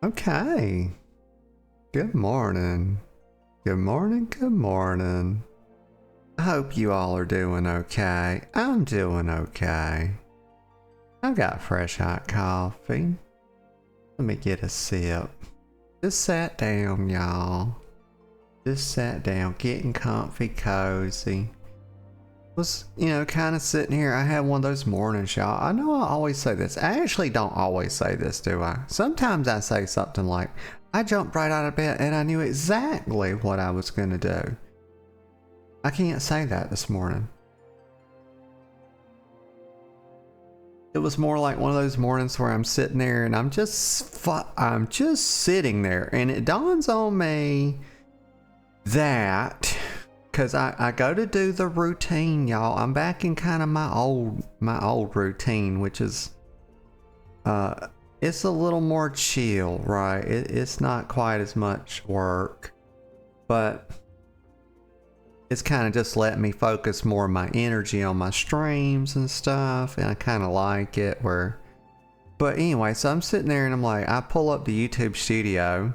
Okay. Good morning. Good morning, good morning. I hope you all are doing okay. I'm doing okay. I've got fresh hot coffee. Let me get a sip. Just sat down, y'all. Just sat down, getting comfy, cozy. Was, kind of sitting here. I had one of those mornings, y'all. I know I always say this. I actually don't always say this, do I? Sometimes I say something like, I jumped right out of bed and I knew exactly what I was going to do. I can't say that this morning. It was more like one of those mornings where I'm sitting there and I'm just sitting there, and it dawns on me that because I go to do the routine, y'all. I'm back in kind of my old routine, which is it's a little more chill, right? It's not quite as much work, but it's kind of just letting me focus more of my energy on my streams and stuff, and I kind of like it. But anyway, so I'm sitting there and I'm like, I pull up the YouTube studio,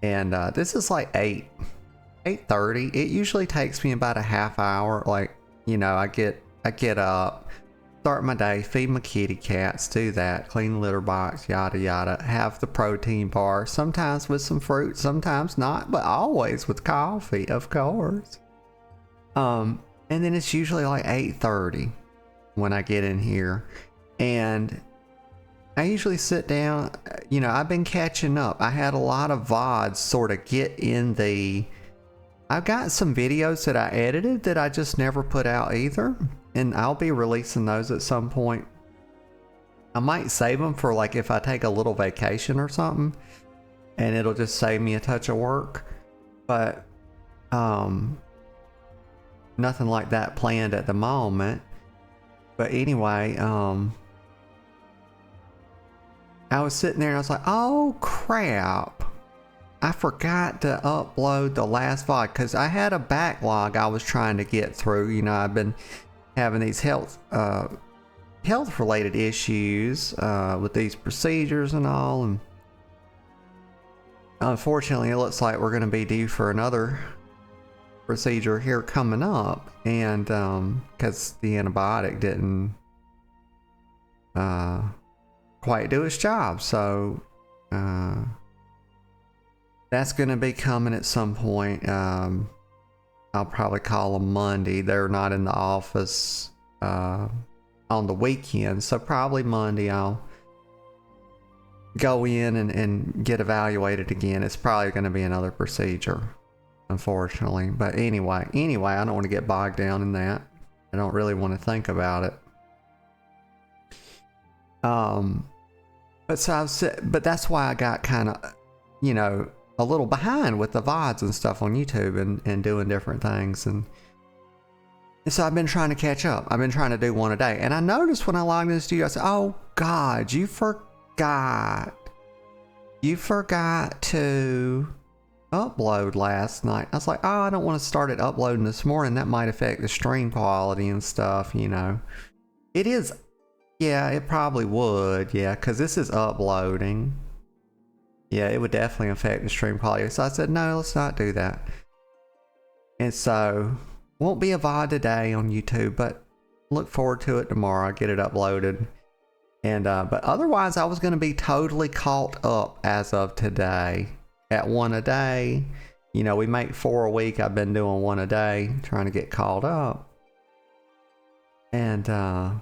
and this is like 8:30. It usually takes me about a half hour. Like, I get up, start my day, feed my kitty cats, do that, clean the litter box, yada yada, have the protein bar, sometimes with some fruit, sometimes not, but always with coffee, of course. And then it's usually like 8:30 when I get in here, and I usually sit down. I've been catching up. I had a lot of VODs sort of get in the. I've got some videos that I edited that I just never put out either, and I'll be releasing those at some point. I might save them for like if I take a little vacation or something, and it'll just save me a touch of work. But nothing like that planned at the moment. But anyway, I was sitting there and I was like, oh crap, I forgot to upload the last VOD, because I had a backlog I was trying to get through. I've been having these health related issues with these procedures and all, and unfortunately it looks like we're going to be due for another procedure here coming up, and because the antibiotic didn't quite do its job, so that's going to be coming at some point. I'll probably call them Monday. They're not in the office on the weekend, so probably Monday I'll go in and get evaluated again. It's probably going to be another procedure, unfortunately. But anyway, I don't want to get bogged down in that. I don't really want to think about it. But that's why I got kind of, a little behind with the VODs and stuff on YouTube and doing different things. And so I've been trying to catch up. I've been trying to do one a day. And I noticed when I logged in the studio, I said, oh God, you forgot to upload last night. I was like, oh, I don't want to start it uploading this morning. That might affect the stream quality and stuff, It is, yeah, it probably would, yeah, because this is uploading. Yeah, it would definitely affect the stream quality. So I said, no, let's not do that. And so, won't be a VOD today on YouTube, but look forward to it tomorrow. I'll get it uploaded. And, but otherwise, I was going to be totally caught up as of today at one a day. We make 4 a week. I've been doing 1 a day, trying to get caught up. And, so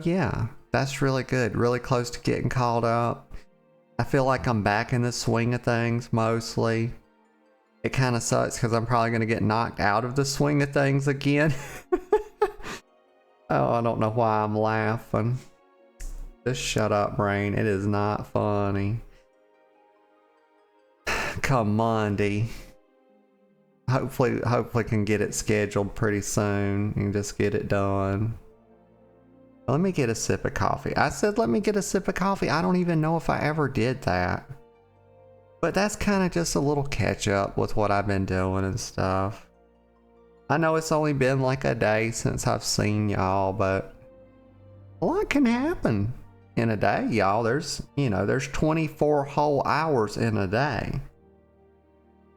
yeah, that's really good. Really close to getting caught up. I feel like I'm back in the swing of things mostly. It kind of sucks because I'm probably going to get knocked out of the swing of things again. Oh, I don't know why I'm laughing. Just shut up, brain. It is not funny. Come Monday. Hopefully can get it scheduled pretty soon and just get it done. Let me get a sip of coffee. I said let me get a sip of coffee. I don't even know if I ever did that. But that's kind of just a little catch up with what I've been doing and stuff. I know it's only been like a day since I've seen y'all, but a lot can happen in a day, y'all. There's, you know, there's 24 whole hours in a day.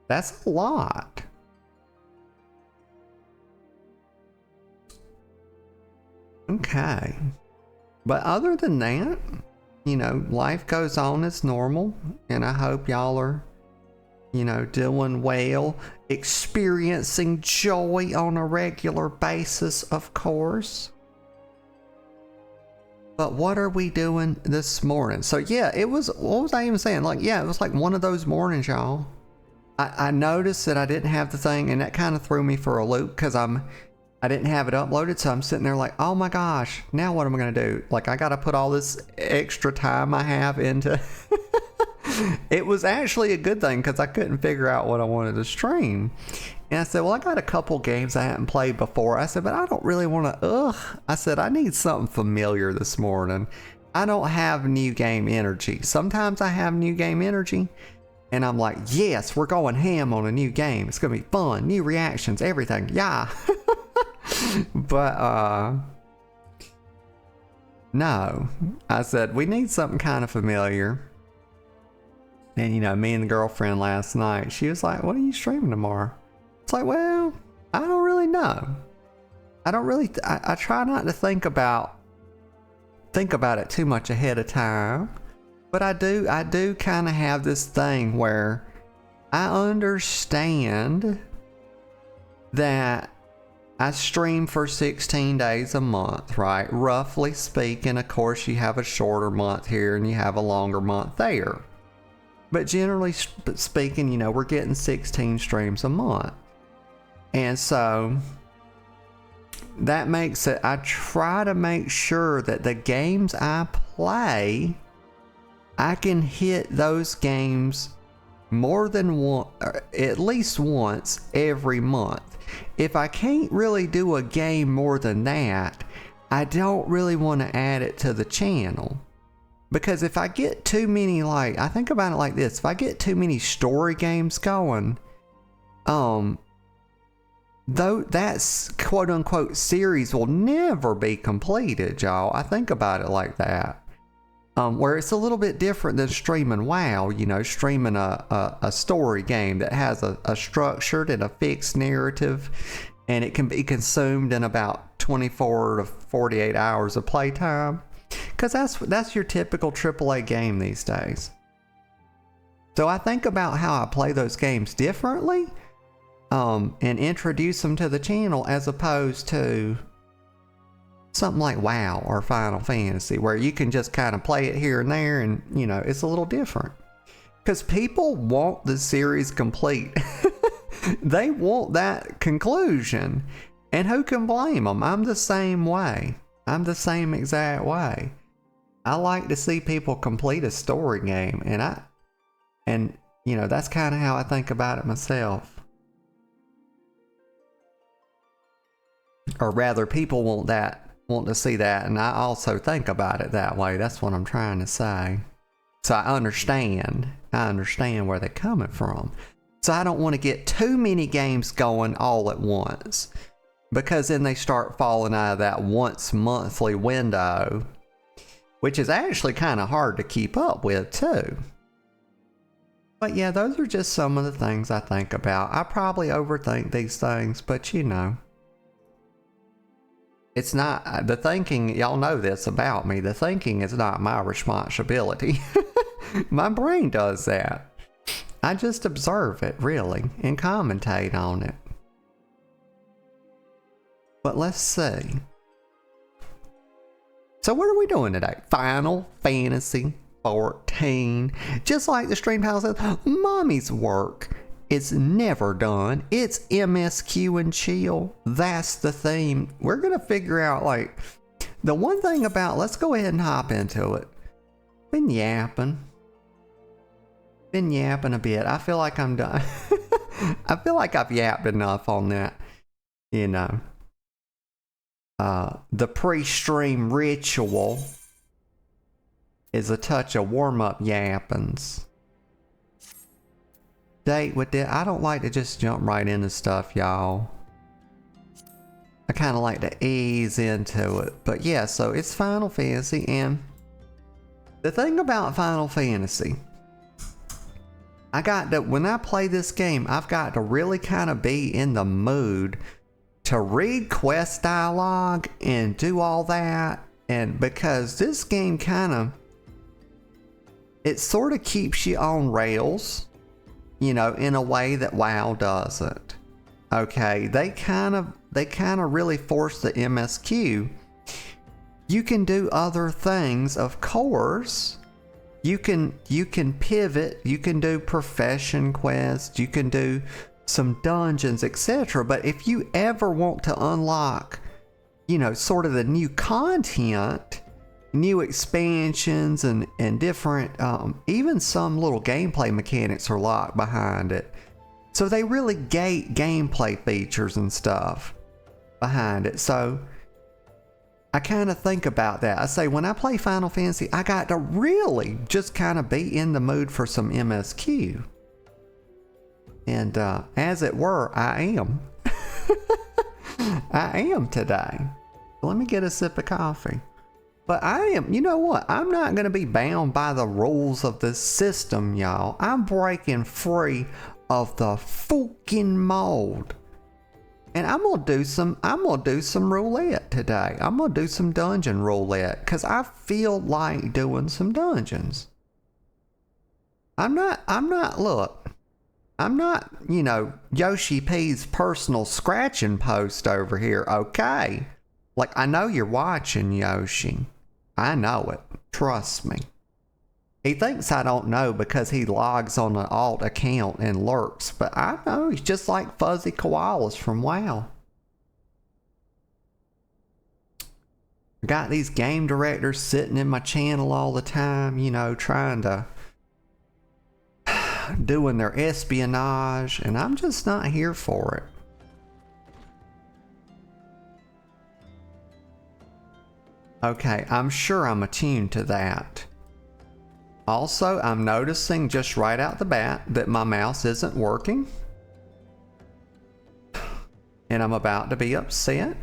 That's a lot. Okay. But other than that, you know, life goes on as normal, and I hope y'all are, you know, doing well, experiencing joy on a regular basis, of course. But what are we doing this morning? So yeah, it was, what was I even saying? Like, yeah, it was like one of those mornings, y'all. I noticed that I didn't have the thing, and that kind of threw me for a loop because I didn't have it uploaded. So I'm sitting there like, oh my gosh, now what am I going to do? Like, I got to put all this extra time I have into it was actually a good thing because I couldn't figure out what I wanted to stream. And I said, well, I got a couple games I hadn't played before. I said, but I don't really want to, I said, I need something familiar this morning. I don't have new game energy. Sometimes I have new game energy and I'm like, yes, we're going ham on a new game. It's going to be fun, new reactions, everything. Yeah. But, no, I said, we need something kind of familiar. And, you know, me and the girlfriend last night, she was like, what are you streaming tomorrow? It's like, well, I don't really know. I don't really, I try not to think about it too much ahead of time. But I do kind of have this thing where I understand that I stream for 16 days a month, right? Roughly speaking, of course, you have a shorter month here and you have a longer month there. But generally speaking, you know, we're getting 16 streams a month. And so that makes it, I try to make sure that the games I play, I can hit those games more than one, at least once every month. If I can't really do a game more than that, I don't really want to add it to the channel. Because if I get too many, like, I think about it like this, if I get too many story games going, though that's quote unquote series will never be completed, y'all. I think about it like that. Where it's a little bit different than streaming WoW, you know, streaming a story game that has a structured and a fixed narrative, and it can be consumed in about 24 to 48 hours of playtime. Because that's your typical AAA game these days. So I think about how I play those games differently, and introduce them to the channel as opposed to something like WoW or Final Fantasy, where you can just kind of play it here and there, and you know, it's a little different. Because people want the series complete. They want that conclusion, and who can blame them? I'm the same way. I'm the same exact way. I like to see people complete a story game, and you know, that's kind of how I think about it myself. Or rather, people want to see that, and I also think about it that way. That's what I'm trying to say. So I understand where they're coming from. So I don't want to get too many games going all at once, because then they start falling out of that once monthly window, which is actually kind of hard to keep up with too. But yeah, those are just some of the things I think about. I probably overthink these things, but you know, it's not the thinking. Y'all know this about me. The thinking is not my responsibility. My brain does that. I just observe it, really, and commentate on it. But let's see. So what are we doing today? Final Fantasy 14. Just like the stream title says, Mommy's work is never done. It's MSQ and chill. That's the theme. We're going to figure out, like, the one thing about, let's go ahead and hop into it. Been yapping a bit. I feel like I'm done. I feel like I've yapped enough on that, you know. The pre-stream ritual is a touch of warm-up yappings. Date with it. I don't like to just jump right into stuff, y'all. I kind of like to ease into it. But yeah, so it's Final Fantasy, and the thing about Final Fantasy, I got to, when I play this game, I've got to really kind of be in the mood to read quest dialogue and do all that. And because this game kind of, it sort of keeps you on rails, you know, in a way that WoW doesn't. Okay, they kind of really force the MSQ. You can do other things, of course. You can pivot, you can do profession quests, you can do some dungeons, etc. But if you ever want to unlock, you know, sort of the new content, new expansions and different, even some little gameplay mechanics are locked behind it. So they really gate gameplay features and stuff behind it. So I kind of think about that. I say when I play Final Fantasy, I got to really just kind of be in the mood for some MSQ. And as it were, I am. I am today. Let me get a sip of coffee. But I am, you know what? I'm not going to be bound by the rules of this system, y'all. I'm breaking free of the fucking mold. And I'm gonna do some roulette today. I'm gonna do some dungeon roulette because I feel like doing some dungeons. I'm not, you know, Yoshi P's personal scratching post over here, okay? Like, I know you're watching, Yoshi. I know it. Trust me. He thinks I don't know because he logs on an alt account and lurks, but I know he's just like fuzzy koalas from WoW. I got these game directors sitting in my channel all the time, you know, trying to doing their espionage, and I'm just not here for it. Okay, I'm sure I'm attuned to that. Also, I'm noticing just right out the bat that my mouse isn't working. And I'm about to be upset.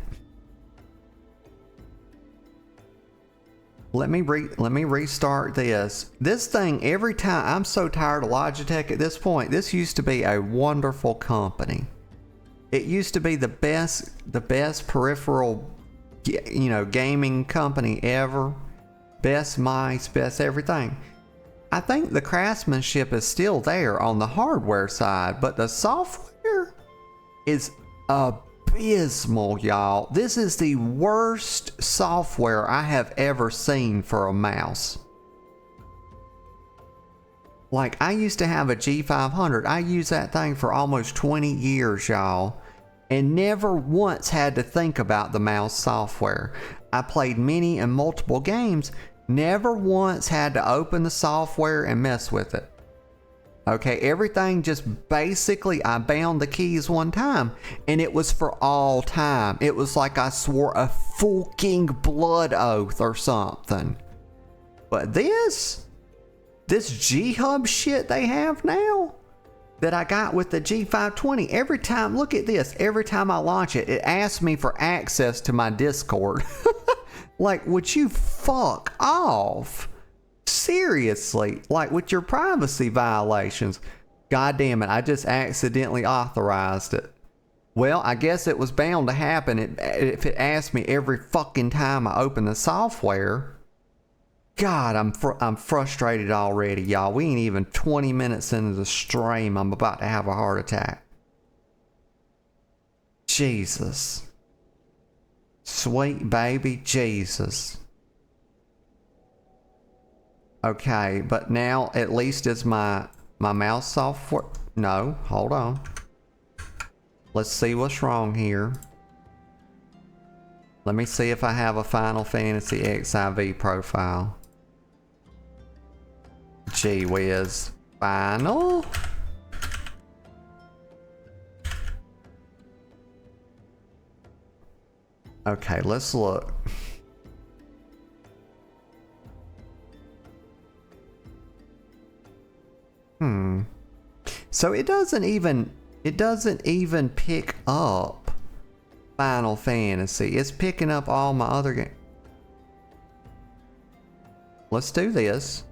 Let me restart this. This thing, every time, I'm so tired of Logitech at this point. This used to be a wonderful company. It used to be the best peripheral, you know, gaming company ever. Best mice, best everything. I think the craftsmanship is still there on the hardware side, but the software is abysmal, y'all. This is the worst software I have ever seen for a mouse. Like, I used to have a G500. I used that thing for almost 20 years, y'all, and never once had to think about the mouse software. I played many and multiple games. Never once had to open the software and mess with it. Okay, everything just basically, I bound the keys one time and it was for all time. It was like I swore a fucking blood oath or something. But this G-Hub shit they have now that I got with the G520, every time, look at this, every time I launch it, it asks me for access to my Discord. Like, would you fuck off? Seriously, like with your privacy violations. God damn it, I just accidentally authorized it. Well, I guess it was bound to happen if it asked me every fucking time I open the software. God, I'm frustrated already, y'all. We ain't even 20 minutes into the stream. I'm about to have a heart attack. Jesus. Sweet baby Jesus. Okay, but now at least is my mouse software. No, hold on. Let's see what's wrong here. Let me see if I have a Final Fantasy XIV profile. Gee whiz. Final? Okay, let's look. So it doesn't even pick up Final Fantasy. It's picking up all my other games. Let's do this.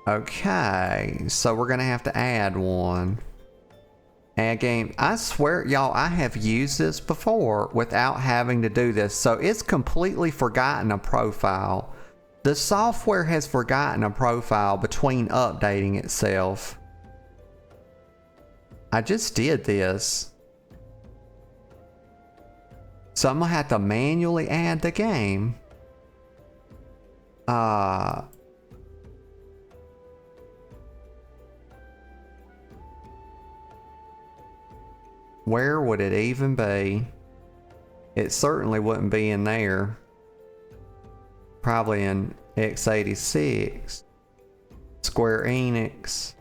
Okay, so we're gonna have to add one. Add game. I swear, y'all, I have used this before without having to do this. So it's completely forgotten a profile. The software has forgotten a profile between updating itself. I just did this. So I'm gonna have to manually add the game. Where would it even be? It certainly wouldn't be in there. Probably in x86. Square Enix.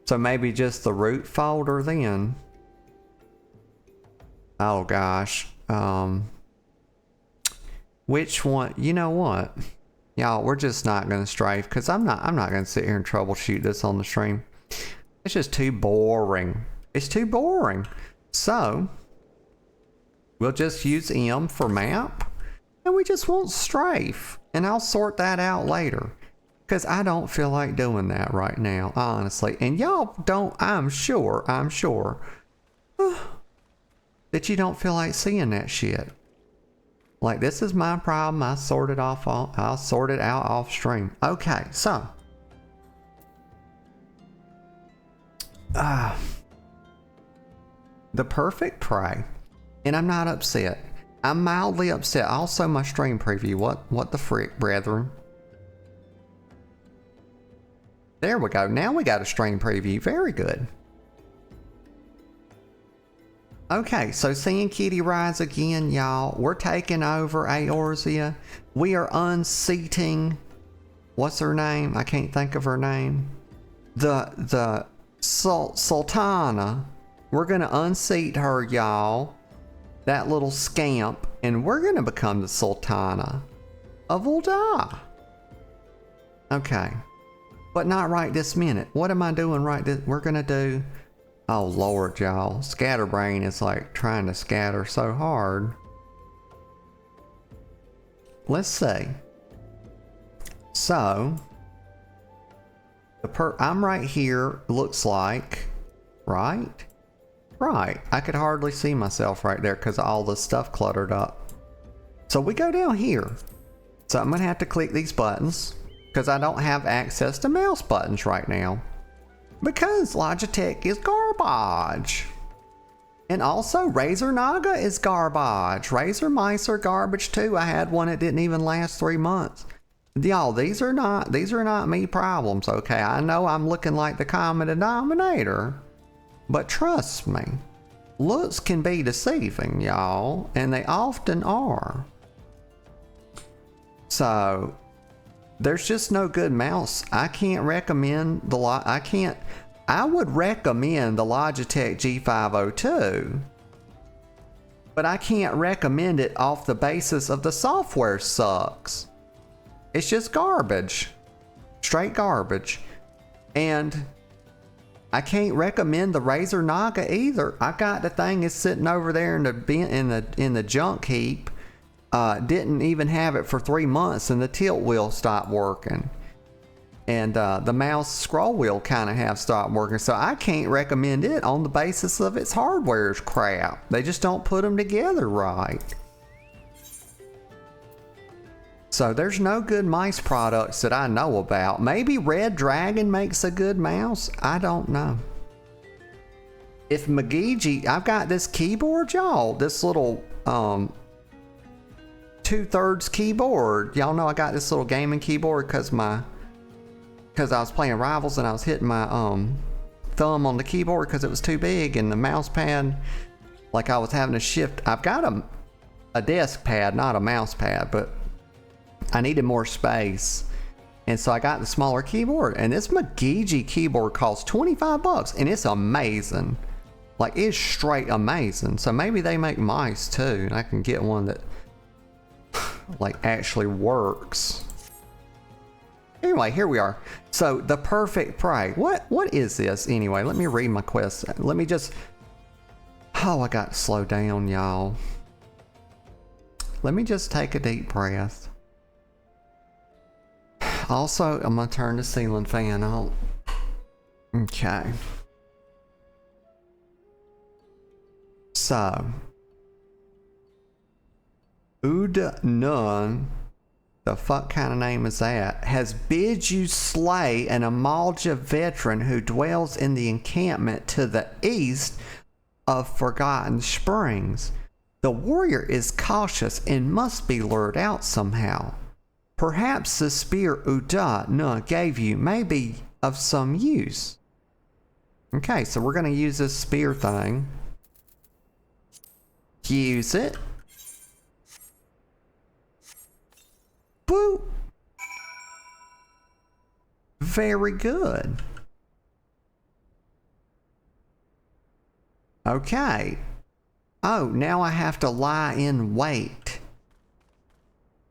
So maybe just the root folder then. Oh gosh. Which one? You know what? Y'all, we're just not gonna strafe because I'm not gonna sit here and troubleshoot this on the stream. It's just too boring. It's too boring. So we'll just use M for map and we just won't strafe. And I'll sort that out later. Because I don't feel like doing that right now, honestly. And y'all don't, I'm sure that you don't feel like seeing that shit. Like, this is my problem. I'll sort it out off stream. Okay, so. The perfect prey. And I'm not upset. I'm mildly upset. Also, my stream preview. What the frick, brethren? There we go. Now we got a stream preview. Very good. Okay, so seeing Kitty rise again, y'all. We're taking over Eorzea. We are unseating. What's her name? I can't think of her name. The Sultana. We're gonna unseat her, y'all. That little scamp, and we're gonna become the Sultana of Ul'dah. Okay. But not right this minute. What am I doing right this? We're gonna do. Oh Lord, y'all. Scatterbrain is like trying to scatter so hard. Let's see. So, I'm right here. Looks like, right? Right. I could hardly see myself right there because all the stuff cluttered up. So we go down here. So I'm gonna have to click these buttons. Because I don't have access to mouse buttons right now. Because Logitech is garbage. And also Razer Naga is garbage. Razer mice are garbage too. I had one that didn't even last 3 months. Y'all, these are not me problems, okay? I know I'm looking like the common denominator. But trust me, looks can be deceiving, y'all. And they often are. So there's just no good mouse. I can't recommend I would recommend the Logitech G502, but I can't recommend it off the basis of the software sucks. It's just garbage. Straight garbage. And I can't recommend the Razer Naga either. I got the thing is sitting over there in the junk heap. Didn't even have it for 3 months and the tilt wheel stopped working. And the mouse scroll wheel kind of have stopped working. So I can't recommend it on the basis of its hardware's crap. They just don't put them together right. So there's no good mice products that I know about. Maybe Red Dragon makes a good mouse. I don't know. If Magigi, I've got this keyboard, y'all. This little 2/3 keyboard. Y'all know I got this little gaming keyboard because I was playing Rivals and I was hitting my thumb on the keyboard because it was too big, and the mouse pad, like I was having to shift. I've got a desk pad, not a mouse pad, but I needed more space. And so I got the smaller keyboard, and this Magigi keyboard costs $25 and it's amazing. Like, it's straight amazing. So maybe they make mice too, and I can get one that like actually works. Anyway, here we are. So, the perfect prey. What is this anyway? Let me read my quest. Let me just... Oh, I got to slow down, y'all. Let me just take a deep breath. Also, I'm going to turn the ceiling fan on. Okay. So. Uda Nun. The fuck kind of name is that? Has bid you slay an Amalja veteran who dwells in the encampment to the east of Forgotten Springs. The warrior is cautious and must be lured out somehow. Perhaps the spear Uda Nun gave you may be of some use. Okay, so we're going to use this spear thing. Use it. Boop. Very good. Okay. Oh, now I have to lie in wait.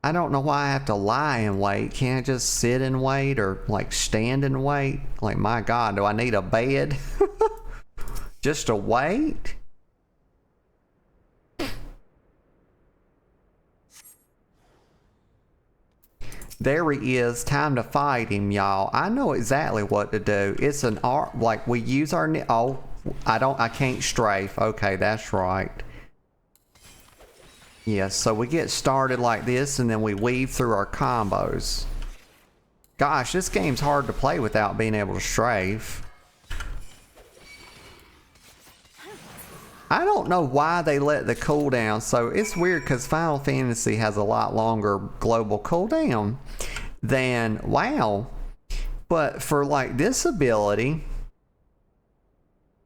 I don't know why I have to lie in wait. Can't I just sit and wait or like stand and wait? Like, my God, do I need a bed? Just to wait? There he is. Time to fight him, y'all. I know exactly what to do. It's an art, like we use our, oh, I can't strafe. Okay, that's right. Yes, so we get started like this and then we weave through our combos. Gosh, this game's hard to play without being able to strafe. I don't know why they let the cooldown, so it's weird because Final Fantasy has a lot longer global cooldown than WoW. But for like this ability,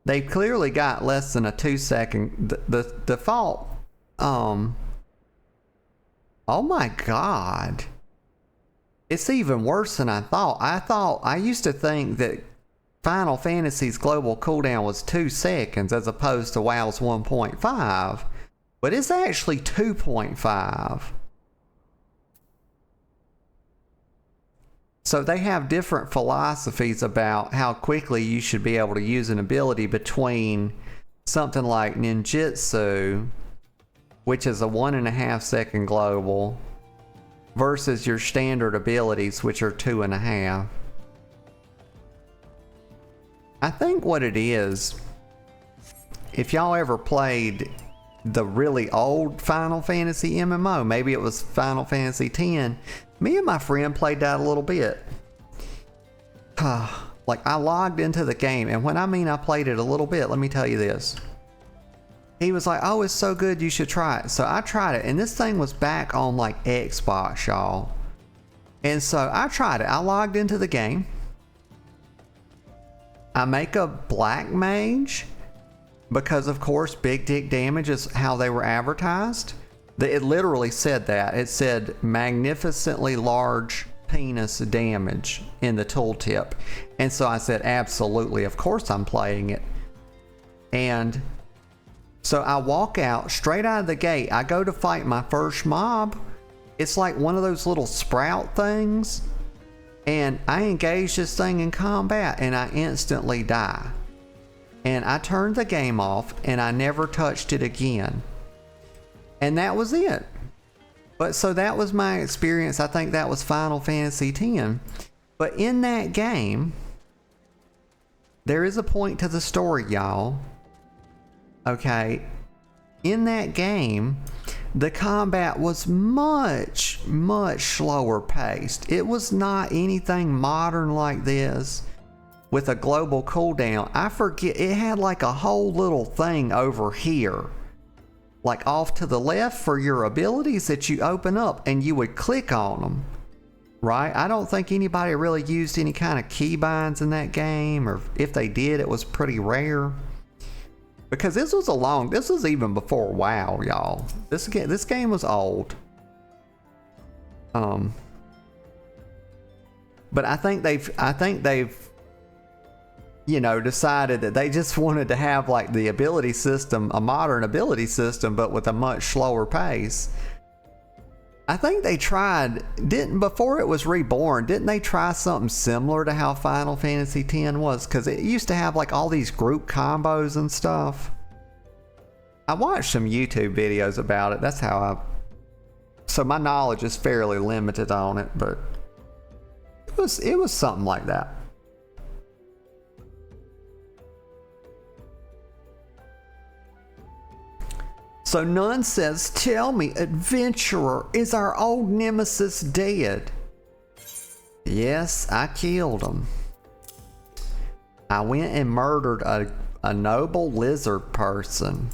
they clearly got less than a 2-second. The default, oh my God. It's even worse than I thought. I used to think that Final Fantasy's global cooldown was 2 seconds as opposed to WoW's 1.5, but it's actually 2.5. So they have different philosophies about how quickly you should be able to use an ability between something like ninjutsu, which is a 1.5 second global, versus your standard abilities, which are 2.5. I think what it is, if y'all ever played the really old Final Fantasy MMO, maybe it was Final Fantasy X, me and my friend played that a little bit. Like, I logged into the game, and when I mean I played it a little bit, let me tell you this. He was like, oh, it's so good, you should try it. So I tried it, and this thing was back on like Xbox, y'all. And so I tried it. I logged into the game. I make a black mage because, of course, big dick damage is how they were advertised. It literally said that. It said magnificently large penis damage in the tooltip. And so I said, absolutely, of course I'm playing it. And so I walk out straight out of the gate. I go to fight my first mob. It's like one of those little sprout things. And I engage this thing in combat and I instantly die. And I turned the game off and I never touched it again. And that was it. But so that was my experience. I think that was Final Fantasy X. But in that game, there is a point to the story, y'all. Okay. In that game, the combat was much, much slower paced. It was not anything modern like this with a global cooldown. I forget, it had like a whole little thing over here, like off to the left for your abilities that you open up and you would click on them, right? I don't think anybody really used any kind of keybinds in that game, or if they did, it was pretty rare. Because this was even before WoW, y'all. This game was old. But I think they've you know, decided that they just wanted to have like the ability system, a modern ability system, but with a much slower pace. I think they tried, before it was reborn, didn't they try something similar to how Final Fantasy X was? Because it used to have like all these group combos and stuff. I watched some YouTube videos about it. That's how so my knowledge is fairly limited on it, but it was something like that. So Nun says, "Tell me, adventurer, is our old nemesis dead?" "Yes, I killed him. I went and murdered a noble lizard person."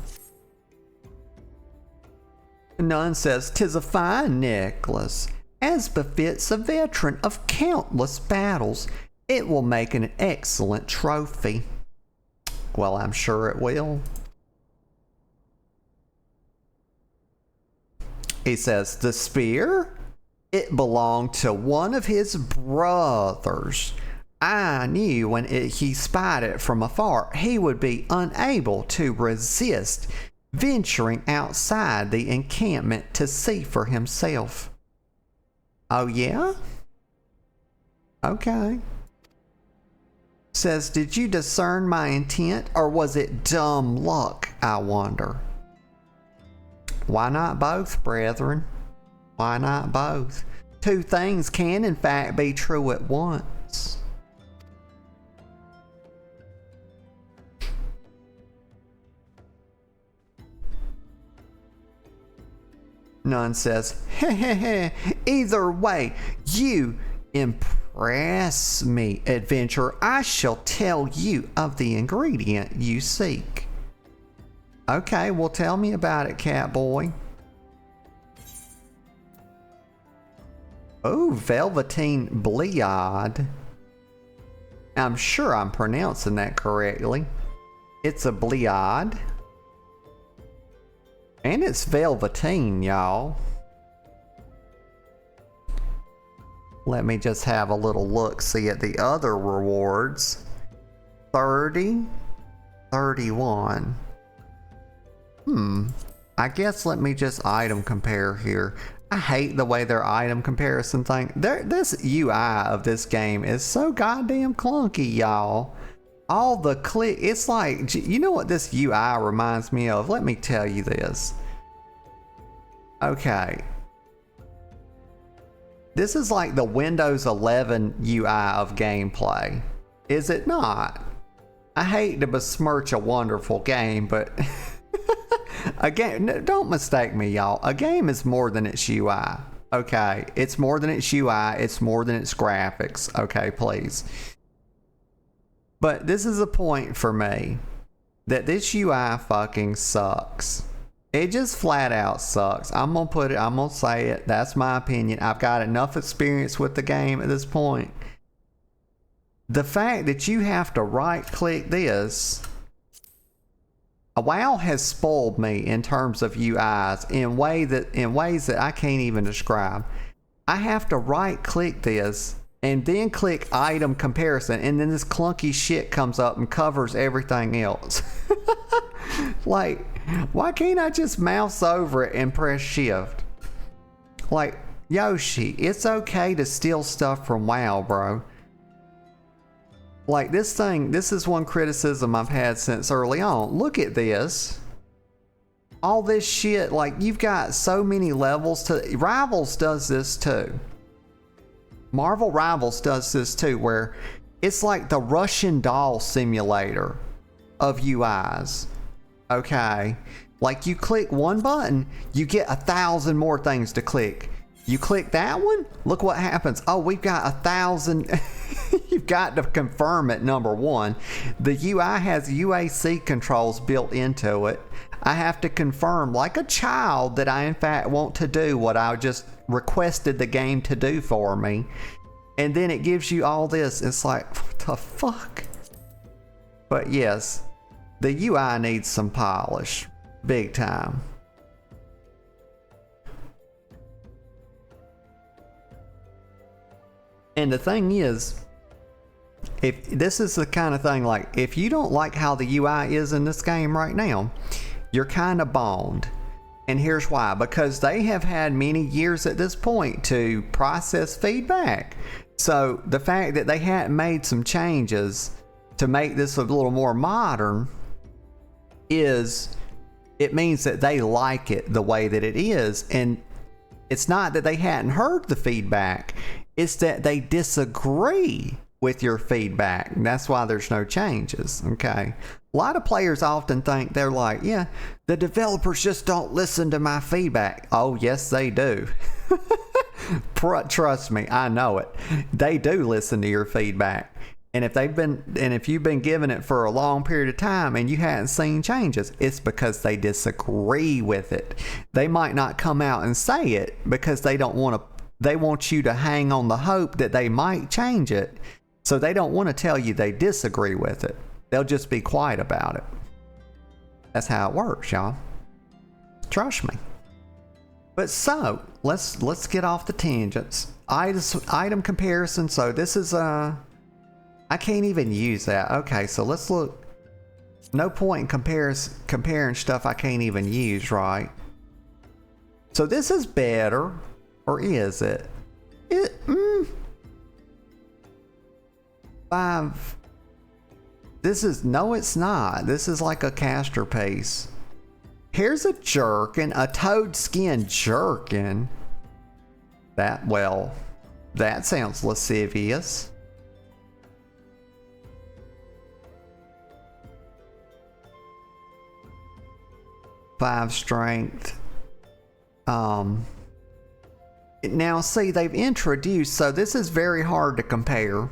Nun says, "'Tis a fine necklace, as befits a veteran of countless battles. It will make an excellent trophy." Well, I'm sure it will. He says, "The spear? It belonged to one of his brothers. I knew when he spied it from afar, he would be unable to resist venturing outside the encampment to see for himself." "Oh yeah? Okay." Says, "Did you discern my intent, or was it dumb luck, I wonder?" Why not both, brethren? Why not both? Two things can in fact be true at once. Nun says, "Heh, either way, you impress me, adventurer. I shall tell you of the ingredient you seek." "Okay, well tell me about it, Catboy." Oh, Velveteen Bleod. I'm sure I'm pronouncing that correctly. It's a Bleod. And it's velveteen, y'all. Let me just have a little look-see at the other rewards. 30, 31. I guess let me just item compare here. I hate the way their item comparison thing. This UI of this game is so goddamn clunky, y'all. All the click, it's like, you know what this UI reminds me of? Let me tell you this. Okay. This is like the Windows 11 UI of gameplay. Is it not? I hate to besmirch a wonderful game, but a game, don't mistake me, y'all. A game is more than its UI. Okay, it's more than its UI. It's more than its graphics. Okay, please. But this is a point for me that this UI fucking sucks. It just flat out sucks. I'm gonna say it. That's my opinion. I've got enough experience with the game at this point. The fact that you have to right click this, WoW has spoiled me in terms of UIs in ways that I can't even describe. I have to right click this and then click item comparison, and then this clunky shit comes up and covers everything else. Like, why can't I just mouse over it and press shift? Like, Yoshi, it's okay to steal stuff from WoW, bro. Like, this is one criticism I've had since early on. Look at this. All this shit, like, you've got so many levels to... Rivals does this too. Marvel Rivals does this too, where it's like the Russian doll simulator of UIs. Okay? Like, you click one button, you get 1,000 more things to click. You click that one, look what happens. Oh, we've got 1,000. You've got to confirm it, number one. The UI has UAC controls built into it. I have to confirm, like a child, that I in fact want to do what I just requested the game to do for me. And then it gives you all this. It's like, what the fuck? But yes, the UI needs some polish. Big time. And the thing is, if this is the kind of thing, like, if you don't like how the UI is in this game right now, you're kind of boned. And here's why. Because they have had many years at this point to process feedback. So the fact that they hadn't made some changes to make this a little more modern it means that they like it the way that it is. And it's not that they hadn't heard the feedback, it's that they disagree with your feedback. And that's why there's no changes. Okay. A lot of players often think they're like, yeah, the developers just don't listen to my feedback. Oh, yes, they do. Trust me, I know it. They do listen to your feedback. And if you've been given it for a long period of time and you hadn't seen changes, it's because they disagree with it. They might not come out and say it because they want you to hang on the hope that they might change it. So they don't want to tell you they disagree with it. They'll just be quiet about it. That's how it works, y'all. Trust me. But so, let's get off the tangents. Item comparison. So this is I can't even use that. Okay, so let's look. No point in comparing stuff I can't even use, right? So this is better, or is it? Five. No, it's not. This is like a caster piece. Here's a jerkin, a toad skin jerkin. That sounds lascivious. Five strength. Now see, they've introduced, so this is very hard to compare.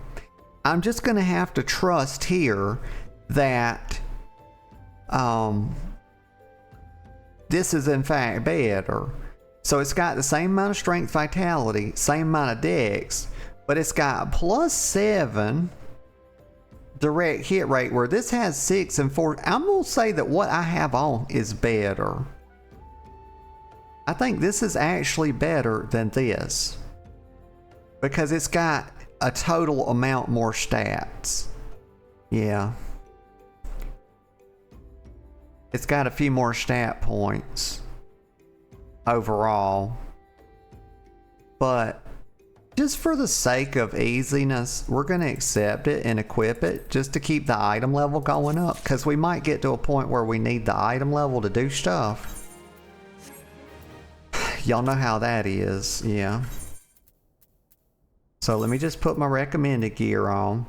I'm just going to have to trust here that this is in fact better. So it's got the same amount of strength, vitality, same amount of dex, but it's got +7 direct hit rate, where this has 6 and 4. I'm going to say that what I have on is better. I think this is actually better than this because it's got a total amount more stats. Yeah. It's got a few more stat points overall. But just for the sake of easiness, we're going to accept it and equip it just to keep the item level going up, because we might get to a point where we need the item level to do stuff. Y'all know how that is, yeah. So let me just put my recommended gear on.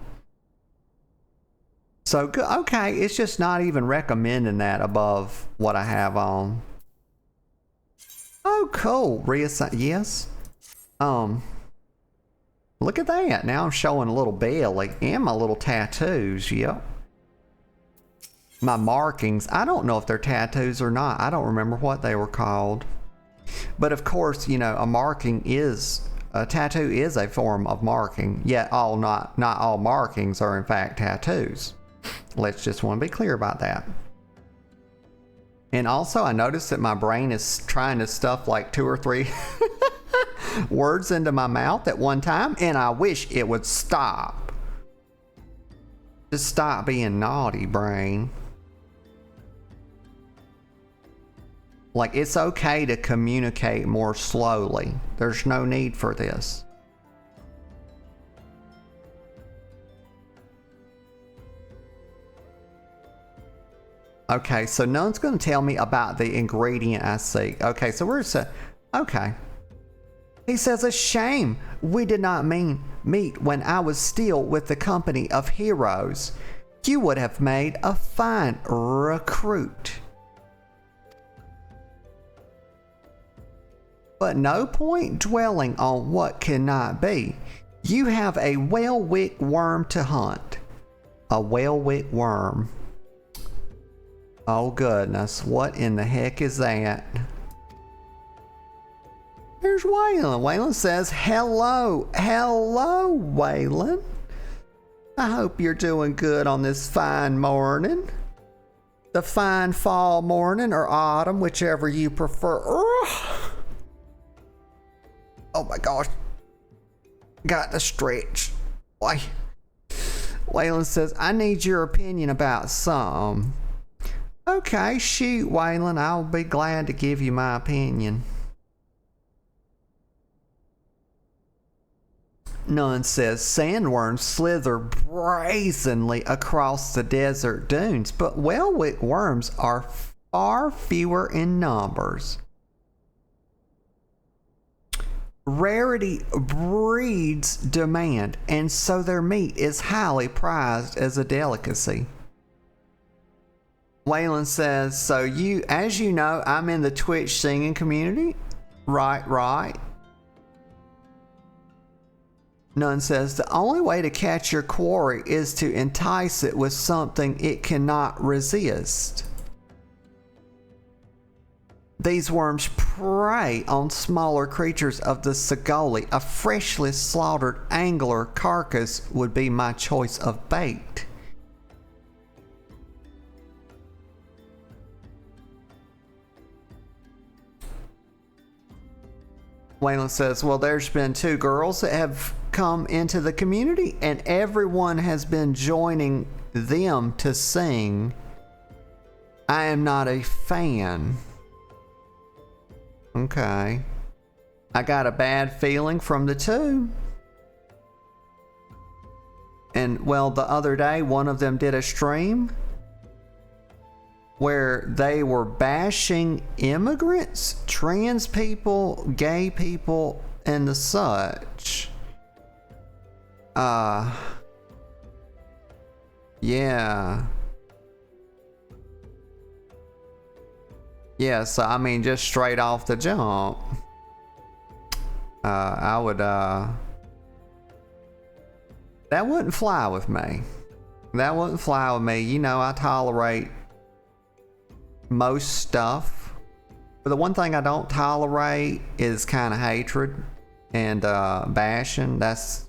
So, okay, it's just not even recommending that above what I have on. Oh, cool. Reassign, yes. Look at that. Now I'm showing a little belly and my little tattoos, yep. My markings, I don't know if they're tattoos or not. I don't remember what they were called. But of course, you know, a tattoo is a form of marking, yet not all markings are in fact tattoos. Let's just want to be clear about that. And also I noticed that my brain is trying to stuff like 2 or 3 words into my mouth at one time, and I wish it would stop. Just stop being naughty, brain. Like, it's okay to communicate more slowly. There's no need for this. Okay, so no one's going to tell me about the ingredient I seek. Okay, so where's that? Okay. He says, a shame we did not meet when I was still with the company of heroes. You would have made a fine recruit. But no point dwelling on what cannot be. You have a well-wicked worm to hunt. A well-wicked worm. Oh goodness, what in the heck is that? There's Waylon. Waylon says, hello. Hello, Waylon. I hope you're doing good on this fine morning. The fine fall morning or autumn, whichever you prefer. Oh my gosh. Got to stretch. Waylon says, I need your opinion about some. Okay, shoot, Waylon, I'll be glad to give you my opinion. Nunn says sandworms slither brazenly across the desert dunes, but Welwick worms are far fewer in numbers. Rarity breeds demand, and so their meat is highly prized as a delicacy. Waylon says, so as you know, I'm in the Twitch singing community. Right. Nunn says, the only way to catch your quarry is to entice it with something it cannot resist. These worms prey on smaller creatures of the Sagoli. A freshly slaughtered angler carcass would be my choice of bait. Waylon says, well, there's been 2 girls that have come into the community and everyone has been joining them to sing. I am not a fan. Okay. I got a bad feeling from the 2. And well, the other day, one of them did a stream where they were bashing immigrants, trans people, gay people, and the such. Yeah. Yeah, so I mean, just straight off the jump, I would, that wouldn't fly with me. That wouldn't fly with me. You know, I tolerate most stuff. But the one thing I don't tolerate is kind of hatred and bashing. That's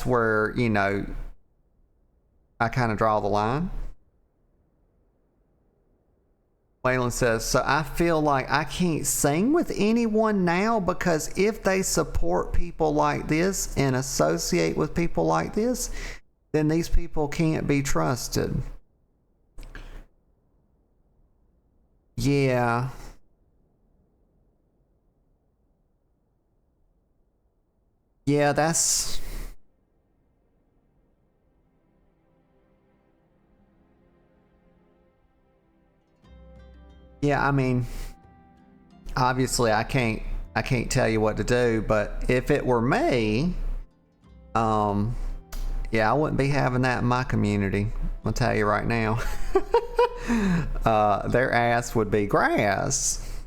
where, you know, I kind of draw the line. Waylon says, so I feel like I can't sing with anyone now because if they support people like this and associate with people like this, then these people can't be trusted. Yeah. Yeah, that's... Yeah, I mean, obviously I can't tell you what to do, but if it were me, yeah, I wouldn't be having that in my community. I'll tell you right now. Their ass would be grass.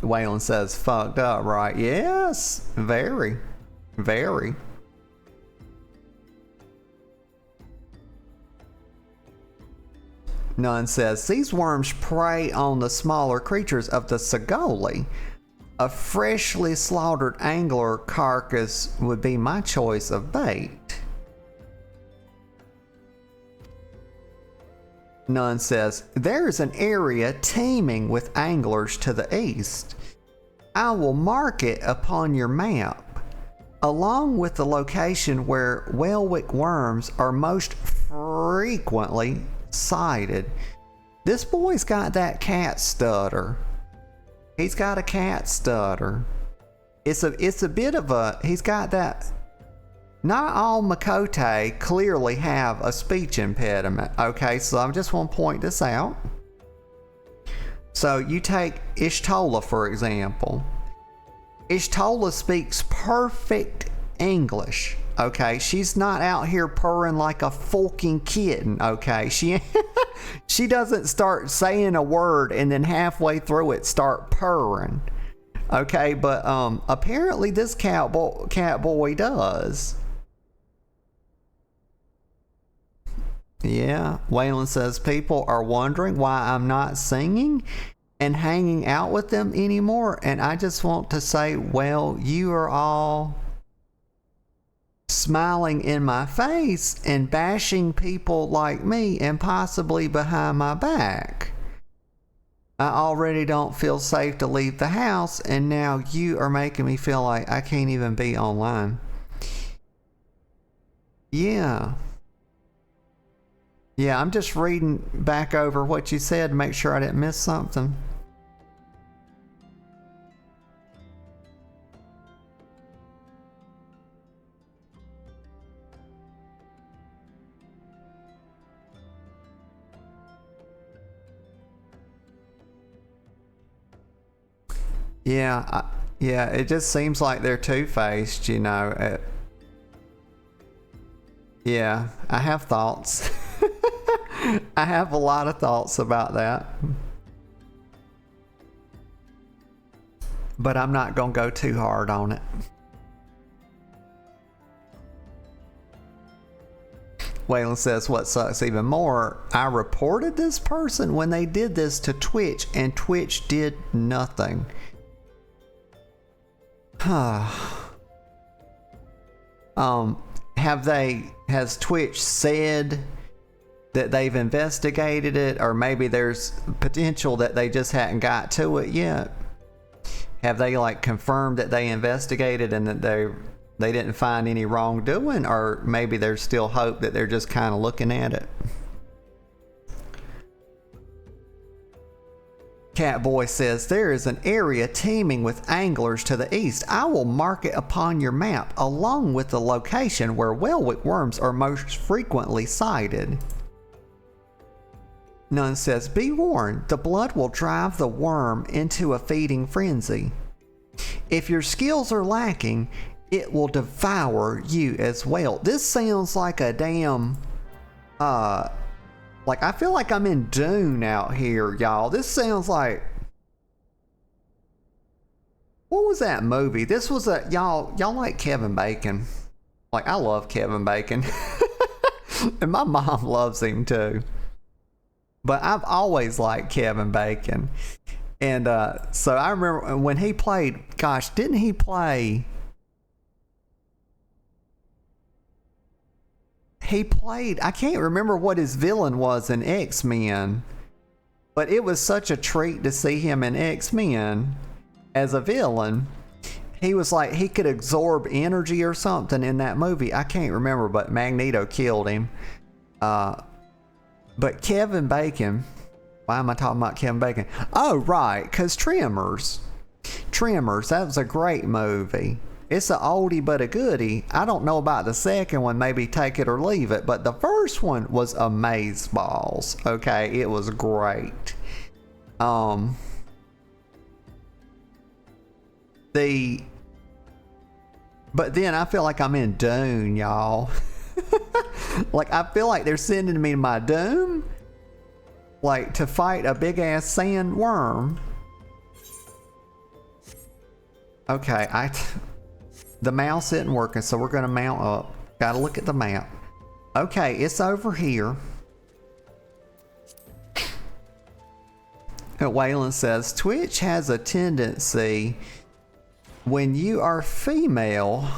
Waylon says, fucked up, right? Yes, very, very. Nunn says, these worms prey on the smaller creatures of the Sagoli. A freshly slaughtered angler carcass would be my choice of bait. Nunn says, there is an area teeming with anglers to the east. I will mark it upon your map, along with the location where Welwick worms are most frequently sighted. This boy's got that cat stutter. He's got a cat stutter. It's a bit of a, he's got that. Not all Makote clearly have a speech impediment. Okay, so I just want to point this out. So you take Ishtola for example. Ishtola speaks perfect English. Okay, she's not out here purring like a fucking kitten. Okay, she doesn't start saying a word and then halfway through it start purring. Okay, but apparently this cat boy does. Yeah, Waylon says people are wondering why I'm not singing and hanging out with them anymore, and I just want to say, well, you are all smiling in my face and bashing people like me and possibly behind my back. I already don't feel safe to leave the house, and now you are making me feel like I can't even be online. Yeah. Yeah, I'm just reading back over what you said to make sure I didn't miss something. Yeah, yeah, it just seems like they're two-faced, you know. Yeah, I have thoughts. I have a lot of thoughts about that. But I'm not gonna go too hard on it. Waylon says, what sucks even more, I reported this person when they did this to Twitch, and Twitch did nothing. Has Twitch said that they've investigated it, or maybe there's potential that they just hadn't got to it yet? Have they like confirmed that they investigated and that they didn't find any wrongdoing, or maybe there's still hope that they're just kind of looking at it? Catboy says, there is an area teeming with anglers to the east. I will mark it upon your map, along with the location where whalewick worms are most frequently sighted. Nunn says, be warned, the blood will drive the worm into a feeding frenzy. If your skills are lacking, it will devour you as well. This sounds like a damn, like, I feel like I'm in Dune out here, y'all. This sounds like... What was that movie? This was a... Y'all like Kevin Bacon. Like, I love Kevin Bacon. And my mom loves him, too. But I've always liked Kevin Bacon. And, so I remember when he played... Gosh, didn't he play... He played, I can't remember what his villain was in X-Men, but it was such a treat to see him in X-Men as a villain. He was like, he could absorb energy or something in that movie. I can't remember, but Magneto killed him. But Kevin Bacon, why am I talking about Kevin Bacon? Oh, right, because Tremors, that was a great movie. It's an oldie but a goodie. I don't know about the second one, maybe take it or leave it, but the first one was amazeballs. Okay, it was great. But then I feel like I'm in Dune, y'all. Like, I feel like they're sending me to my doom, like to fight a big ass sand worm. Okay, the mouse isn't working, so we're gonna mount up. Gotta look at the map. Okay, it's over here. Waylon says, Twitch has a tendency when you are female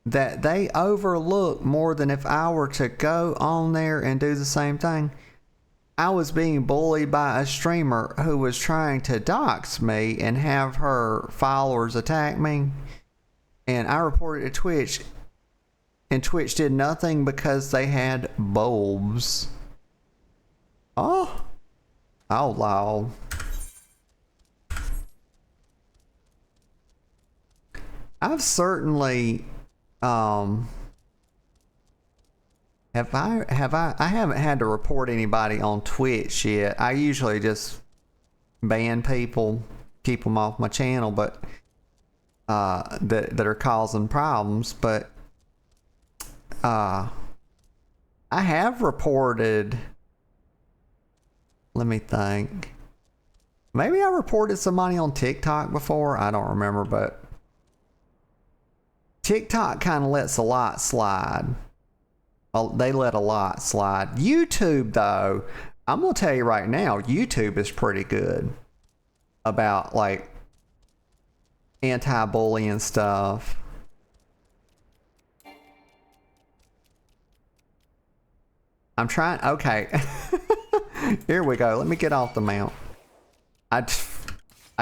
that they overlook more than if I were to go on there and do the same thing. I was being bullied by a streamer who was trying to dox me and have her followers attack me. And I reported to Twitch, and Twitch did nothing because they had bulbs. Oh lol. I've certainly, I haven't had to report anybody on Twitch yet. I usually just ban people, keep them off my channel, but that are causing problems. But I have reported, let me think, maybe I reported somebody on TikTok before, I don't remember, but TikTok kind of lets a lot slide. They let a lot slide. YouTube, though, I'm gonna tell you right now, YouTube is pretty good about like anti-bullying stuff. I'm trying. Okay. Here we go. Let me get off the mount. I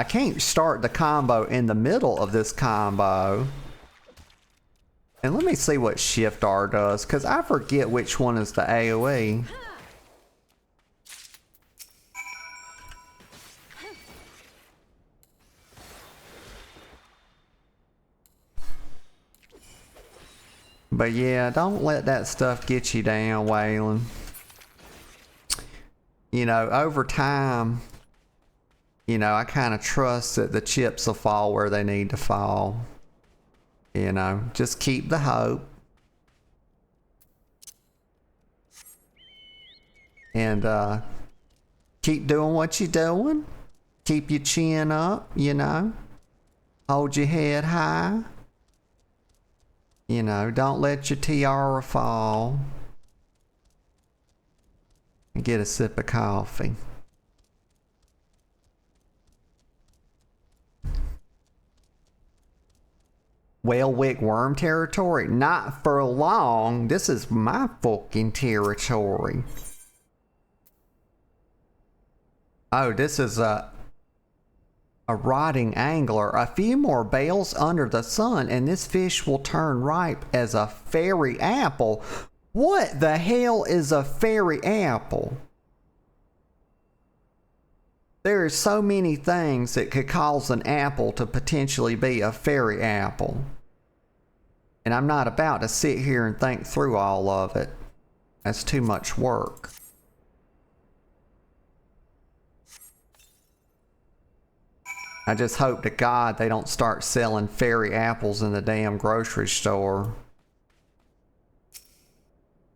can't start the combo in the middle of this combo. And let me see what Shift R does, because I forget which one is the AoE. But yeah, don't let that stuff get you down, Waylon. You know, over time, you know, I kind of trust that the chips will fall where they need to fall. You know, just keep the hope. And keep doing what you're doing. Keep your chin up, you know. Hold your head high. You know, don't let your tiara fall. And get a sip of coffee. Whale-wick worm territory? Not for long. This is my fucking territory. Oh, this is a rotting angler. A few more bales under the sun and this fish will turn ripe as a fairy apple. What the hell is a fairy apple? There are so many things that could cause an apple to potentially be a fairy apple. And I'm not about to sit here and think through all of it. That's too much work. I just hope to God they don't start selling fairy apples in the damn grocery store.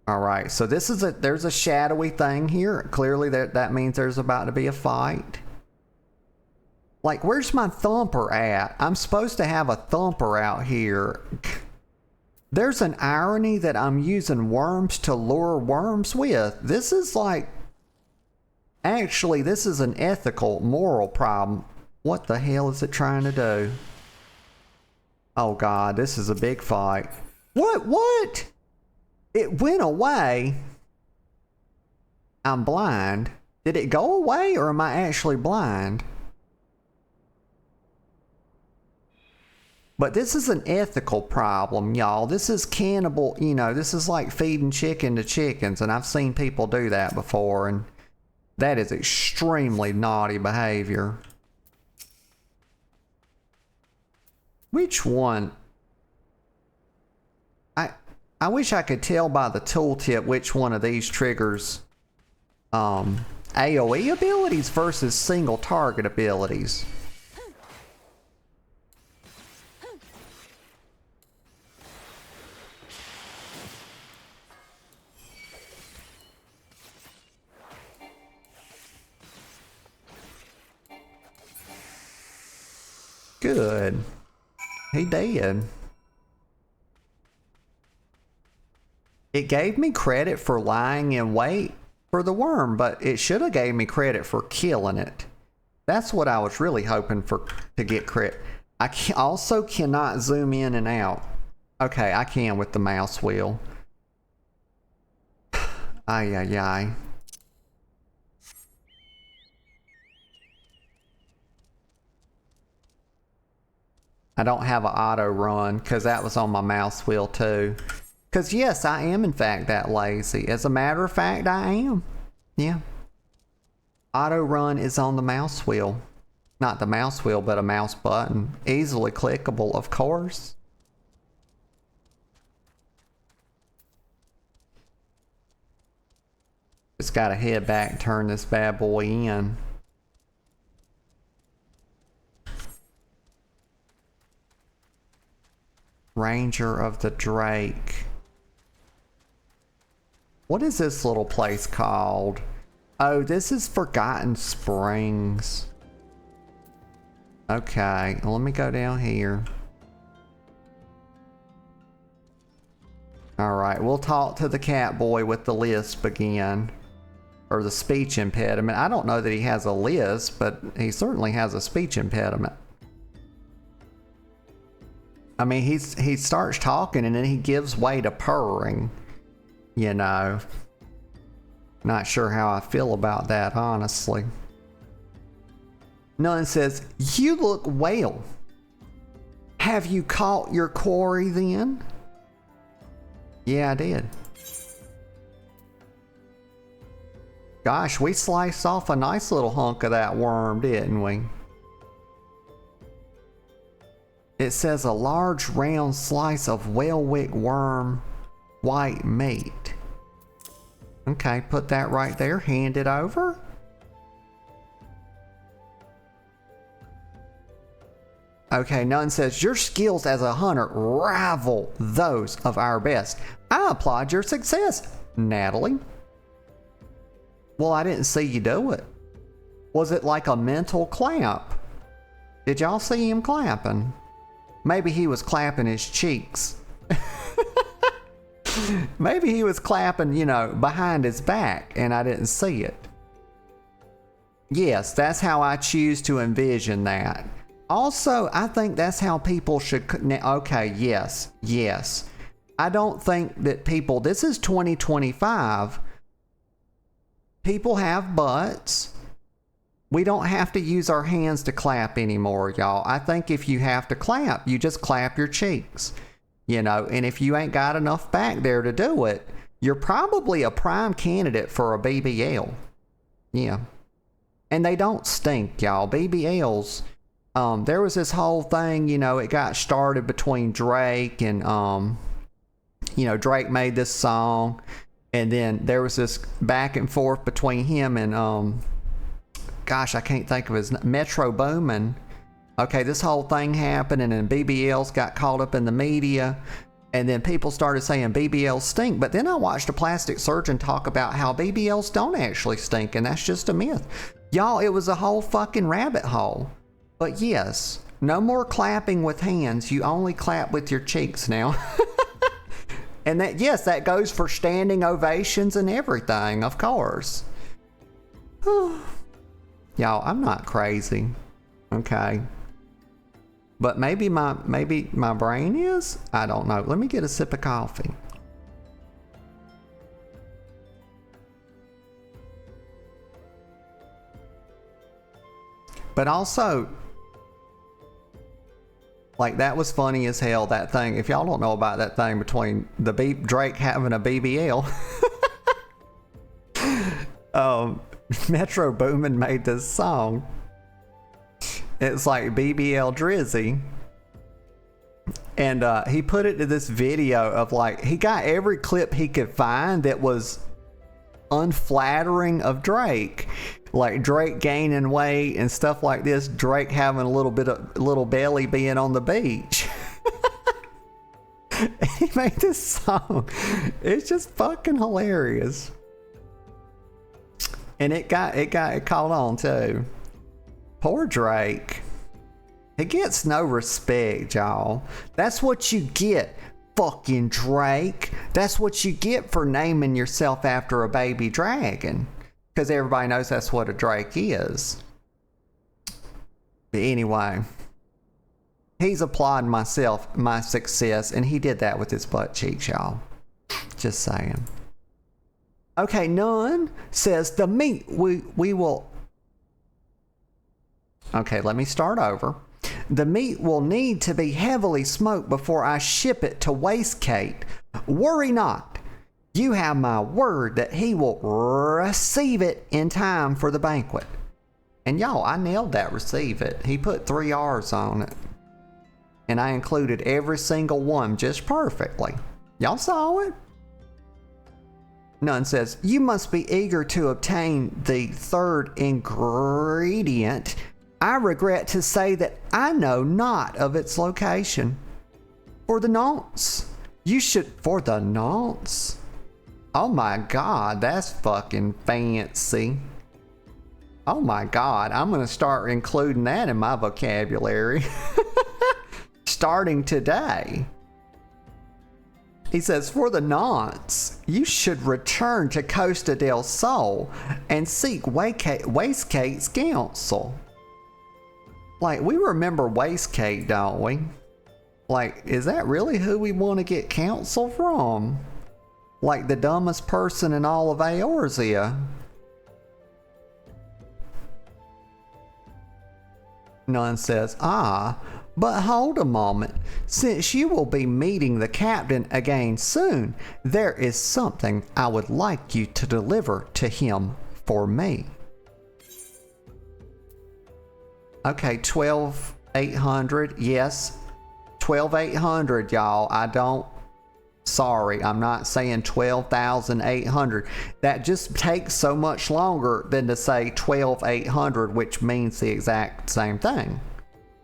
Alright, so this is there's a shadowy thing here. Clearly that means there's about to be a fight. Like, where's my thumper at? I'm supposed to have a thumper out here. There's an irony that I'm using worms to lure worms with. This is like... Actually, this is an ethical, moral problem. What the hell is it trying to do? Oh God, this is a big fight. What? It went away. I'm blind. Did it go away or am I actually blind? But this is an ethical problem, y'all. This is cannibal, you know, this is like feeding chicken to chickens, and I've seen people do that before, and that is extremely naughty behavior. Which one? I wish I could tell by the tooltip which one of these triggers AoE abilities versus single target abilities. Good. He did. It gave me credit for lying in wait for the worm, but it should have gave me credit for killing it. That's what I was really hoping for, to get credit. I also cannot zoom in and out. Okay, I can with the mouse wheel. Ay, ay, ay. I don't have an auto run because that was on my mouse wheel too. Because yes, I am in fact that lazy. As a matter of fact, I am. Yeah. Auto run is on the mouse wheel. Not the mouse wheel, but a mouse button. Easily clickable, of course. Just gotta head back and turn this bad boy in. Ranger of the Drake. What is this little place called? Oh, this is Forgotten Springs. Okay, let me go down here. Alright, we'll talk to the cat boy with the lisp again. Or the speech impediment. I don't know that he has a lisp, but he certainly has a speech impediment. I mean, he starts talking and then he gives way to purring. You know. Not sure how I feel about that, honestly. None says, "You look well. Have you caught your quarry then?" Yeah, I did. Gosh, we sliced off a nice little hunk of that worm, didn't we? It says a large round slice of whale-wick worm white meat. Okay, put that right there. Hand it over. Okay, Nunn says, your skills as a hunter rival those of our best. I applaud your success, Natalie. Well, I didn't see you do it. Was it like a mental clap? Did y'all see him clapping? Maybe he was clapping his cheeks. Maybe he was clapping, you know, behind his back and I didn't see it. Yes, that's how I choose to envision that. Also, I think that's how people should. Okay, yes. I don't think that people, this is 2025. People have butts. We don't have to use our hands to clap anymore, y'all. I think if you have to clap, you just clap your cheeks. You know, and if you ain't got enough back there to do it, you're probably a prime candidate for a BBL. Yeah. And they don't stink, y'all. BBLs, there was this whole thing, you know, it got started between Drake and, you know, Drake made this song. And then there was this back and forth between him and, gosh, I can't think of his name, Metro Boomin. Okay, this whole thing happened and then BBLs got caught up in the media and then people started saying BBLs stink. But then I watched a plastic surgeon talk about how BBLs don't actually stink and that's just a myth. Y'all, it was a whole fucking rabbit hole. But yes, no more clapping with hands. You only clap with your cheeks now. And that, yes, that goes for standing ovations and everything, of course. Y'all, I'm not crazy. Okay. But maybe my brain is? I don't know. Let me get a sip of coffee. But also, like, that was funny as hell, that thing. If y'all don't know about that thing between Drake having a BBL. Metro Boomin made this song. It's like BBL Drizzy. And he put it to this video of like, he got every clip he could find that was unflattering of Drake. Like Drake gaining weight and stuff like this. Drake having a little belly being on the beach. And he made this song. It's just fucking hilarious. And it caught on too. Poor Drake. He gets no respect, y'all. That's what you get, fucking Drake. That's what you get for naming yourself after a baby dragon. Because everybody knows that's what a Drake is. But anyway, he's applauding my success, and he did that with his butt cheeks, y'all. Just saying. Okay, Nunn says the meat we will... Okay, let me start over. The meat will need to be heavily smoked before I ship it to Wastegate. Worry not. You have my word that he will receive it in time for the banquet. And y'all, I nailed that receive it. He put 3 R's on it. And I included every single one just perfectly. Y'all saw it? Nunn says, you must be eager to obtain the third ingredient. I regret to say that I know not of its location. For the nonce. You should, for the nonce. Oh my God, that's fucking fancy. Oh my God, I'm gonna start including that in my vocabulary. Starting today. He says, for the nonce, you should return to Costa del Sol and seek Wastegate's counsel. Like, we remember Wastegate, don't we? Like, is that really who we want to get counsel from? Like the dumbest person in all of Eorzea. Nunn says, but hold a moment. Since you will be meeting the captain again soon, there is something I would like you to deliver to him for me. Okay, 12,800. Yes, 12,800, y'all. I don't Sorry, I'm not saying 12,800. That just takes so much longer than to say 12,800, which means the exact same thing.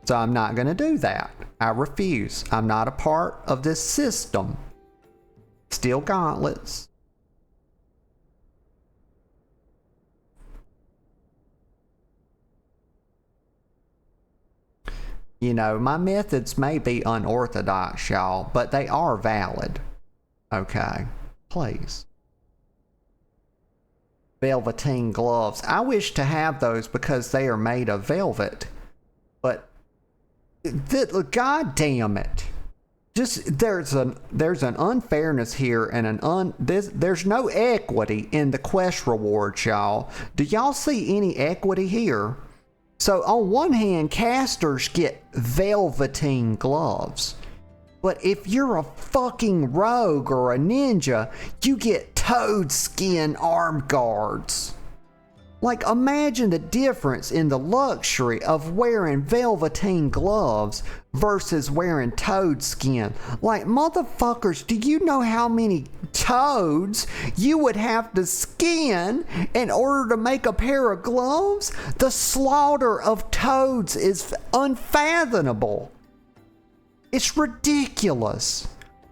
So I'm not going to do that. I refuse. I'm not a part of this system. Steel gauntlets. You know, my methods may be unorthodox, y'all, but they are valid. Okay, please. Velveteen gloves. I wish to have those because they are made of velvet. But, god damn it. Just, there's an unfairness here and there's no equity in the quest rewards, y'all. Do y'all see any equity here? So on one hand, casters get velveteen gloves. But if you're a fucking rogue or a ninja, you get toad skin arm guards. Like, imagine the difference in the luxury of wearing velveteen gloves versus wearing toad skin. Like, motherfuckers, do you know how many toads you would have to skin in order to make a pair of gloves? The slaughter of toads is unfathomable. It's ridiculous.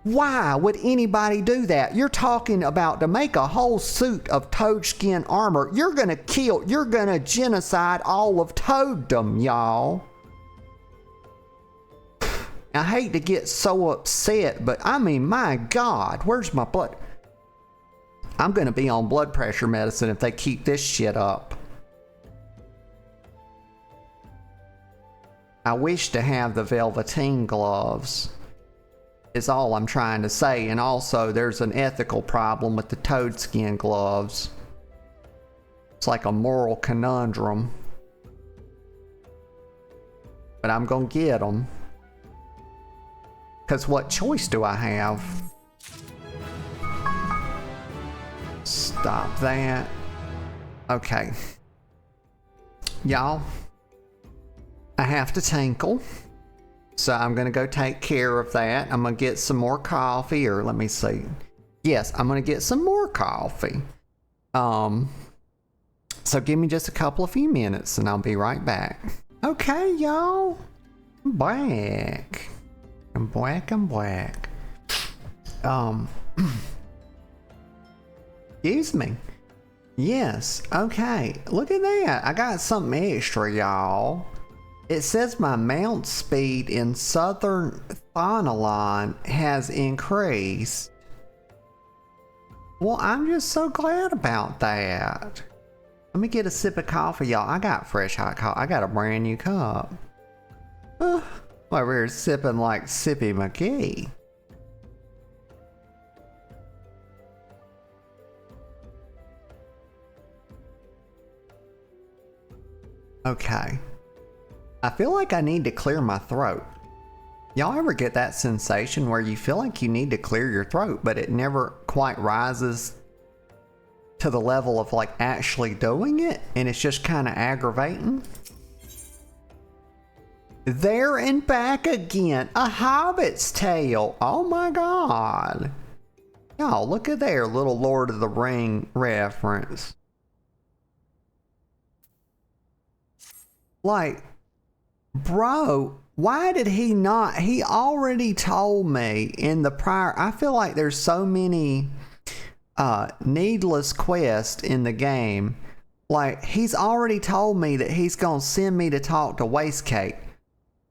Why would anybody do that? You're talking about to make a whole suit of toad skin armor. You're gonna genocide all of toaddom, y'all. I hate to get so upset, but I mean, my God, where's my blood? I'm gonna be on blood pressure medicine if they keep this shit up. I wish to have the velveteen gloves. Is all I'm trying to say. And also there's an ethical problem with the toad skin gloves. It's like a moral conundrum. But I'm gonna get them. Because what choice do I have? Stop that. Okay. Y'all, I have to tinkle. So I'm going to go take care of that. I'm going to get some more coffee, or let me see. Yes, I'm going to get some more coffee. So give me just a couple of few minutes and I'll be right back. Okay, y'all. I'm back. I'm back. Excuse me. Yes, okay. Look at that. I got something extra, y'all. It says my mount speed in Southern Thonalon has increased. Well, I'm just so glad about that. Let me get a sip of coffee, y'all. I got fresh hot coffee. I got a brand new cup. Over here sipping like Sippy McGee. Okay. I feel like I need to clear my throat. Y'all ever get that sensation where you feel like you need to clear your throat, but it never quite rises to the level of like actually doing it, and it's just kind of aggravating? There and back again, A Hobbit's Tale. Oh my God. Y'all, look at there, little Lord of the Ring reference. Like, bro, why did he not? He already told me in the prior. I feel like there's so many needless quests in the game. Like, he's already told me that he's gonna send me to talk to Wastecake,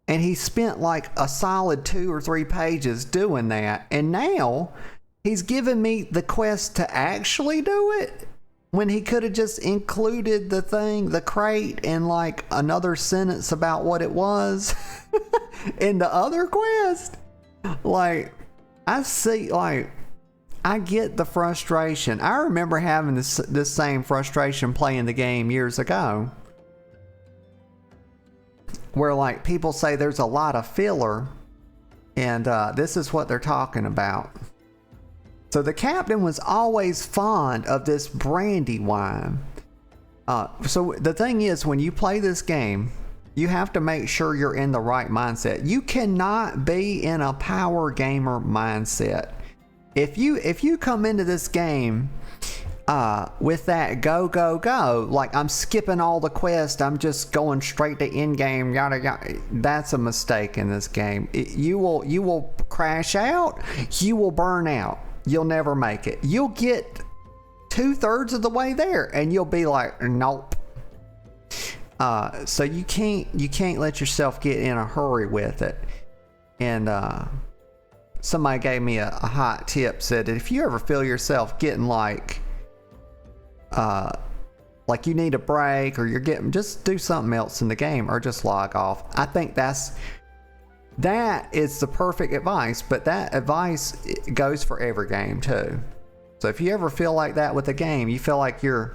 and he spent like a solid 2 or 3 pages doing that, and now he's giving me the quest to actually do it, when he could have just included the thing, the crate, and like another sentence about what it was in the other quest. Like, I see, like, I get the frustration. I remember having this same frustration playing the game years ago, where like people say there's a lot of filler, and this is what they're talking about. So the captain was always fond of this brandy wine. So the thing is, when you play this game, you have to make sure you're in the right mindset. You cannot be in a power gamer mindset. if you come into this game with that go, like I'm skipping all the quests, I'm just going straight to end game, yada yada, that's a mistake in this game. You will crash out, you will burn out, you'll never make it. You'll get 2/3 of the way there and you'll be like, nope. So you can't let yourself get in a hurry with it. And somebody gave me a hot tip, said that if you ever feel yourself getting like you need a break, or you're getting, just do something else in the game, or just log off. I think that is the perfect advice, but that advice goes for every game too. So if you ever feel like that with a game, you feel like you've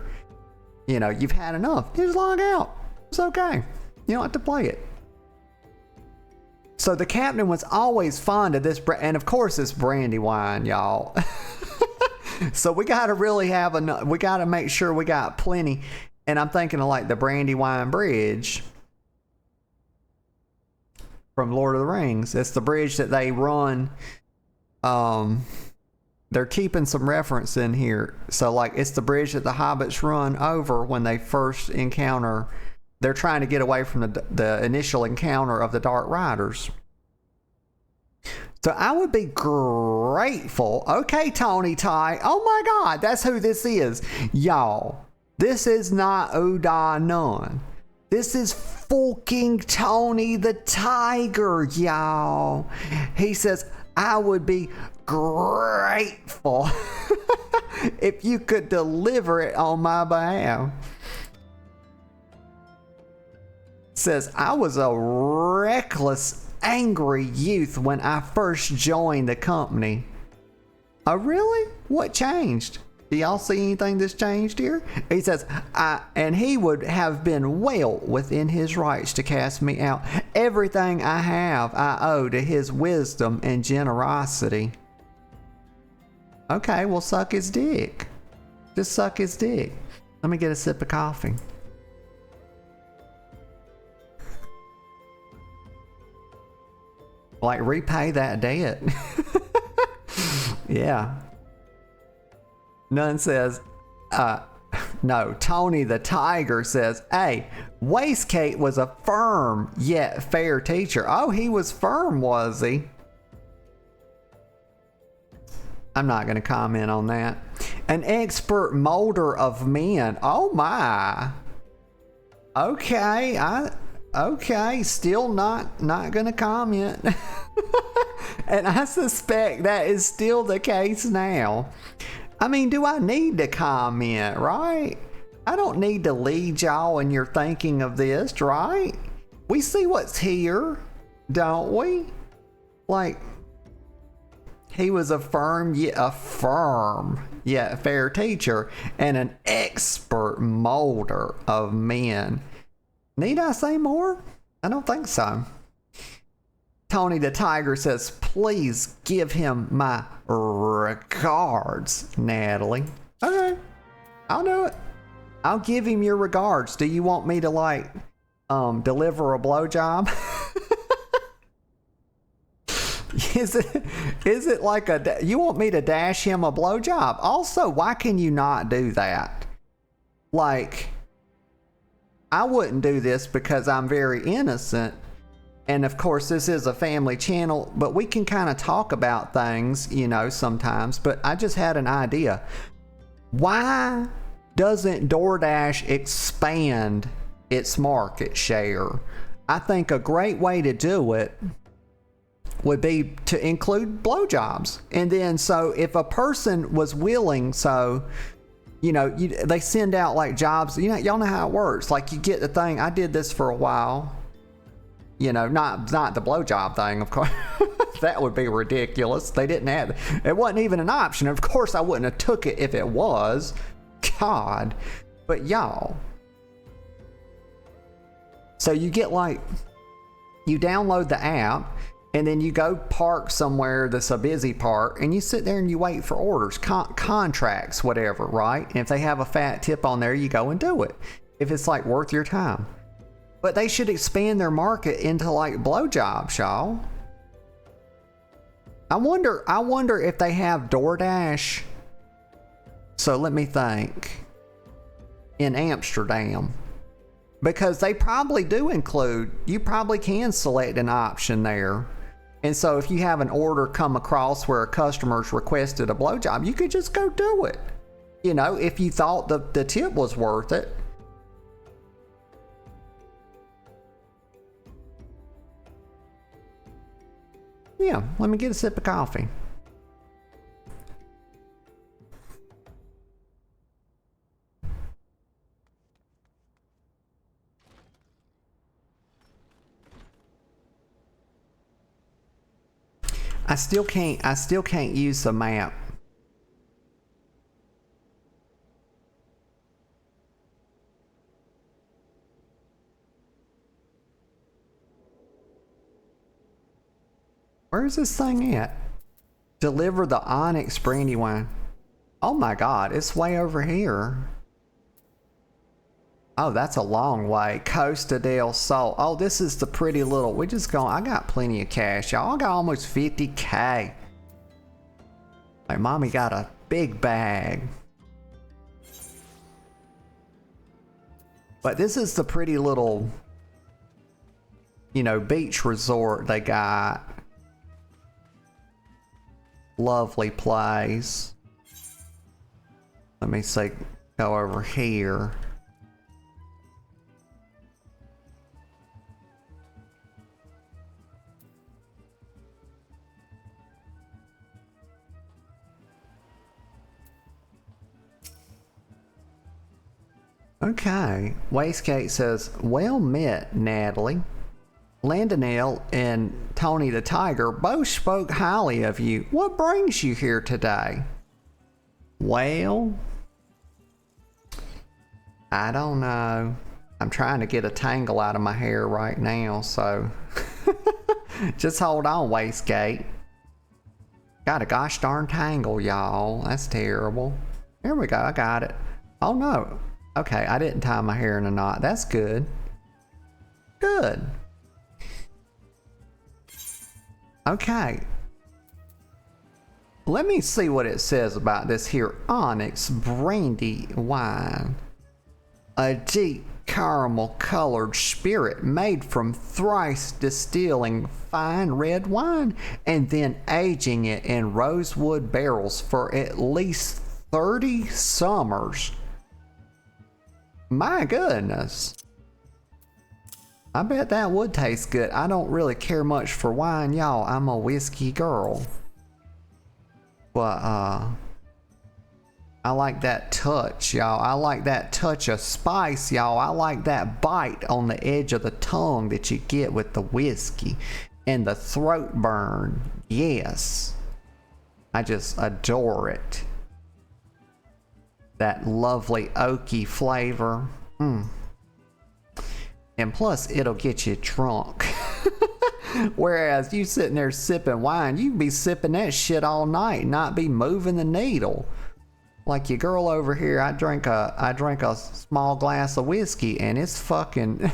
had enough, just log out. It's okay. You don't have to play it. So the captain was always fond of this, and of course it's brandy wine, y'all. So we got to really have enough. We got to make sure we got plenty. And I'm thinking of like the Brandywine Bridge from Lord of the Rings. It's the bridge that they run. They're keeping some reference in here. So like it's the bridge that the hobbits run over when they first encounter. They're trying to get away from the initial encounter of the Dark Riders. So I would be grateful. Okay, Tony Ty. Oh my God, that's who this is. Y'all, this is not Uda Nunn. This is fucking Tony the Tiger, y'all. He says, I would be grateful if you could deliver it on my behalf. Says, I was a reckless, angry youth when I first joined the company. Oh, really? What changed? Do y'all see anything that's changed here? He says, and he would have been well within his rights to cast me out. Everything I have, I owe to his wisdom and generosity. Okay, well, suck his dick. Just suck his dick. Let me get a sip of coffee. Like, repay that debt. Yeah. Nunn says, no, Tony the Tiger says, hey, Wastegate was a firm yet fair teacher. Oh, he was firm, was he? I'm not going to comment on that. An expert molder of men. Oh my. Okay, still not gonna comment. And I suspect that is still the case now. I mean, do I need to comment, right? I don't need to lead y'all in your thinking of this, right? We see what's here, don't we? Like, he was a firm yet fair teacher and an expert molder of men. Need I say more? I don't think so. Tony the Tiger says, please give him my regards, Natalie. Okay, I'll do it. I'll give him your regards. Do you want me to like deliver a blowjob? Is it like you want me to dash him a blowjob? Also, why can you not do that? Like, I wouldn't do this because I'm very innocent. And of course, this is a family channel, but we can kind of talk about things, sometimes. But I just had an idea. Why doesn't DoorDash expand its market share? I think a great way to do it would be to include blowjobs. And then, so if a person was willing, they send out like jobs, y'all know how it works. Like, you get the thing. I did this for a while, not the blowjob thing, of course. That would be ridiculous. They didn't have it. Wasn't even an option. Of course, I wouldn't have took it if it was. God. But y'all. So you get you download the app, and then you go park somewhere that's a busy part, and you sit there and you wait for orders, contracts, whatever, right? And if they have a fat tip on there, you go and do it. If it's worth your time. But they should expand their market into blowjobs, y'all. I wonder if they have DoorDash. So let me think. In Amsterdam. Because they probably do include, you probably can select an option there. And so if you have an order come across where a customer's requested a blowjob, you could just go do it. You know, if you thought the tip was worth it. Yeah, let me get a sip of coffee. I still can't use the map. Where's this thing at? Deliver the Onyx brandy wine. Oh my god, it's way over here. Oh, that's a long way. Costa del Sol. Oh, this is the pretty little. We just going. I got plenty of cash, y'all. I got almost 50K. Like, mommy got a big bag. But this is the pretty little, you know, beach resort they got. Lovely place. Let me see. Go over here. Okay. Wastegate says, well met, Natalie. Landonell and Tony the Tiger both spoke highly of you. What brings you here today? Well, I don't know. I'm trying to get a tangle out of my hair right now, so just hold on, Wastegate. Got a gosh darn tangle, y'all. That's terrible. There we go. I got it. Oh no. Okay, I didn't tie my hair in a knot. That's good. Good. Okay. Let me see what it says about this here Onyx brandy wine. A deep caramel colored spirit made from thrice distilling fine red wine and then aging it in rosewood barrels for at least 30 summers. My goodness. I bet that would taste good. I don't really care much for wine, y'all. I'm a whiskey girl. But, I like that touch, y'all. I like that touch of spice, y'all. I like that bite on the edge of the tongue that you get with the whiskey. And the throat burn. Yes. I just adore it. That lovely oaky flavor. And plus, it'll get you drunk. Whereas you sitting there sipping wine, you can be sipping that shit all night and not be moving the needle. Like your girl over here, I drank a small glass of whiskey and it's fucking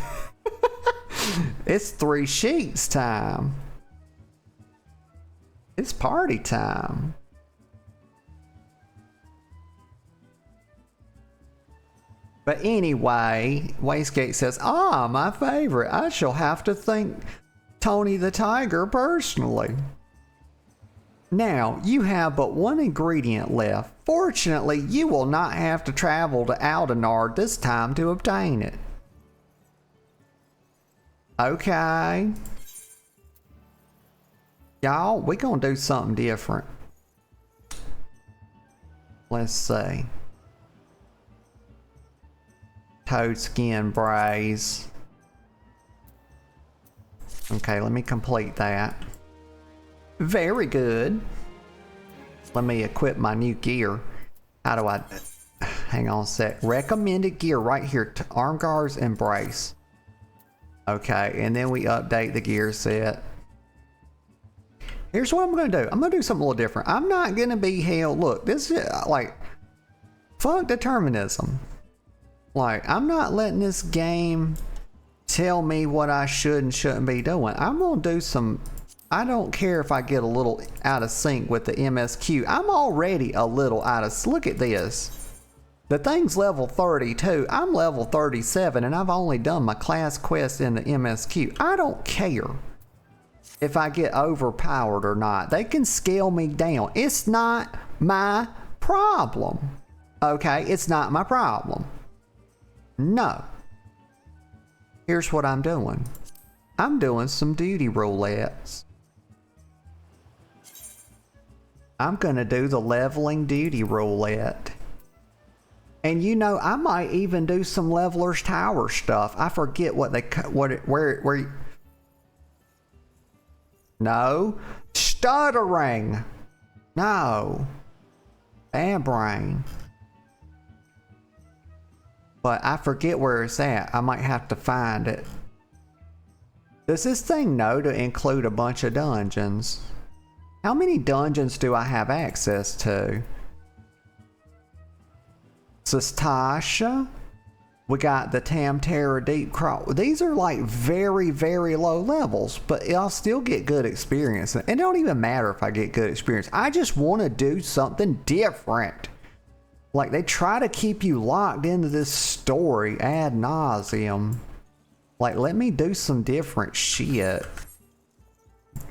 it's 3 sheets time. It's party time. But anyway, Wastegate says, my favorite. I shall have to thank Tony the Tiger personally. Now, you have but one ingredient left. Fortunately, you will not have to travel to Aldenard this time to obtain it. Okay. Y'all, we gonna do something different. Let's see. Toad skin braise. Okay, let me complete that. Very good. Let me equip my new gear. How do I... Hang on a sec. Recommended gear right here. Arm guards and brace. Okay, and then we update the gear set. Here's what I'm going to do. I'm going to do something a little different. I'm not going to be held... Look, this is like... Fuck determinism. Like, I'm not letting this game tell me what I should and shouldn't be doing. I'm going to do some I don't care if I get a little out of sync with the MSQ. I'm already a little out of... Look at this. The thing's level 32. I'm level 37 and I've only done my class quest in the MSQ. I don't care if I get overpowered or not. They can scale me down. It's not my problem. Okay? It's not my problem. No. Here's what I'm doing. I'm doing some duty roulettes. I'm gonna do the leveling duty roulette. And you know, I might even do some leveler's tower stuff. I forget what they, where, no. Stuttering. No. Bad brain. But I forget where it's at. I might have to find it. Does this thing know to include a bunch of dungeons? How many dungeons do I have access to? Sastasha. We got the Tamtara Deep Crawl. These are like very, very low levels, but I'll still get good experience. And it don't even matter if I get good experience. I just want to do something different. Like, they try to keep you locked into this story ad nauseum. Like, let me do some different shit.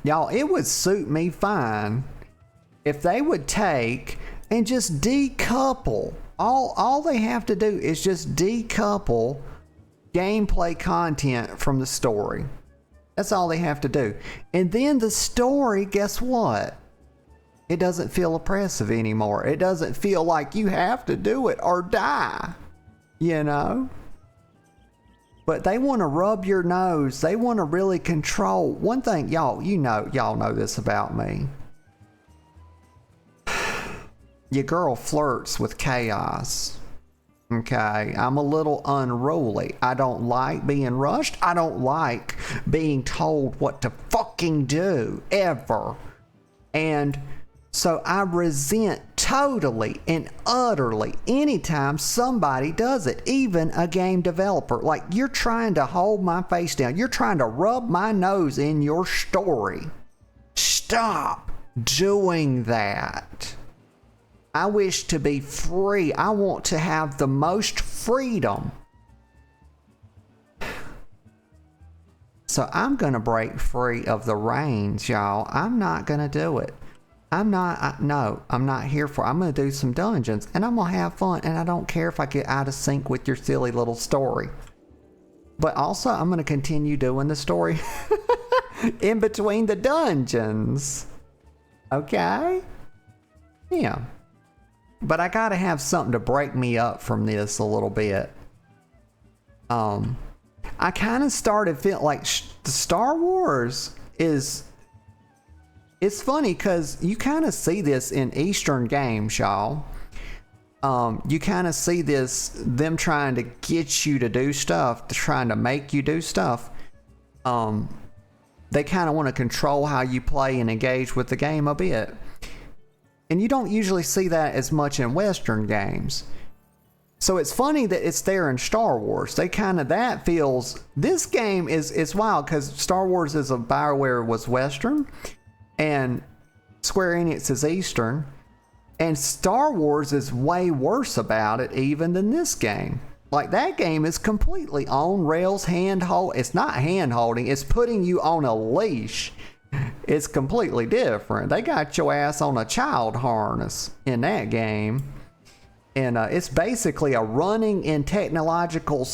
Y'all, it would suit me fine if they would take and just decouple. All they have to do is just decouple gameplay content from the story. That's all they have to do. And then the story, guess what? It doesn't feel oppressive anymore. It doesn't feel like you have to do it or die, you know? But they want to rub your nose. They want to really control. One thing, y'all know this about me. Your girl flirts with chaos. Okay, I'm a little unruly. I don't like being rushed. I don't like being told what to fucking do, ever. And so I resent totally and utterly anytime somebody does it, even a game developer. Like, you're trying to hold my face down. You're trying to rub my nose in your story. Stop doing that. I wish to be free. I want to have the most freedom. So I'm going to break free of the reins, y'all. I'm not going to do it. I'm not here for it. I'm going to do some dungeons and I'm going to have fun. And I don't care if I get out of sync with your silly little story. But also, I'm going to continue doing the story in between the dungeons. Okay? Yeah. But I gotta have something to break me up from this a little bit. I kind of started feeling like the Star Wars is... It's funny because you kind of see this in Eastern games, y'all. You kind of see this, them trying to get you to do stuff, trying to make you do stuff. They kind of want to control how you play and engage with the game a bit. And you don't usually see that as much in Western games. So it's funny that it's there in Star Wars. They kind of, that feels, this game is wild because Star Wars is a BioWare was Western and Square Enix is Eastern. And Star Wars is way worse about it even than this game. Like, that game is completely on rails, handhold. It's not hand holding, it's putting you on a leash. It's completely different. They got your ass on a child harness in that game. And it's basically a running in technological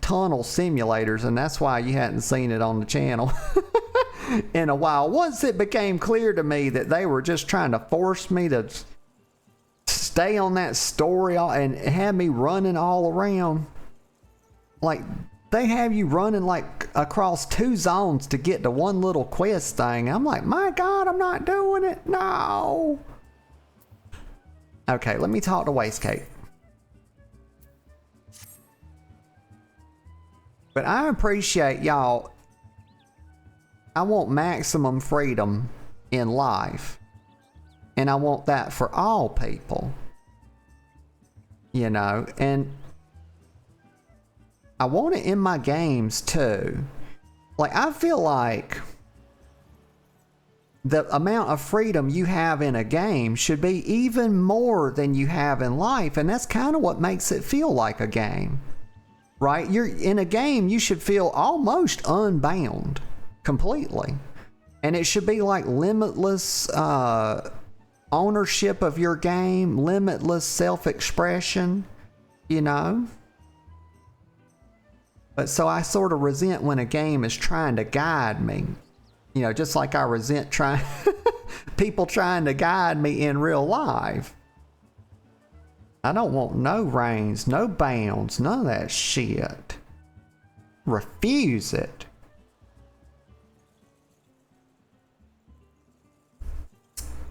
tunnel simulators, and that's why you hadn't seen it on the channel in a while. Once it became clear to me that they were just trying to force me to stay on that story and have me running all around. Like, they have you running like across 2 zones to get to one little quest thing. I'm like, my God, I'm not doing it. No. Okay, let me talk to Wastecape. But I appreciate y'all. I want maximum freedom in life. And I want that for all people. You know, and I want it in my games too. Like, I feel like the amount of freedom you have in a game should be even more than you have in life, and that's kind of what makes it feel like a game, right? You're in a game, you should feel almost unbound completely, and it should be like limitless ownership of your game, limitless self-expression, you know. But so I sort of resent when a game is trying to guide me. You know, just like I resent people trying to guide me in real life. I don't want no reins, no bounds, none of that shit. Refuse it.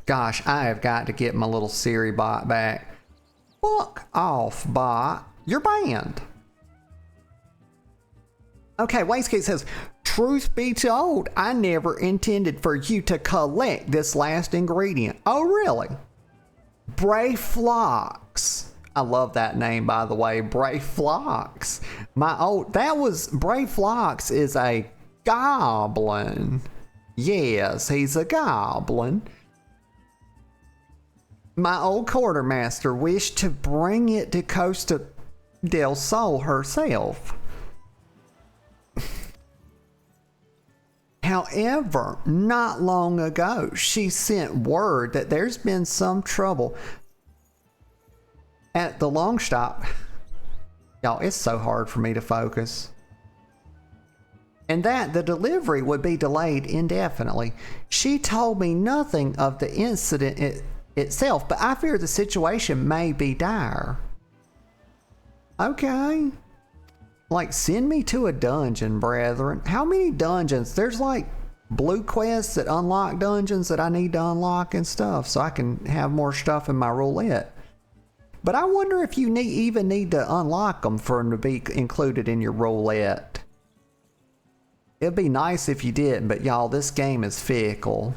Gosh, I have got to get my little Siri bot back. Fuck off, bot. You're banned. Okay, Wastegate says, truth be told, I never intended for you to collect this last ingredient. Oh, really? Brayflox. I love that name, by the way. Brayflox. Brayflox is a goblin. Yes, he's a goblin. My old quartermaster wished to bring it to Costa del Sol herself. However, not long ago, she sent word that there's been some trouble at the long stop. Y'all, it's so hard for me to focus. And that the delivery would be delayed indefinitely. She told me nothing of the incident itself, but I fear the situation may be dire. Okay. Like, send me to a dungeon, brethren. How many dungeons? There's like blue quests that unlock dungeons that I need to unlock and stuff, so I can have more stuff in my roulette. But I wonder if you even need to unlock them for them to be included in your roulette. It'd be nice if you did, but y'all, this game is fickle.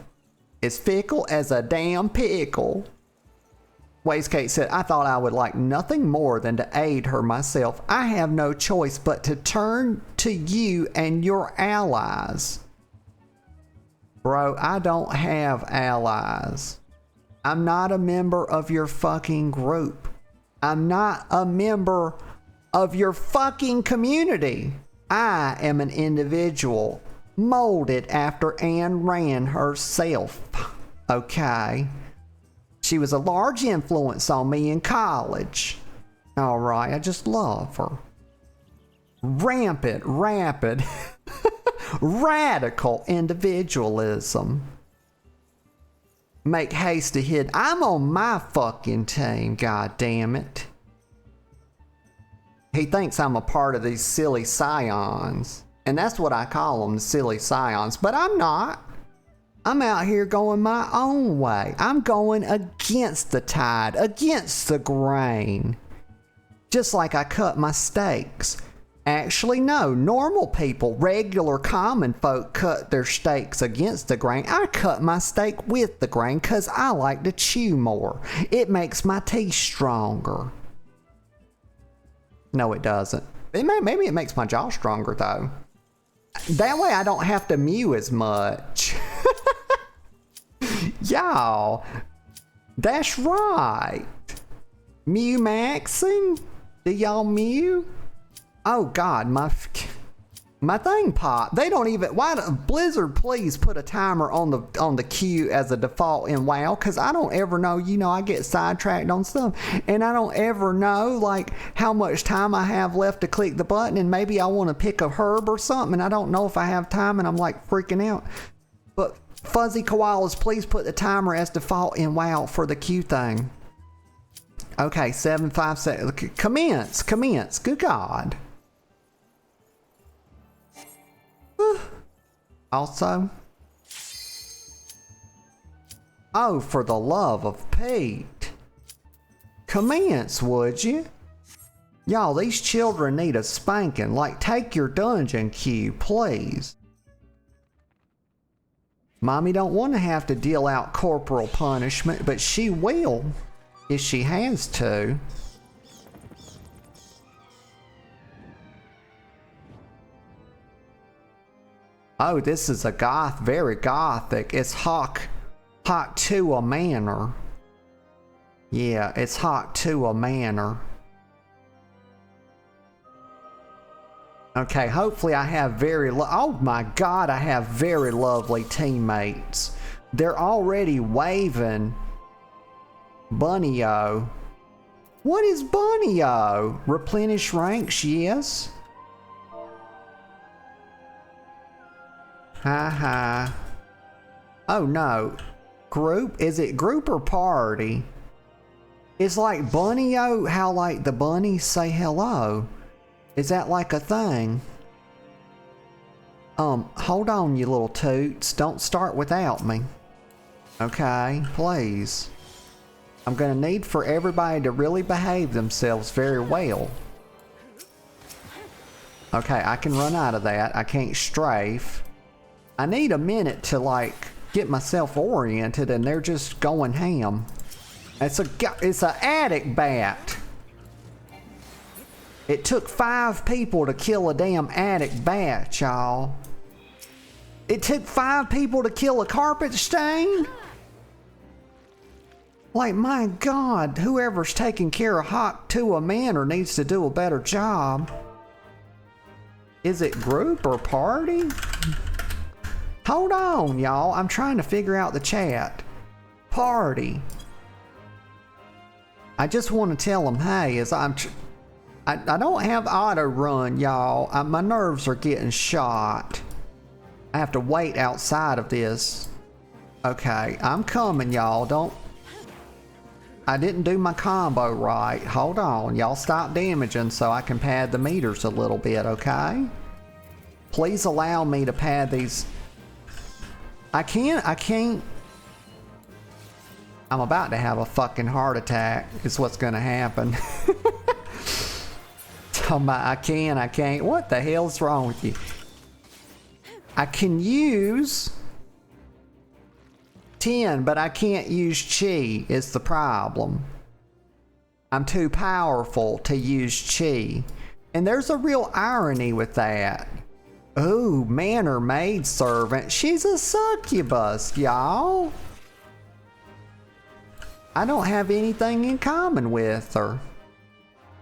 It's fickle as a damn pickle. Wastegate said, I thought I would like nothing more than to aid her myself. I have no choice but to turn to you and your allies. Bro, I don't have allies. I'm not a member of your fucking group. I'm not a member of your fucking community. I am an individual molded after Ayn Rand herself. Okay? She was a large influence on me in college. All right, I just love her. Rampant, rapid, radical individualism. Make haste to hit. I'm on my fucking team, god damn it. He thinks I'm a part of these silly scions. And that's what I call them, the silly scions. But I'm not. I'm out here going my own way. I'm going against the tide, against the grain. Just like I cut my steaks. Actually, no, normal people, regular common folk cut their steaks against the grain. I cut my steak with the grain because I like to chew more. It makes my teeth stronger. No, it doesn't. Maybe it makes my jaw stronger, though. That way I don't have to mew as much. Y'all, that's right. Mew maxing? Do y'all mew? Oh God, my thing popped. They don't even. Why Blizzard? Please put a timer on the queue as a default in WoW, because I don't ever know. You know, I get sidetracked on stuff, and I don't ever know like how much time I have left to click the button, and maybe I want to pick a herb or something, and I don't know if I have time, and I'm like freaking out. But Fuzzy Koalas, please put the timer as default in WoW for the queue thing. Okay, 7-5 seconds. Commence. Good God. Also, oh, for the love of Pete, commence, would you? Y'all, these children need a spanking. Like, take your dungeon queue, please. Mommy don't want to have to deal out corporal punishment, but she will if she has to. Oh, this is a very gothic. It's Hawk to a Manor. Yeah, it's Hawk to a Manor. Okay, hopefully I have oh my god, I have very lovely teammates. They're already waving Bunny-O. What is Bunny-O? Replenish ranks, yes. Hi. Oh no. Group? Is it group or party? It's like Bunny-O, how like the bunnies say hello. Is that like a thing? Hold on, you little toots. Don't start without me. Okay, please. I'm gonna need for everybody to really behave themselves very well. Okay, I can run out of that. I can't strafe. I need a minute to like get myself oriented, and they're just going ham. It's a attic bat. It took 5 people to kill a damn attic bat, y'all. It took 5 people to kill a carpet stain? Like, my god, whoever's taking care of Hawk to a Manor needs to do a better job. Is it group or party? Hold on, y'all. I'm trying to figure out the chat. Party. I just want to tell them, hey, I don't have auto run, y'all. My nerves are getting shot. I have to wait outside of this. Okay, I'm coming, y'all. I didn't do my combo right. Hold on, y'all stop damaging so I can pad the meters a little bit, okay? Please allow me to pad these. I can't. I'm about to have a fucking heart attack is what's gonna happen. I can't. What the hell's wrong with you? I can use 10, but I can't use chi is the problem. I'm too powerful to use chi. And there's a real irony with that. Ooh, Manor maidservant. She's a succubus, y'all. I don't have anything in common with her.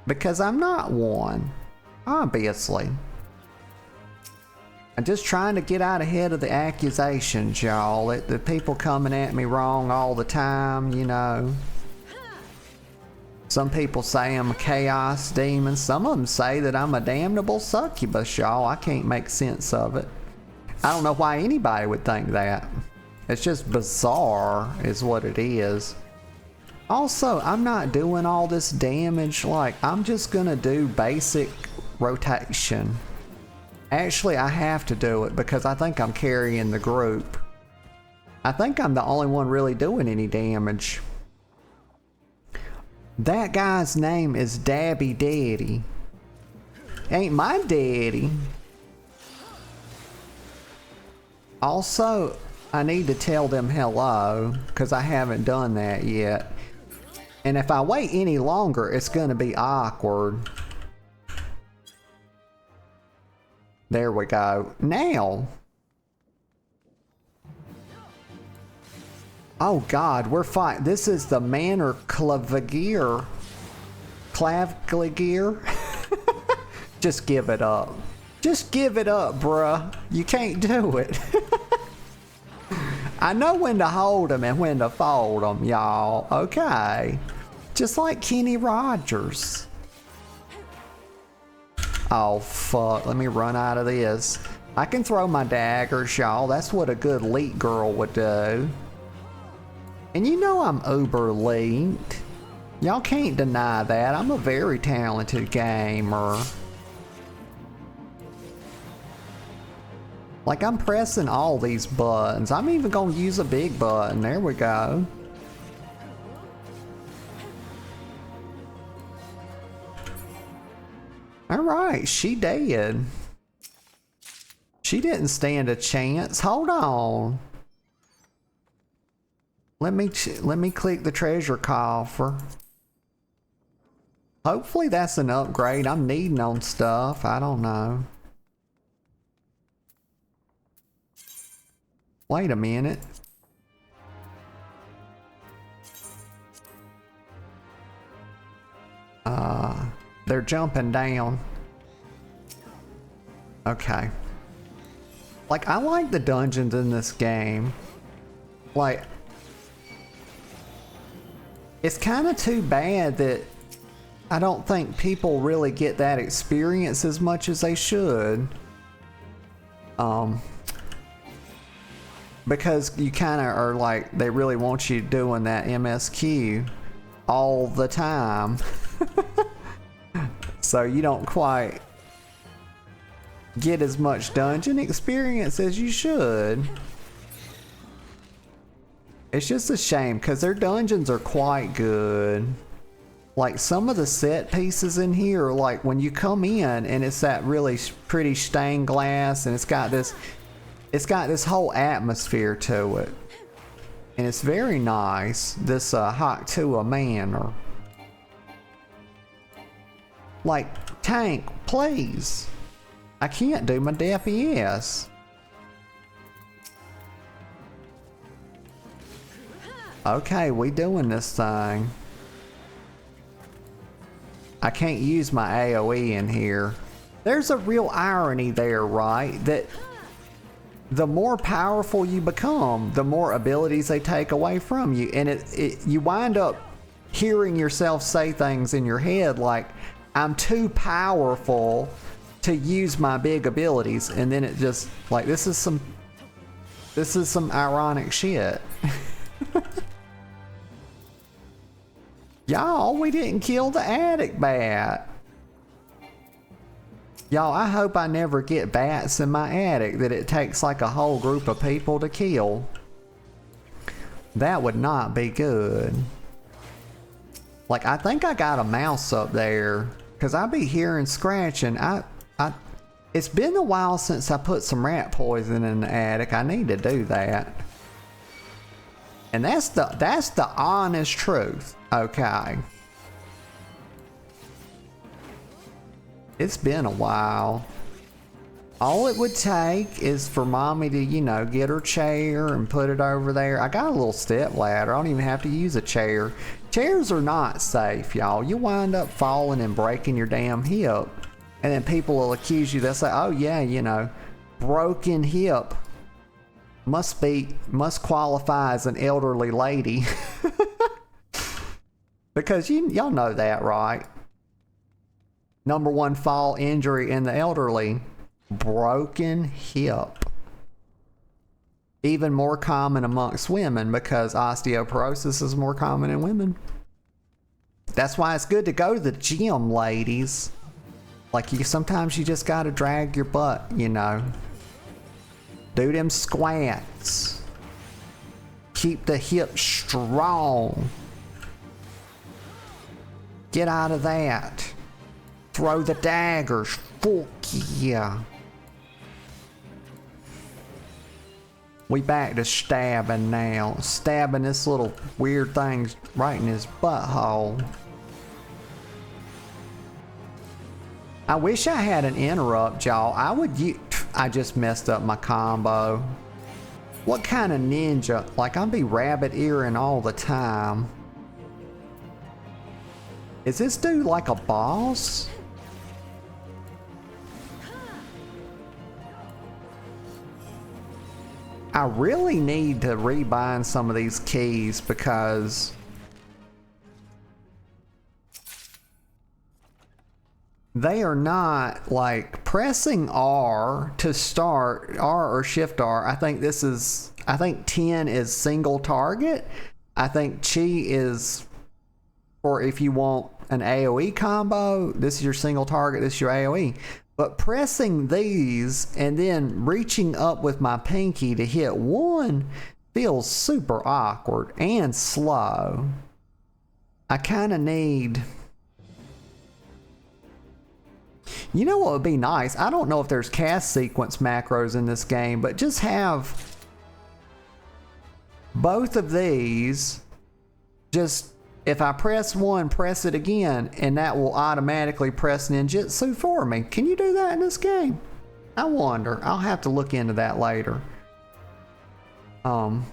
Because I'm not one. Obviously. I'm just trying to get out ahead of the accusations, y'all. The people coming at me wrong all the time, you know. Some people say I'm a chaos demon. Some of them say that I'm a damnable succubus, y'all. I can't make sense of it. I don't know why anybody would think that. It's just bizarre is what it is. Also, I'm not doing all this damage. Like, I'm just gonna do basic rotation. Actually, I have to do it because I think I'm carrying the group. I think I'm the only one really doing any damage. That guy's name is Dabby Daddy. Ain't my daddy. Also, I need to tell them hello because I haven't done that yet. And if I wait any longer, it's gonna be awkward. There we go. Now. Oh god, we're fighting. This is the Manor Clavigere. Just give it up. Just give it up, bruh. You can't do it. I know when to hold them and when to fold them, y'all. Okay. Just like Kenny Rogers. Oh, fuck. Let me run out of this. I can throw my daggers, y'all. That's what a good elite girl would do. And you know I'm uber elite. Y'all can't deny that. I'm a very talented gamer. Like, I'm pressing all these buttons. I'm even gonna use a big button. There we go. Alright, she dead. She didn't stand a chance. Hold on. Let me click the treasure coffer. Hopefully that's an upgrade. I'm needing on stuff. I don't know. Wait a minute. They're jumping down. Okay. Like, I like the dungeons in this game. Like, it's kind of too bad that I don't think people really get that experience as much as they should. Because you kind of are like, they really want you doing that MSQ all the time. So you don't quite get as much dungeon experience as you should. It's just a shame because their dungeons are quite good. Like some of the set pieces in here are like when you come in and it's that really pretty stained glass and it's got this whole atmosphere to it. And it's very nice. This Haktua Manor. Like, tank, please. I can't do my DPS. Okay, we doing this thing. I can't use my AoE in here. There's a real irony there, right? That the more powerful you become, the more abilities they take away from you. And you wind up hearing yourself say things in your head like, I'm too powerful to use my big abilities. And then it just, like, this is some ironic shit. Y'all, we didn't kill the attic bat. Y'all, I hope I never get bats in my attic that it takes like a whole group of people to kill. That would not be good. Like, I think I got a mouse up there because I be hearing scratching. It's been a while since I put some rat poison in the attic. I need to do that. And that's the honest truth. Okay. It's been a while. All it would take is for mommy to, you know, get her chair and put it over there. I got a little step ladder. I don't even have to use a chair. Chairs are not safe, y'all. You wind up falling and breaking your damn hip. And then people will accuse you. They'll say, oh yeah, you know, broken hip must qualify as an elderly lady. Because y'all know that, right? Number one fall injury in the elderly, broken hip. Even more common amongst women because osteoporosis is more common in women. That's why it's good to go to the gym, ladies. Like, sometimes you just gotta drag your butt, you know. Do them squats. Keep the hip strong. Get out of that. Throw the daggers. Fuck yeah. We back to stabbing now. Stabbing this little weird thing right in his butthole. I wish I had an interrupt, y'all. I just messed up my combo. What kind of ninja? Like, I'll be rabbit earing all the time. Is this dude like a boss? I really need to rebind some of these keys because they are not, like, pressing R to start, R or shift R. I think 10 is single target. I think chi is for if you want an AoE combo. This is your single target, this is your AoE. But pressing these and then reaching up with my pinky to hit one feels super awkward and slow. I kind of need... You know what would be nice? I don't know if there's cast sequence macros in this game, but just have both of these. Just, if I press one, press it again, and that will automatically press ninjutsu for me. Can you do that in this game? I wonder. I'll have to look into that later. Oh,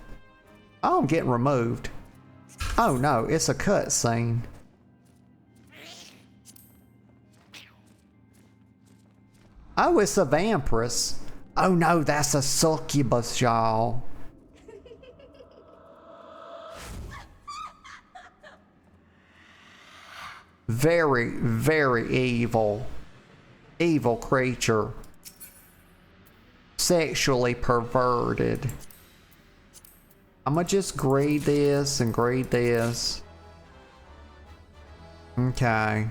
I'm getting removed. Oh no, it's a cutscene. Oh, it's a vampiress. Oh no, that's a succubus, y'all. Very, very evil. Evil creature. Sexually perverted. I'm gonna just greed this and greed this. Okay.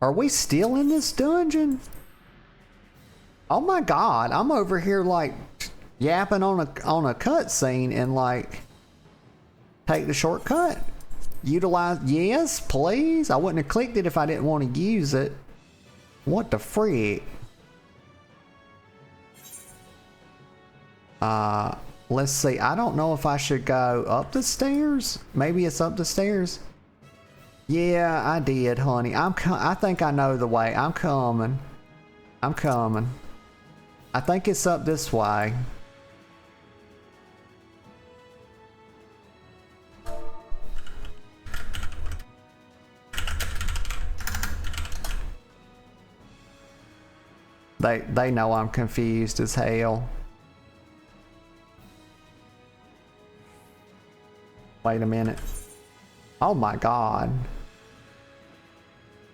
Are we still in this dungeon? Oh my god, I'm over here like yapping on a cutscene and like take the shortcut. Utilize, yes, please. I wouldn't have clicked it if I didn't want to use it. What the freak? Let's see. I don't know if I should go up the stairs. Maybe it's up the stairs. Yeah, I did, honey. I think I know the way. I'm coming. I'm coming. I think it's up this way. They know I'm confused as hell. Wait a minute. Oh my god.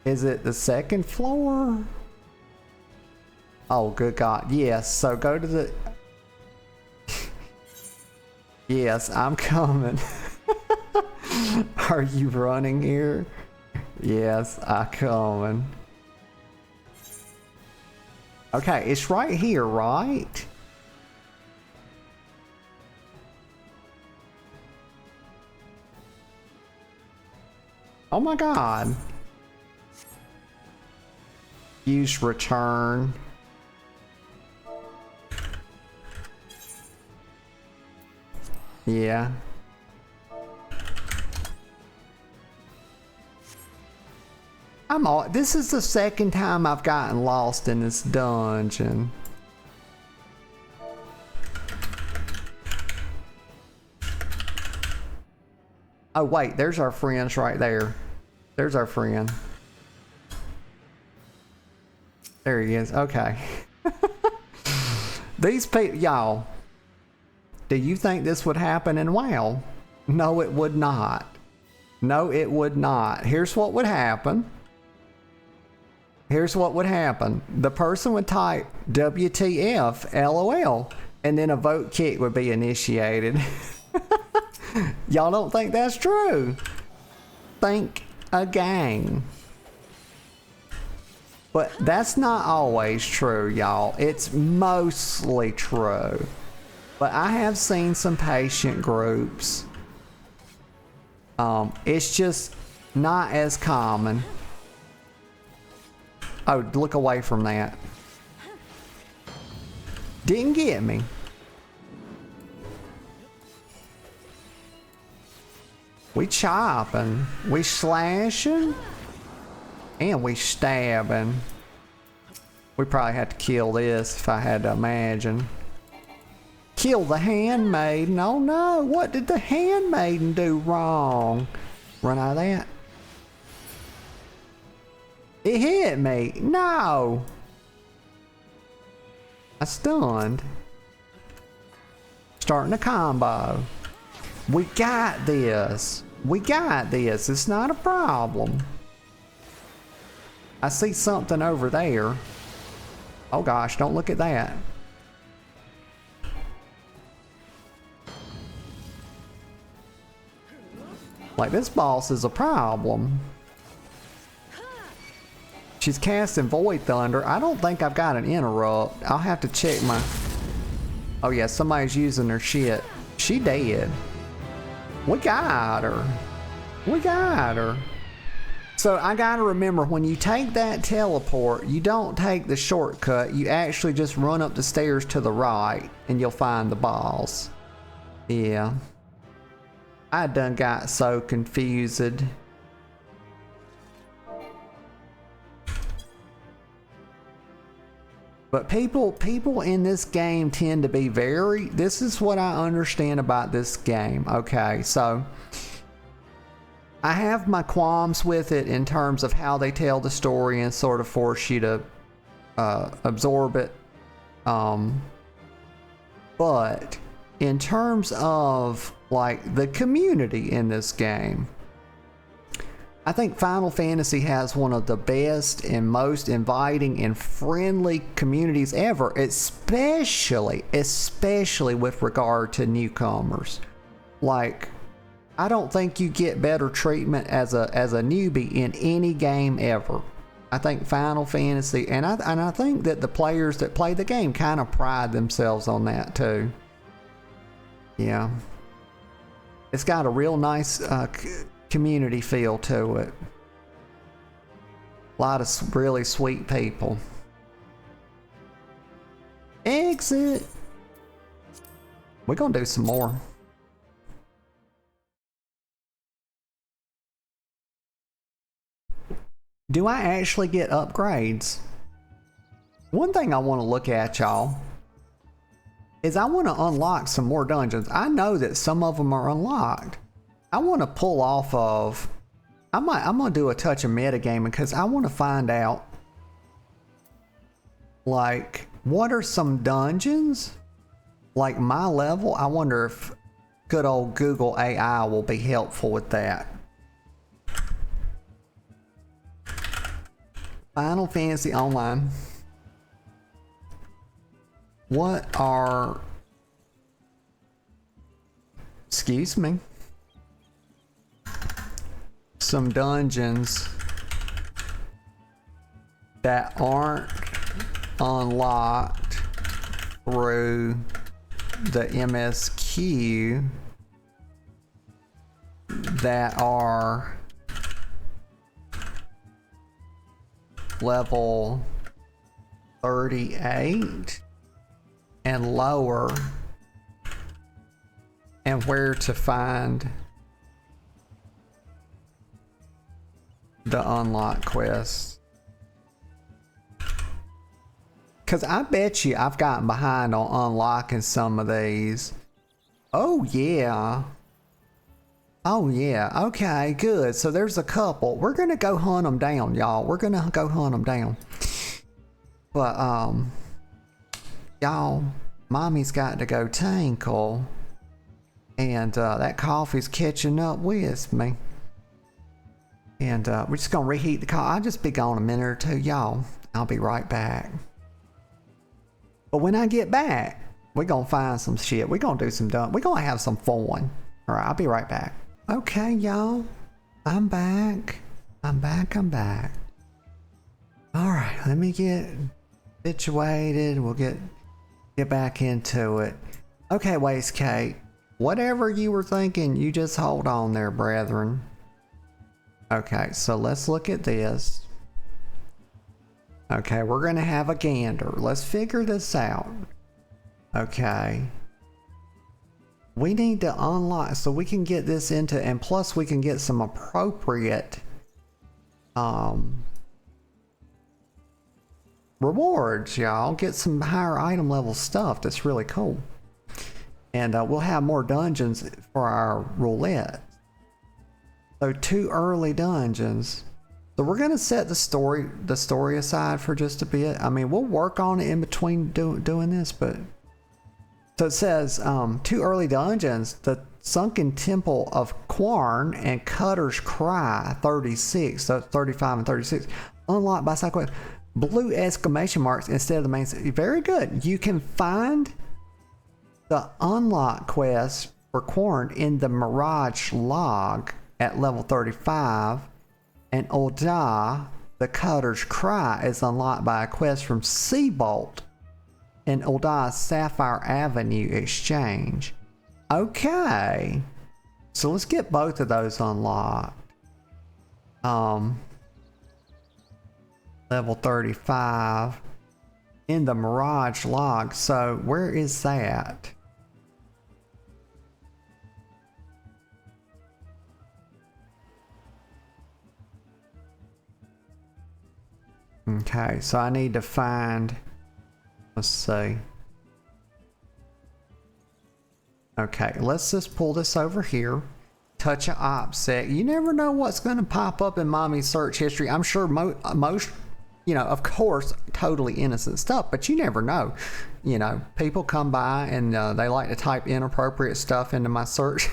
Is it the second floor? Oh, good god. Yes, so go to the... Yes, I'm coming. Are you running here? Yes, I'm coming. Okay, it's right here, right? Oh my god. Use return. Yeah. This is the second time I've gotten lost in this dungeon. Oh wait, there's our friends right there. There's our friend. There he is. Okay. These people, y'all, do you think this would happen in WoW? No, it would not. No, it would not. Here's what would happen. Here's what would happen. The person would type WTF LOL and then a vote kick would be initiated. Y'all don't think that's true? Think again. But that's not always true, y'all. It's mostly true. But I have seen some patient groups. It's just not as common. Oh, look away from that. Didn't get me. We chopping, we slashing, and we stabbing. We probably had to kill this if I had to imagine. Kill the handmaiden. Oh no, what did the handmaiden do wrong? Run out of that. It hit me. No. I stunned. Starting a combo. We got this. We got this. It's not a problem. I see something over there. Oh gosh, don't look at that. Like, this boss is a problem. She's casting Void Thunder. I don't think I've got an interrupt. I'll have to check my... Oh yeah, somebody's using her shit. She dead. We got her. We got her. So I gotta remember, when you take that teleport, you don't take the shortcut. You actually just run up the stairs to the right and you'll find the boss. Yeah. I done got so confused. But people in this game tend to be very, this is what I understand about this game. Okay, so I have my qualms with it in terms of how they tell the story and sort of force you to absorb it. But in terms of like the community in this game, I think Final Fantasy has one of the best and most inviting and friendly communities ever, especially with regard to newcomers. Like, I don't think you get better treatment as a newbie in any game ever. I think Final Fantasy, and I think that the players that play the game kind of pride themselves on that too. Yeah, it's got a real nice community feel to it. A lot of really sweet people. Exit. We're gonna do some more. Do I actually get upgrades? One thing I want to look at, y'all, is I want to unlock some more dungeons. I know that some of them are unlocked. I want to pull off of, I'm gonna do a touch of metagaming because I want to find out, like, what are some dungeons like my level. I wonder if good old Google AI will be helpful with that. Final Fantasy Online. What are, excuse me, some dungeons that aren't unlocked through the MSQ that are level 38 and lower, and where to find the unlock quests. Because I bet you I've gotten behind on unlocking some of these. Oh yeah. Oh yeah. Okay, good. So there's a couple. We're gonna go hunt them down, y'all. We're gonna go hunt them down. But y'all, mommy's got to go tinkle, and that coffee's catching up with me. And we're just gonna reheat the coffee. I'll just be gone a minute or two, y'all. I'll be right back. But when I get back, we're gonna find some shit. We're gonna do some dumb. We're gonna have some fun. All right, I'll be right back. Okay, y'all, I'm back. I'm back. All right, let me get situated. We'll get back into it. Okay, Wastekate, whatever you were thinking, you just hold on there, brethren. Okay, so let's look at this. Okay, we're gonna have a gander. Let's figure this out. Okay. We need to unlock so we can get this into, and plus we can get some appropriate rewards, y'all. Get some higher item level stuff that's really cool. And we'll have more dungeons for our roulette. So 2 early dungeons. So we're gonna set the story aside for just a bit. I mean, we'll work on it in between doing this, but so it says 2 early dungeons: the Sunken Temple of Quarn and Cutter's Cry 36, so 35 and 36, unlocked by side quest. Blue exclamation marks instead of the main. Very good. You can find the unlock quest for Quarn in the Mirage log at level 35, and Ul'dah, the Cutter's Cry, is unlocked by a quest from Seabolt in Ul'dah's Sapphire Avenue exchange. Okay, so let's get both of those unlocked. Level 35 in the Mirage log. So where is that? Okay, so I need to find Let's see. Okay, let's just pull this over here. Touch of OPSEC. You never know what's going to pop up in mommy's search history. I'm sure most, you know, of course, totally innocent stuff, but you never know. You know, people come by and they like to type inappropriate stuff into my search.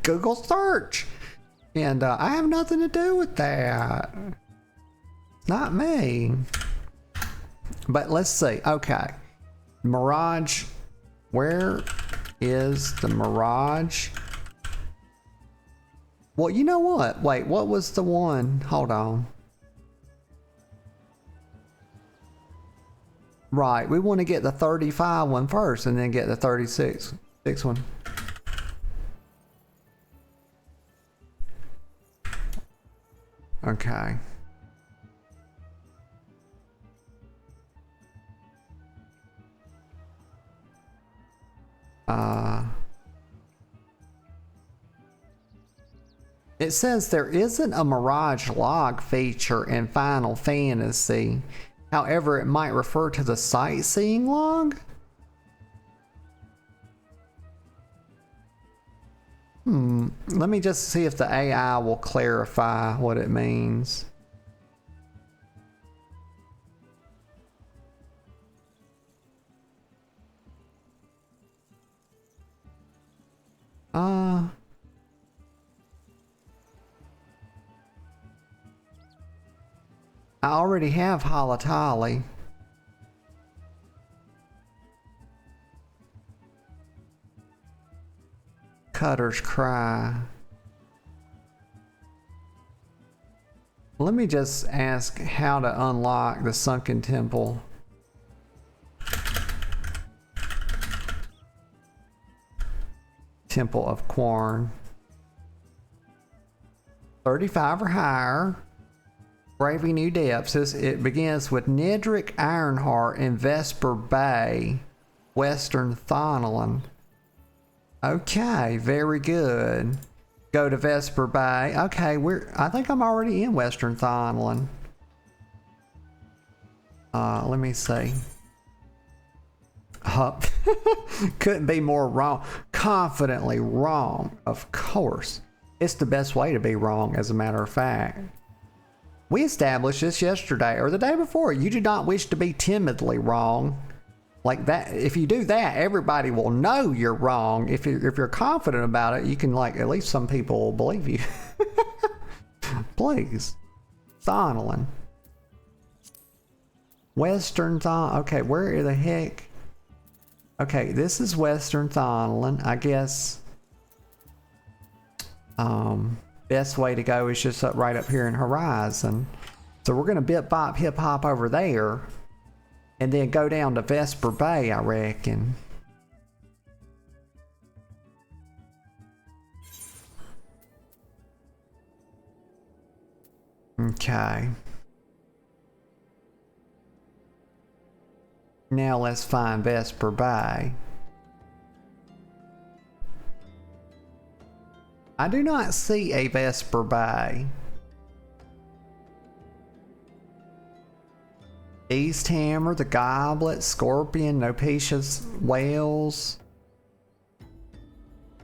Google search. And I have nothing to do with that. Not me. But let's see. Okay. Mirage. Where is the Mirage? Well, you know what? Wait, what was the one? Hold on. Right, we want to get the 35 one first and then get the 36 one. Okay. It says there isn't a Mirage log feature in Final Fantasy. However, it might refer to the sightseeing log. Let me just see if the AI will clarify what it means. I already have Halatali. Cutter's Cry. Let me just ask how to unlock the Sunken Temple. Temple of Quarn. 35 or higher. Braving New Depths. It begins with Nedrick Ironheart in Vesper Bay, Western Thonolin. Okay, very good. Go to Vesper Bay. Okay, I think I'm already in Western Thonolin. Let me see. Couldn't be more wrong. Confidently wrong, of course. It's the best way to be wrong, as a matter of fact. We established this yesterday or the day before. You do not wish to be timidly wrong. Like that, if you do that, everybody will know you're wrong. If you're confident about it, you can, like, at least some people will believe you. Please. Thonolin. Western Thon. Okay, where the heck? Okay, this is Western Thonolin. I guess best way to go is just right up here in Horizon. So we're gonna bip bop hip hop over there and then go down to Vesper Bay, I reckon. Okay. Now let's find Vesper Bay. I do not see a Vesper Bay. East Hammer, the Goblet, Scorpion, Nopetius Whales.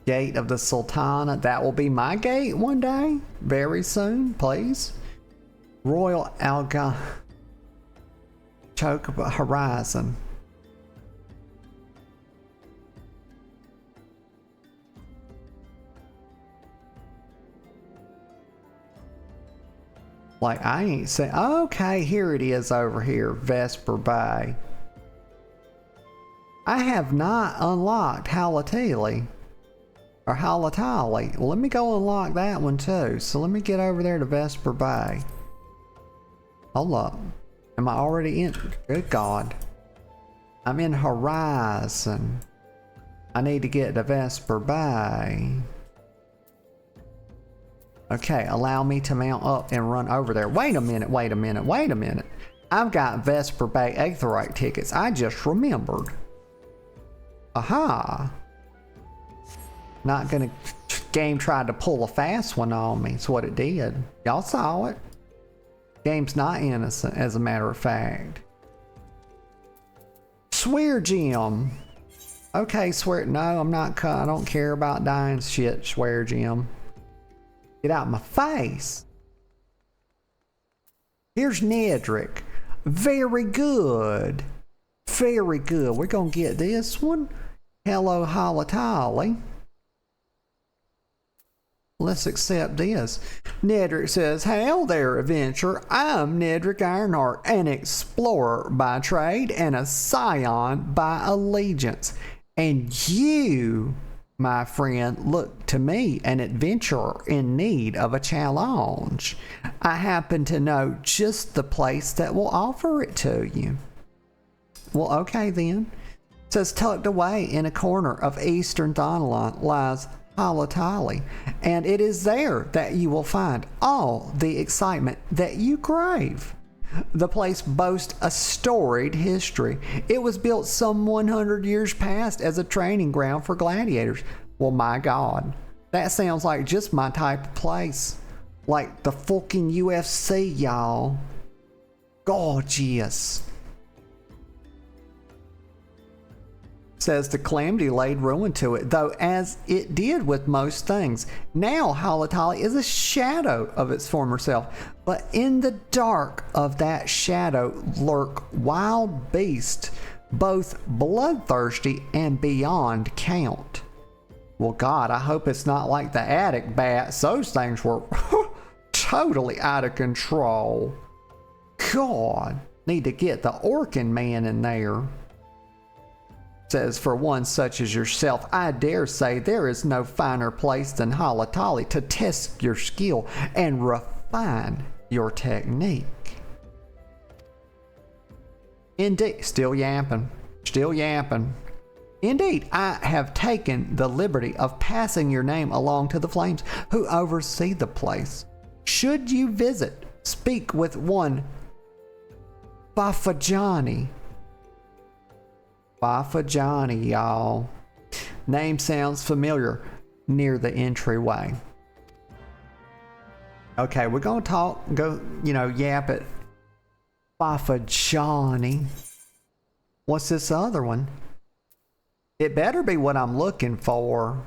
Gate of the Sultana. That will be my gate one day. Very soon, please. Royal Alga. Chocobo Horizon. Like, I ain't saying, okay, here it is over here, Vesper Bay. I have not unlocked Halatali. Or Halatali. Let me go unlock that one too. So let me get over there to Vesper Bay. Hold up. Am I already in? Good God. I'm in Horizon. I need to get to Vesper Bay. Okay, allow me to mount up and run over there. Wait a minute, wait a minute, wait a minute. I've got Vesper Bay Aetheryte tickets. I just remembered. Aha. Not gonna... Game tried to pull a fast one on me. That's what it did. Y'all saw it. Game's not innocent, as a matter of fact. Swear Jim. Okay, swear. No, I'm not. I don't care about dying shit, swear Jim. Get out my face. Here's Nedrick. Very good. Very good. We're going to get this one. Hello, Holotolly. Let's accept this. Nedrick says, "Hail there, adventurer. I'm Nedrick Ironheart, an explorer by trade and a scion by allegiance. And you, my friend, look to me, an adventurer in need of a challenge. I happen to know just the place that will offer it to you." Well, okay then. It says, tucked away in a corner of eastern Thonalon lies Holotolly, and it is there that you will find all the excitement that you crave. The place boasts a storied history. It was built some 100 years past as a training ground for gladiators. Well, my God, that sounds like just my type of place. Like the fucking UFC, y'all. Gorgeous. Says the calamity laid ruin to it, though as it did with most things. Now Holotolly is a shadow of its former self, but in the dark of that shadow lurk wild beasts, both bloodthirsty and beyond count. Well, God, I hope it's not like the attic bats. Those things were totally out of control. God, need to get the Orkin man in there. Says, for one such as yourself, I dare say there is no finer place than Holotolly to test your skill and refine your technique. Indeed, still yapping. Indeed, I have taken the liberty of passing your name along to the flames who oversee the place. Should you visit, speak with one Bafajani. Bafajani, y'all. Name sounds familiar. Near the entryway. Okay, we're gonna yap it. Bafajani. What's this other one? It better be what I'm looking for.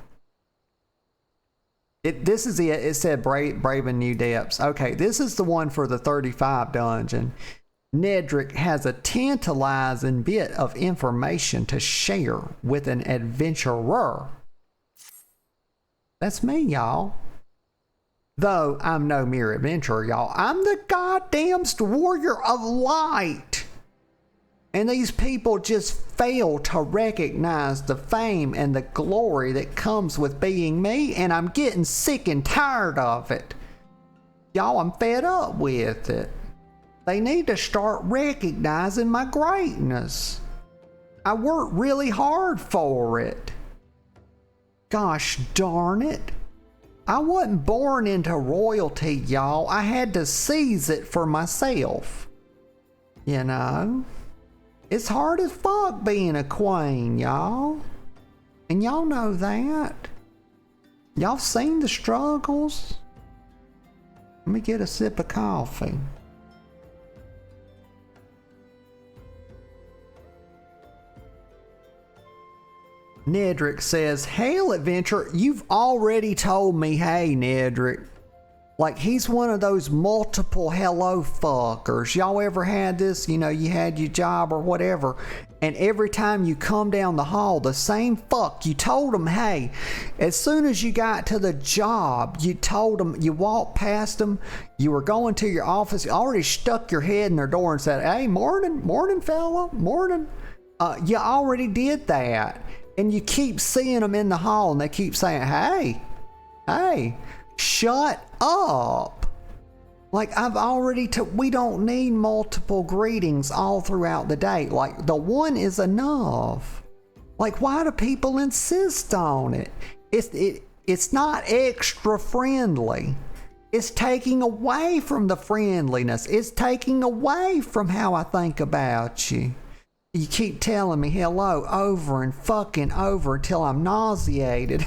This is it. It said Braving New Depths. Okay, this is the one for the 35 dungeon. Nedrick has a tantalizing bit of information to share with an adventurer. That's me, y'all. Though I'm no mere adventurer, y'all. I'm the goddamned warrior of light. And these people just fail to recognize the fame and the glory that comes with being me, and I'm getting sick and tired of it. Y'all, I'm fed up with it. They need to start recognizing my greatness. I worked really hard for it. Gosh darn it. I wasn't born into royalty, y'all. I had to seize it for myself. You know? It's hard as fuck being a queen, y'all. And y'all know that. Y'all seen the struggles? Let me get a sip of coffee. Nedrick says, "Hail, adventurer, you've already told me hey, Nedrick." Like he's one of those multiple hello fuckers. Y'all ever had this? You know, you had your job or whatever, and every time you come down the hall, the same fuck, you told them hey. As soon as you got to the job, you told them, you walked past them, you were going to your office, you already stuck your head in their door and said, "Hey, morning fella, morning." You already did that. And you keep seeing them in the hall and they keep saying, hey, shut up. Like I've already, we don't need multiple greetings all throughout the day. Like the one is enough. Like why do people insist on it? It's not extra friendly. It's taking away from the friendliness. It's taking away from how I think about you. You keep telling me hello over and fucking over till I'm nauseated.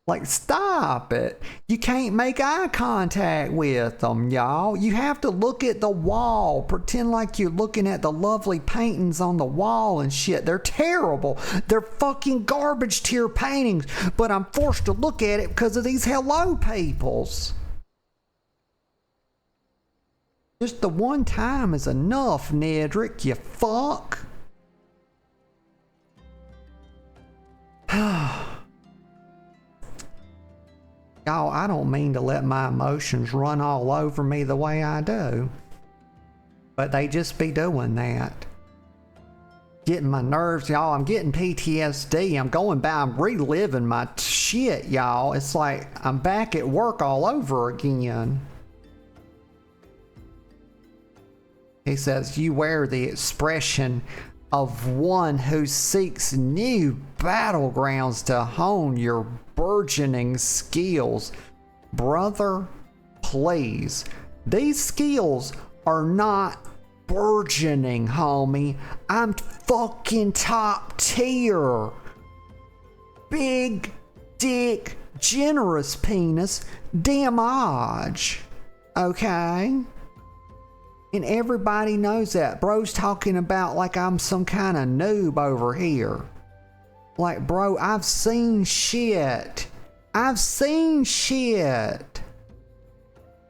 Like, stop it. You can't make eye contact with them, y'all. You have to look at the wall. Pretend like you're looking at the lovely paintings on the wall and shit. They're terrible. They're fucking garbage tier paintings. But I'm forced to look at it because of these hello peoples. Just the one time is enough, Nedrick, you fuck. Y'all, I don't mean to let my emotions run all over me the way I do. But they just be doing that. Getting my nerves, y'all. I'm getting PTSD. I'm going back, I'm reliving my shit, y'all. It's like I'm back at work all over again. He says, you wear the expression of one who seeks new battlegrounds to hone your burgeoning skills. Brother, please. These skills are not burgeoning, homie. I'm fucking top tier. Big dick, generous penis, damage. Okay? And everybody knows that. Bro's talking about like I'm some kind of noob over here. Like, bro, I've seen shit. I've seen shit.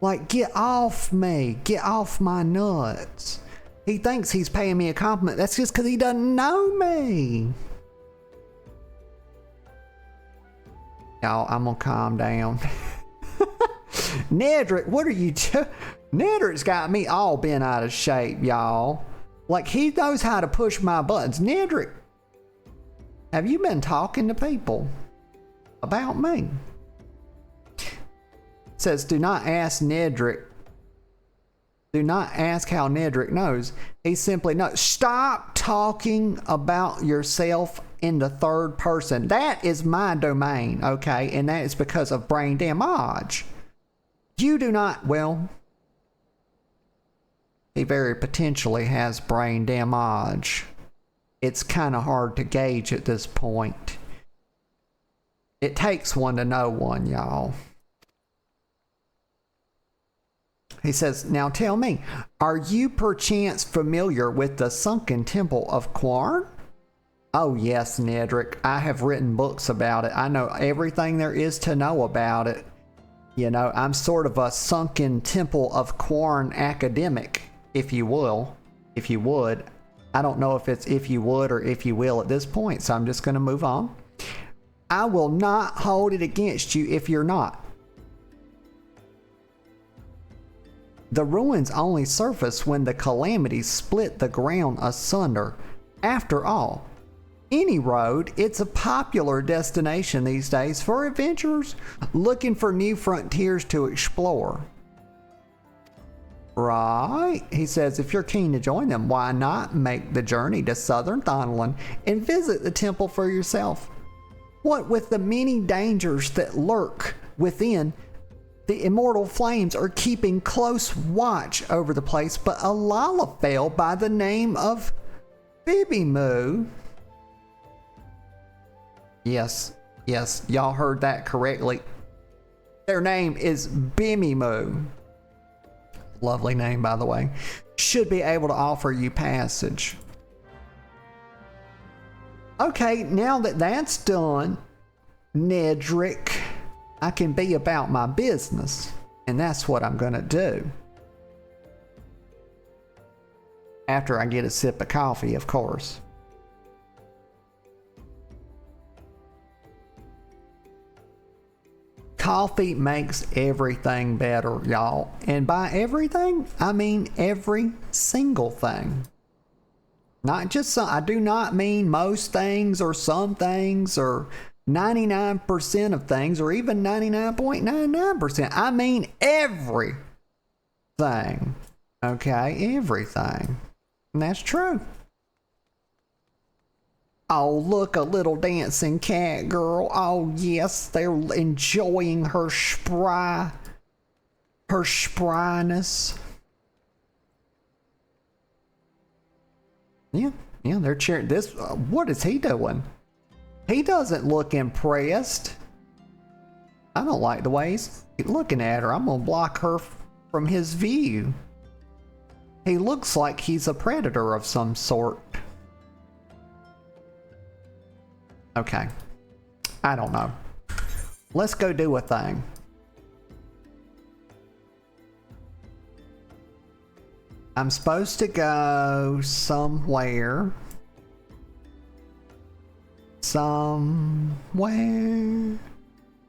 Like, get off me. Get off my nuts. He thinks he's paying me a compliment. That's just because he doesn't know me. Y'all, I'm gonna calm down. Nedrick, what are you doing? Nedrick's got me all bent out of shape, y'all. Like, he knows how to push my buttons. Nedrick, have you been talking to people about me? It says, do not ask Nedrick. Do not ask how Nedrick knows. He simply knows. Stop talking about yourself in the third person. That is my domain, okay? And that is because of brain damage. You do not, well, he very potentially has brain damage. It's kind of hard to gauge at this point. It takes one to know one, y'all. He says, now tell me, are you perchance familiar with the sunken temple of Quarn? Oh yes, Nedrick, I have written books about it. I know everything there is to know about it. You know, I'm sort of a sunken temple of Quarn academic, if you will, if you would. I don't know if it's if you would or if you will at this point, so I'm just going to move on. I will not hold it against you if you're not. The ruins only surface when the calamities split the ground asunder. After all, any road, it's a popular destination these days for adventurers looking for new frontiers to explore. Right, he says, if you're keen to join them, why not make the journey to southern Thonland and visit the temple for yourself? What with the many dangers that lurk within, the immortal flames are keeping close watch over the place, but a Lalafell by the name of Bibimu. Yes, y'all heard that correctly. Their name is Bimimu. Lovely name, by the way. Should be able to offer you passage. Okay, now that that's done, Nedrick, I can be about my business. And that's what I'm gonna do. After I get a sip of coffee, of course. Coffee makes everything better, y'all. And by everything, I mean every single thing. Not just some, I do not mean most things or some things or 99% of things or even 99.99%. I mean everything. Okay, everything. And that's true. Oh, look, a little dancing cat girl. Oh, yes, they're enjoying her spryness. Yeah, they're cheering. This, what is he doing? He doesn't look impressed. I don't like the way he's looking at her. I'm gonna block her from his view. He looks like he's a predator of some sort. Okay. I don't know. Let's go do a thing. I'm supposed to go somewhere. Somewhere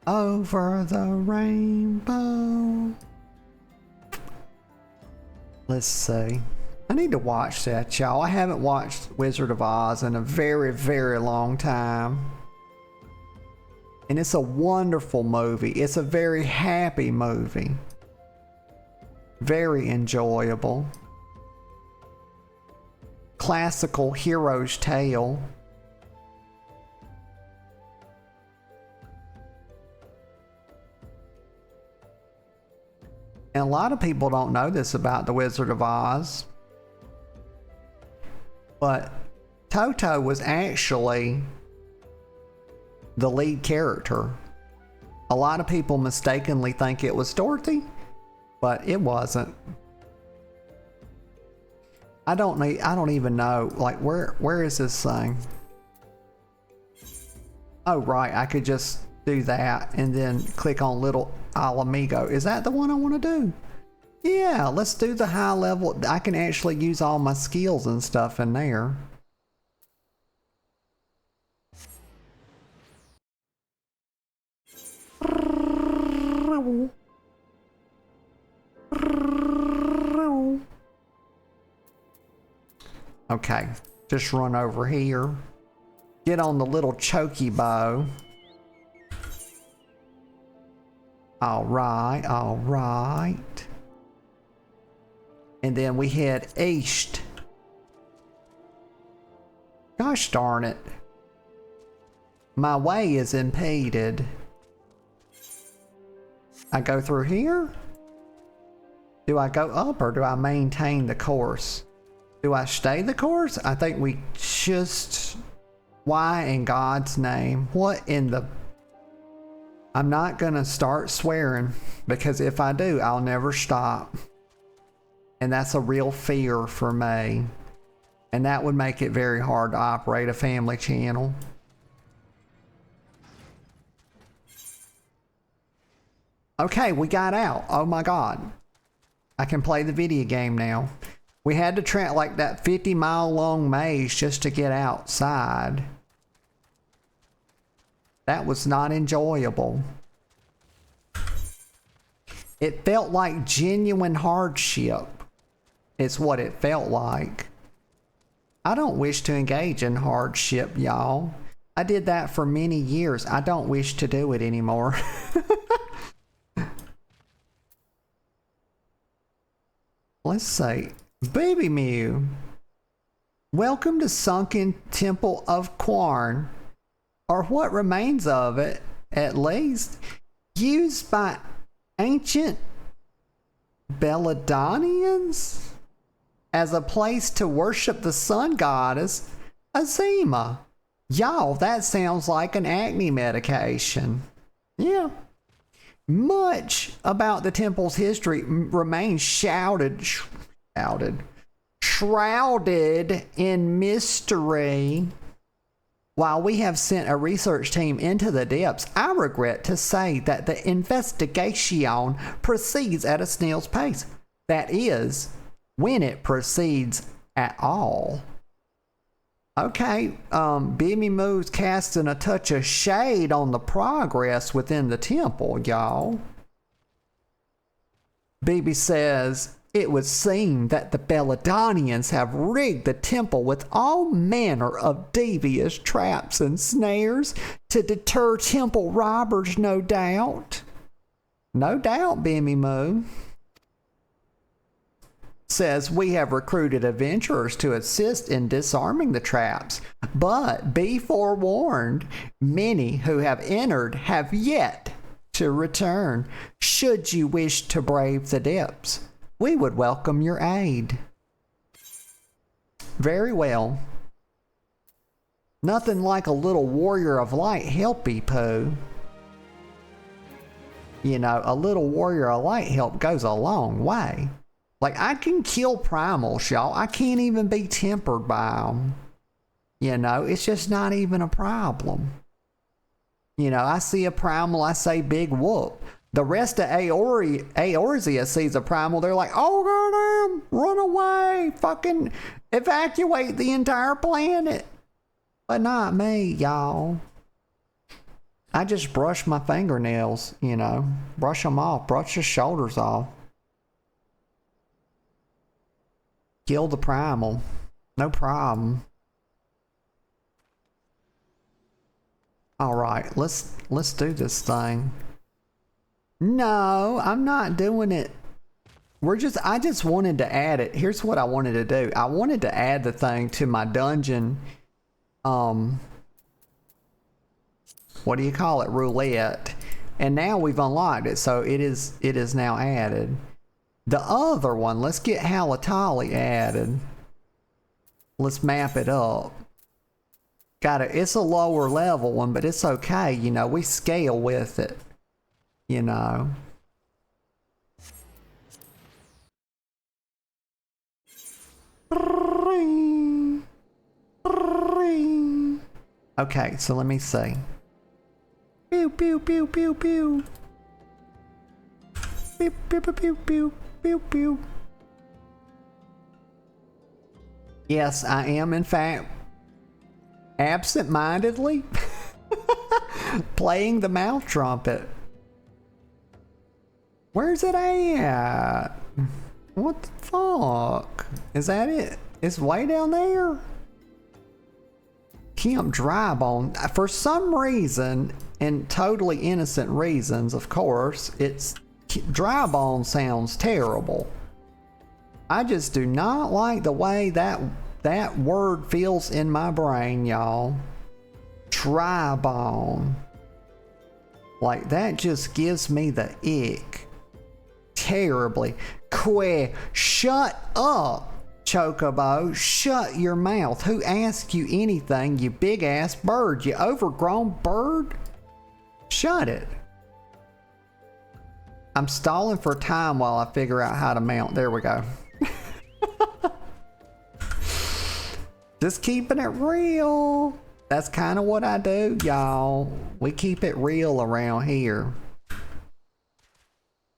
over the rainbow. Let's see. I need to watch that, y'all. I haven't watched Wizard of Oz in a very, very long time. And it's a wonderful movie. It's a very happy movie. Very enjoyable. Classical hero's tale. And a lot of people don't know this about the Wizard of Oz. But Toto was actually the lead character. A lot of people mistakenly think it was Dorothy, but it wasn't. I don't even know, like, where is this thing? Oh, right, I could just do that and then click on Little Al Amigo. Is that the one I want to do? Yeah, let's do the high level. I can actually use all my skills and stuff in there. Okay, just run over here. Get on the little choky bow. All right, all right. And then we head east. Gosh darn it. My way is impeded. I go through here? Do I go up or do I maintain the course? Do I stay the course? I think we just... Why in God's name? What in the... I'm not gonna start swearing, because if I do, I'll never stop. And that's a real fear for me. And that would make it very hard to operate a family channel. Okay, we got out. Oh my God. I can play the video game now. We had to track like that 50-mile long maze just to get outside. That was not enjoyable. It felt like genuine hardship. It's what it felt like. I don't wish to engage in hardship, y'all. I did that for many years. I don't wish to do it anymore. Let's see. Baby Mew. Welcome to Sunken Temple of Quarn, or what remains of it, at least, used by ancient Belladonians as a place to worship the sun goddess, Azima. Y'all, that sounds like an acne medication. Yeah. Much about the temple's history remains shrouded in mystery. While we have sent a research team into the depths, I regret to say that the investigation proceeds at a snail's pace. That is, when it proceeds at all. Okay, Bimmy Moo's casting a touch of shade on the progress within the temple, y'all. Bibi says, it would seem that the Belladonians have rigged the temple with all manner of devious traps and snares to deter temple robbers, no doubt. No doubt, Bimmy Moo. Says we have recruited adventurers to assist in disarming the traps, but be forewarned, many who have entered have yet to return. Should you wish to brave the depths, we would welcome your aid. Very well. Nothing like a little warrior of light helpy poo. You know, a little warrior of light help goes a long way. Like, I can kill primals, y'all. I can't even be tempered by them. You know, it's just not even a problem. You know, I see a primal, I say big whoop. The rest of Eorzea sees a primal, they're like, oh goddamn, run away, fucking evacuate the entire planet. But not me, y'all. I just brush my fingernails, you know, brush them off, brush the shoulders off. Kill the primal, no problem. All right, let's do this thing. No, I'm not doing it. I just wanted to add it. Here's what I wanted to do. I wanted to add the thing to my dungeon, what do you call it? Roulette. And now we've unlocked it, so it is now added. The other one, let's get Halatali added. Let's map it up. It's a lower level one, but it's okay, you know, we scale with it. You know. Okay, so let me see. Pew pew pew pew pew. Pew pew pew pew pew pew pew. Yes, I am in fact absent-mindedly playing the mouth trumpet. Where's it at? What the fuck? Is that it? It's way down there? Camp Drybone. For some reason, and totally innocent reasons, of course, Drybone sounds terrible. I just do not like the way that word feels in my brain, y'all. Drybone. Like, that just gives me the ick. Terribly. Shut up, Chocobo. Shut your mouth. Who asked you anything, you big ass bird? You overgrown bird? Shut it. I'm stalling for time while I figure out how to mount. There we go. Just keeping it real. That's kind of what I do, y'all. We keep it real around here.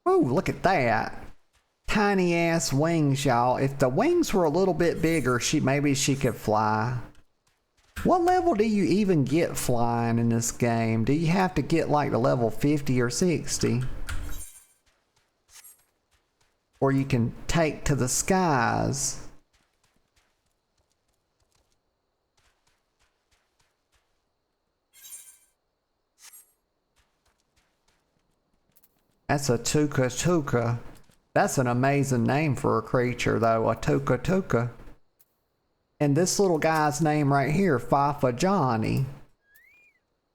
Ooh, look at that. Tiny ass wings, y'all. If the wings were a little bit bigger, maybe she could fly. What level do you even get flying in this game? Do you have to get like the level 50 or 60? Or you can take to the skies. That's a Tuka Tuka. That's an amazing name for a creature, though. A Tuka Tuka. And this little guy's name right here, Fafa Johnny.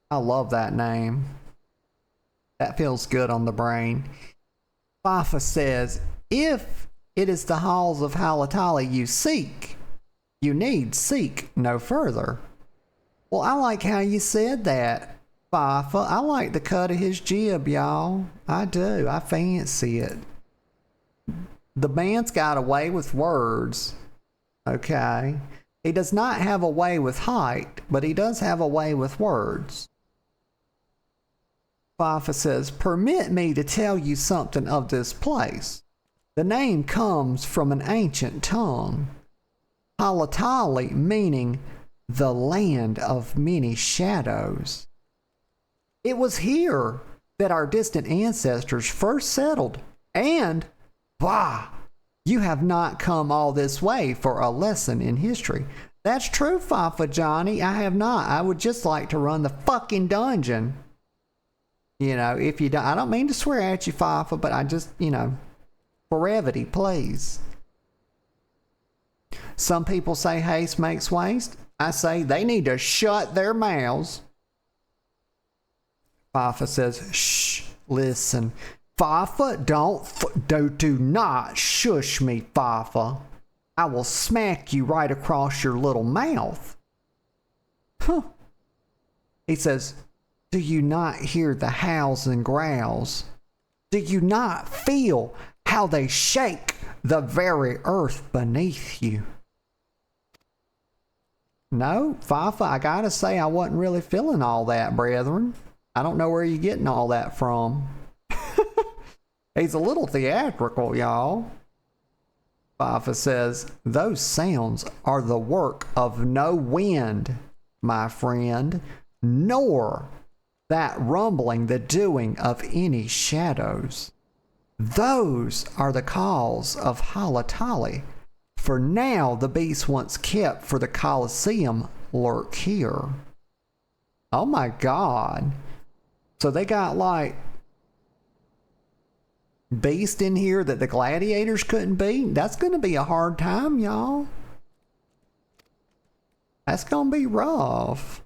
I love that name. That feels good on the brain. Fafa says, if it is the halls of Halatali you seek, you need seek no further. Well, I like how you said that. Fafa. I like the cut of his jib, y'all. I do. I fancy it. The man's got a way with words. Okay. He does not have a way with height, but he does have a way with words. Fafa says, permit me to tell you something of this place. The name comes from an ancient tongue. Halatali, meaning the land of many shadows. It was here that our distant ancestors first settled, and, bah, you have not come all this way for a lesson in history. That's true, Fafa Johnny, I have not. I would just like to run the fucking dungeon. You know, if you don't, I don't mean to swear at you, Fafa, but I just, you know, brevity, please. Some people say haste makes waste. I say they need to shut their mouths. Fafa says, shh, listen. Fafa, do not shush me, Fafa. I will smack you right across your little mouth. Huh. He says, do you not hear the howls and growls Do you not feel how they shake the very earth beneath you? No, Fafa, I gotta say I wasn't really feeling all that, brethren. I don't know where you're getting all that from. He's a little theatrical, y'all. Fafa says, those sounds are the work of no wind, my friend, nor that rumbling the doing of any shadows. Those are the calls of Halatali, for now the beasts once kept for the Colosseum lurk here. Oh my God. So they got like beast in here that the gladiators couldn't beat? That's gonna be a hard time, y'all. That's gonna be rough.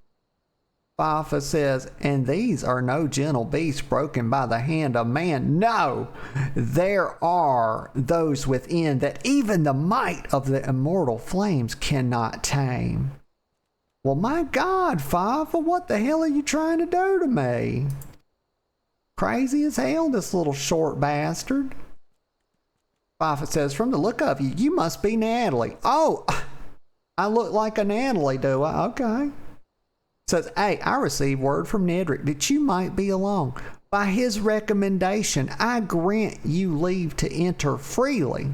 Fafa says, and these are no gentle beasts broken by the hand of man. No, there are those within that even the might of the immortal flames cannot tame. Well, my God, Fafa, what the hell are you trying to do to me? Crazy as hell, this little short bastard. Fafa says, from the look of you, you must be Natalie. Oh, I look like a Natalie, do I? Okay. Says, hey, I received word from Nedrick that you might be along. By his recommendation, I grant you leave to enter freely.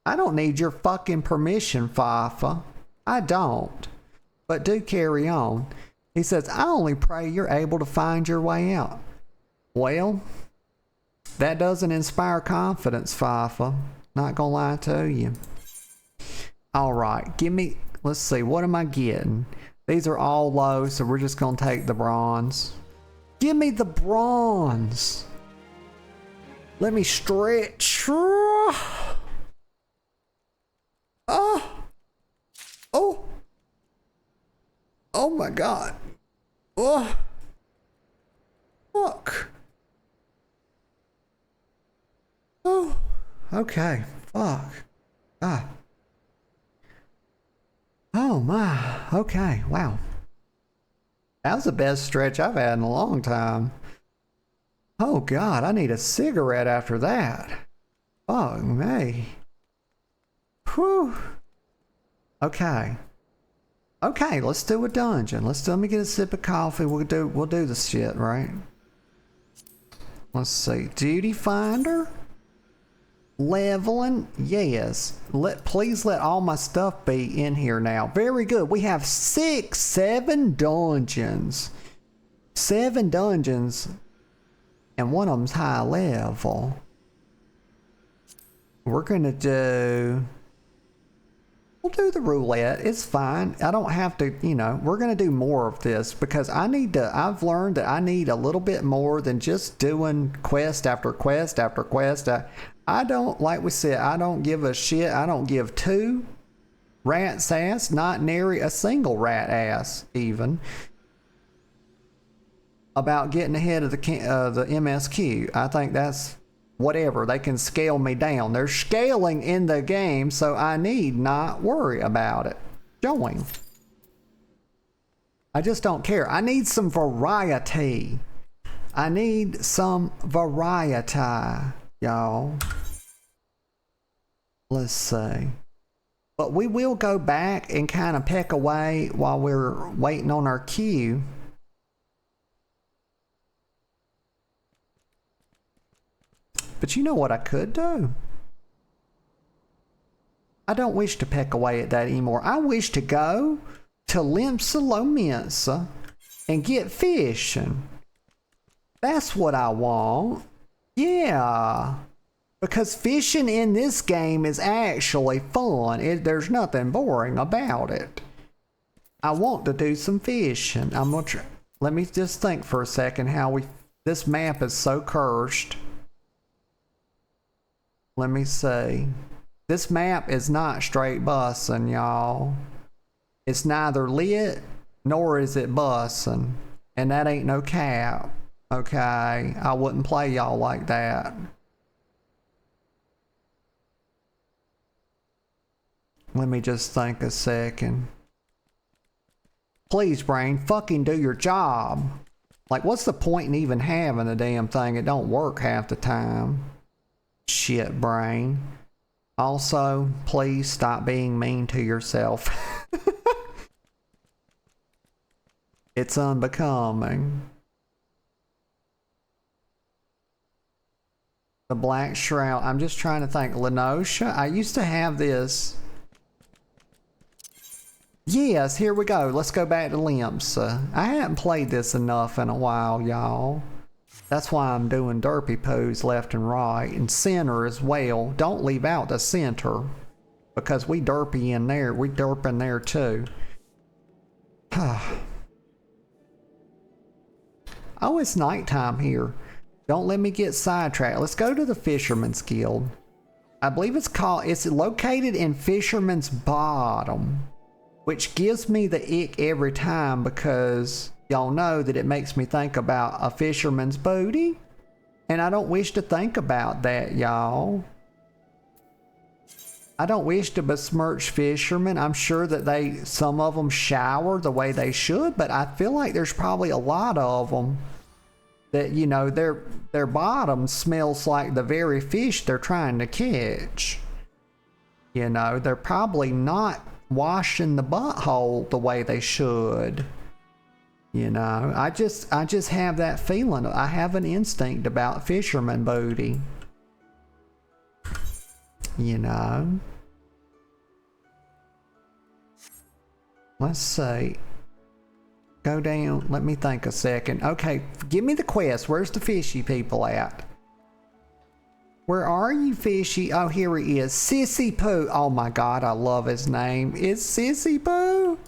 I don't need your fucking permission, Fafa. I don't. But do carry on. He says, I only pray you're able to find your way out. Well, that doesn't inspire confidence, Fafa. Not gonna lie to you. Alright, let's see, what am I getting? These are all low, so we're just gonna take the bronze. Give me the bronze! Let me stretch. Oh! Oh! Oh my God. Oh. Fuck. Oh. Okay. Fuck. Ah. Oh my. Okay. Wow. That was the best stretch I've had in a long time. Oh God, I need a cigarette after that. Fuck me. Whew. Okay. Okay, let's do a dungeon. Let me get a sip of coffee. We'll do this shit, right? Let's see. Duty finder? Leveling? Yes. Please let all my stuff be in here now. Very good. We have 7 dungeons. 7 dungeons. And one of them's high level. We're gonna do... We'll do the roulette. It's fine. I don't have to, we're going to do more of this because I've learned that I need a little bit more than just doing quest after quest after quest. I don't, like we said, I don't give a shit. I don't give 2 rat's ass, not nary a single rat ass even, about getting ahead of the MSQ. I think that's whatever. They can scale me down. They're scaling in the game, so I need not worry about it. Join. I just don't care. I need some variety. I need some variety, y'all. Let's see. But we will go back and kind of peck away while we're waiting on our queue. But you know what I could do? I don't wish to peck away at that anymore. I wish to go to Limsa Lomensa and get fishing. That's what I want. Yeah. Because fishing in this game is actually fun. There's nothing boring about it. I want to do some fishing. I'm gonna try. Let me just think for a second how this map is so cursed. Let me see. This map is not straight bussin', y'all. It's neither lit nor is it bussin'. And that ain't no cap. Okay? I wouldn't play y'all like that. Let me just think a second. Please, brain, fucking do your job. Like, what's the point in even having the damn thing? It don't work half the time. Shit brain. Also, please stop being mean to yourself. It's unbecoming. The Black Shroud. I'm just trying to think. Lenosha? I used to have this. Yes, here we go. Let's go back to Limps. I haven't played this enough in a while, y'all. That's why I'm doing derpy pose left and right. And center as well. Don't leave out the center. Because we derpy in there. We derp in there too. Oh, it's nighttime here. Don't let me get sidetracked. Let's go to the Fisherman's Guild. I believe it's located in Fisherman's Bottom. Which gives me the ick every time because y'all know that it makes me think about a fisherman's booty. And I don't wish to think about that, y'all. I don't wish to besmirch fishermen. I'm sure that some of them shower the way they should, but I feel like there's probably a lot of them that, you know, their bottom smells like the very fish they're trying to catch. You know, they're probably not washing the butthole the way they should. You know, I just have that feeling. I have an instinct about fisherman booty. You know. Let's see. Go down. Let me think a second. Okay, give me the quest. Where's the fishy people at? Where are you, fishy? Oh, here he is. Sissy Pooh. Oh my God, I love his name. It's Sissy Pooh.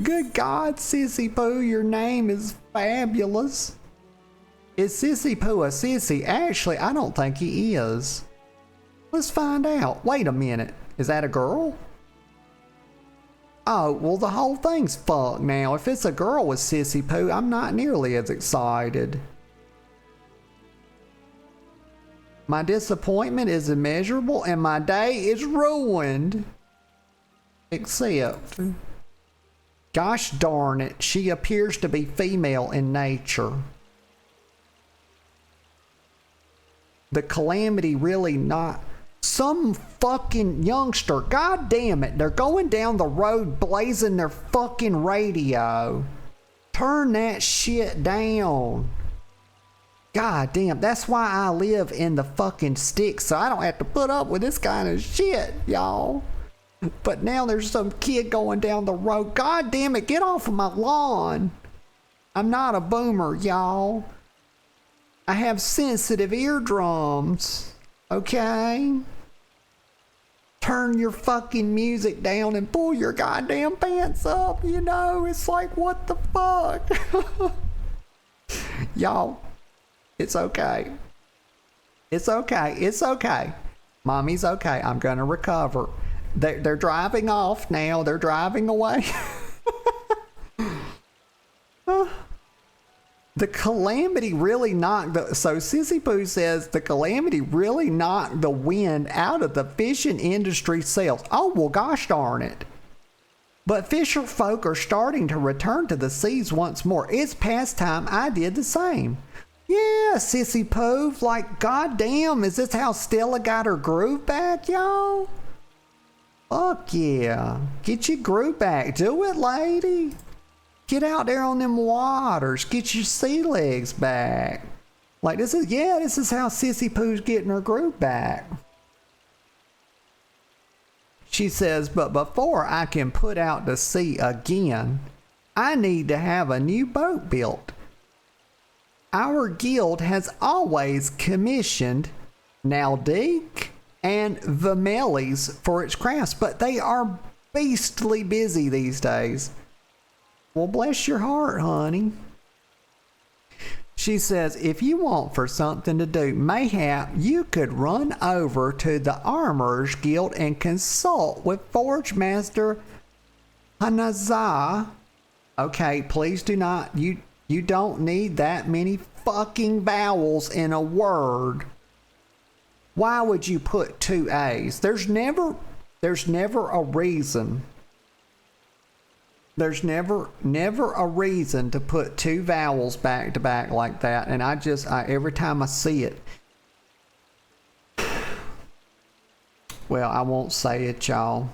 Good God, Sissy Pooh, your name is fabulous. Is Sissy Pooh a sissy? Actually, I don't think he is. Let's find out. Wait a minute. Is that a girl? Oh, well, the whole thing's fucked now. If it's a girl with Sissy Pooh, I'm not nearly as excited. My disappointment is immeasurable and my day is ruined. Except, gosh darn it, she appears to be female in nature. The Calamity really not... Some fucking youngster, god damn it, they're going down the road blazing their fucking radio. Turn that shit down. God damn, that's why I live in the fucking sticks, so I don't have to put up with this kind of shit, y'all. But now there's some kid going down the road. God damn it, get off of my lawn. I'm not a boomer, y'all. I have sensitive eardrums, okay? Turn your fucking music down and pull your goddamn pants up, you know? It's like, what the fuck? Y'all. It's okay. It's okay. It's okay. Mommy's okay. I'm gonna recover. They're driving off now. They're driving away. The Calamity really knocked the... So Sissy Pooh says the Calamity really knocked the wind out of the fishing industry sales. Oh, well, gosh darn it. But fisher folk are starting to return to the seas once more. It's past time I did the same. Yeah, Sissy Pooh, like, goddamn, is this how Stella got her groove back, y'all? Fuck yeah. Get your groove back. Do it, lady. Get out there on them waters. Get your sea legs back. Like, this is how Sissy Pooh's getting her groove back. She says, but before I can put out to sea again, I need to have a new boat built. Our guild has always commissioned Naldik and Vamelis for its crafts, but they are beastly busy these days. Well, bless your heart, honey. She says, if you want for something to do, mayhap you could run over to the Armorers Guild and consult with Forge Master Hanazah. Okay, please do not. You don't need that many fucking vowels in a word. Why would you put two A's? There's never a reason. There's never a reason to put two vowels back to back like that, and I every time I see it, well, I won't say it, y'all.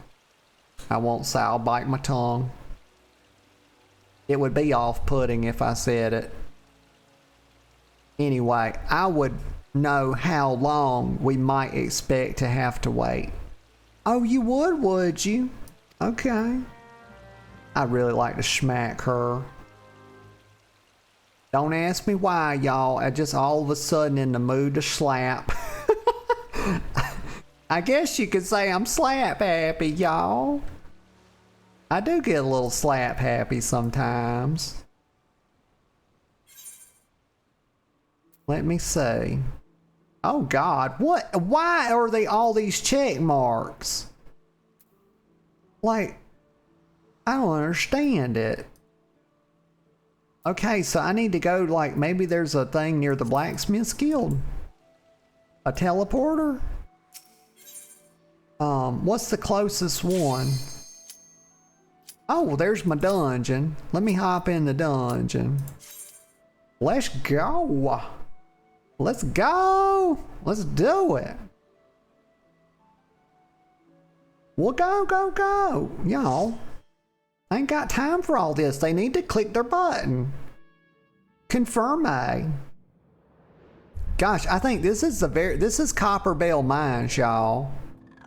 I won't say. I'll bite my tongue. It would be off-putting if I said it. Anyway, I would know how long we might expect to have to wait. Oh, you would you? Okay. I'd really like to smack her. Don't ask me why, y'all. I just all of a sudden in the mood to slap. I guess you could say I'm slap happy, y'all. I do get a little slap happy sometimes. Let me see. Oh God, what? Why are they all these check marks? Like, I don't understand it. Okay, so I need to go, like, maybe there's a thing near the Blacksmith's Guild. A teleporter? What's the closest one? Oh, there's my dungeon. Let me hop in the dungeon. Let's go. Let's go. Let's do it. Well, go. Y'all, I ain't got time for all this. They need to click their button. Confirm me. Gosh, I think this is Copper Bell Mines, y'all.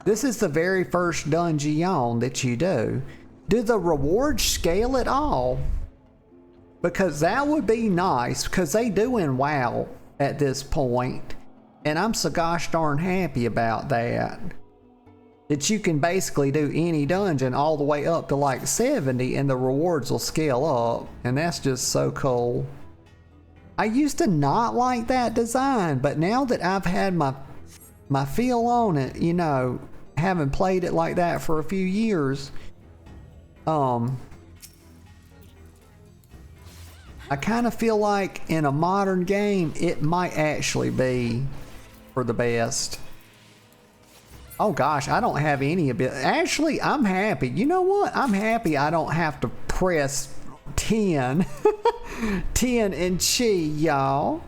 This is the very first dungeon that you do. Do the rewards scale at all? Because that would be nice, because they do in WoW at this point. And I'm so gosh darn happy about that. That you can basically do any dungeon all the way up to like 70 and the rewards will scale up. And that's just so cool. I used to not like that design, but now that I've had my feel on it, you know, having played it like that for a few years, I kind of feel like in a modern game, it might actually be for the best. Oh gosh, I don't have any of it. Actually, I'm happy. You know what? I'm happy I don't have to press 10. 10 and chi, y'all.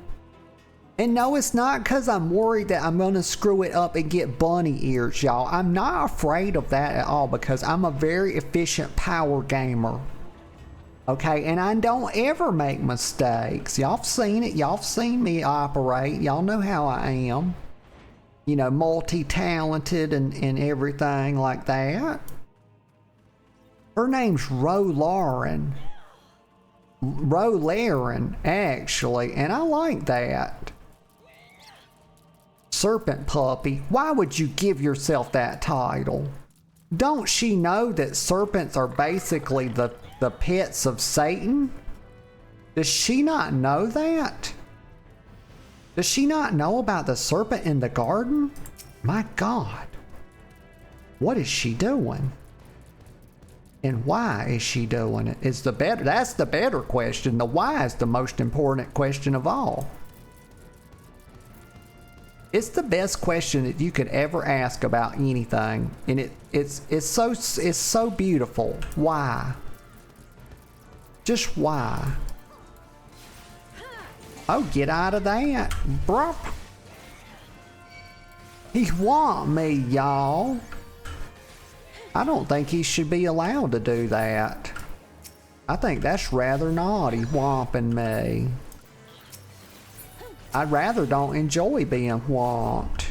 And no, it's not because I'm worried that I'm going to screw it up and get bunny ears, y'all. I'm not afraid of that at all because I'm a very efficient power gamer. Okay, and I don't ever make mistakes. Y'all have seen it. Y'all have seen me operate. Y'all know how I am. You know, multi-talented and everything like that. Her name's Rolaren, actually, and I like that. Serpent Puppy. Why would you give yourself that title? Don't she know that serpents are basically the pets of Satan? Does she not know that? Does she not know about the serpent in the garden? My God. What is she doing? And why is she doing it? That's the better question. The why is the most important question of all. It's the best question that you could ever ask about anything. And it's so beautiful. Why? Just why? Oh, get out of that, bruh. He want me, y'all. I don't think he should be allowed to do that. I think that's rather naughty, whomping me. I'd rather don't enjoy being whomped.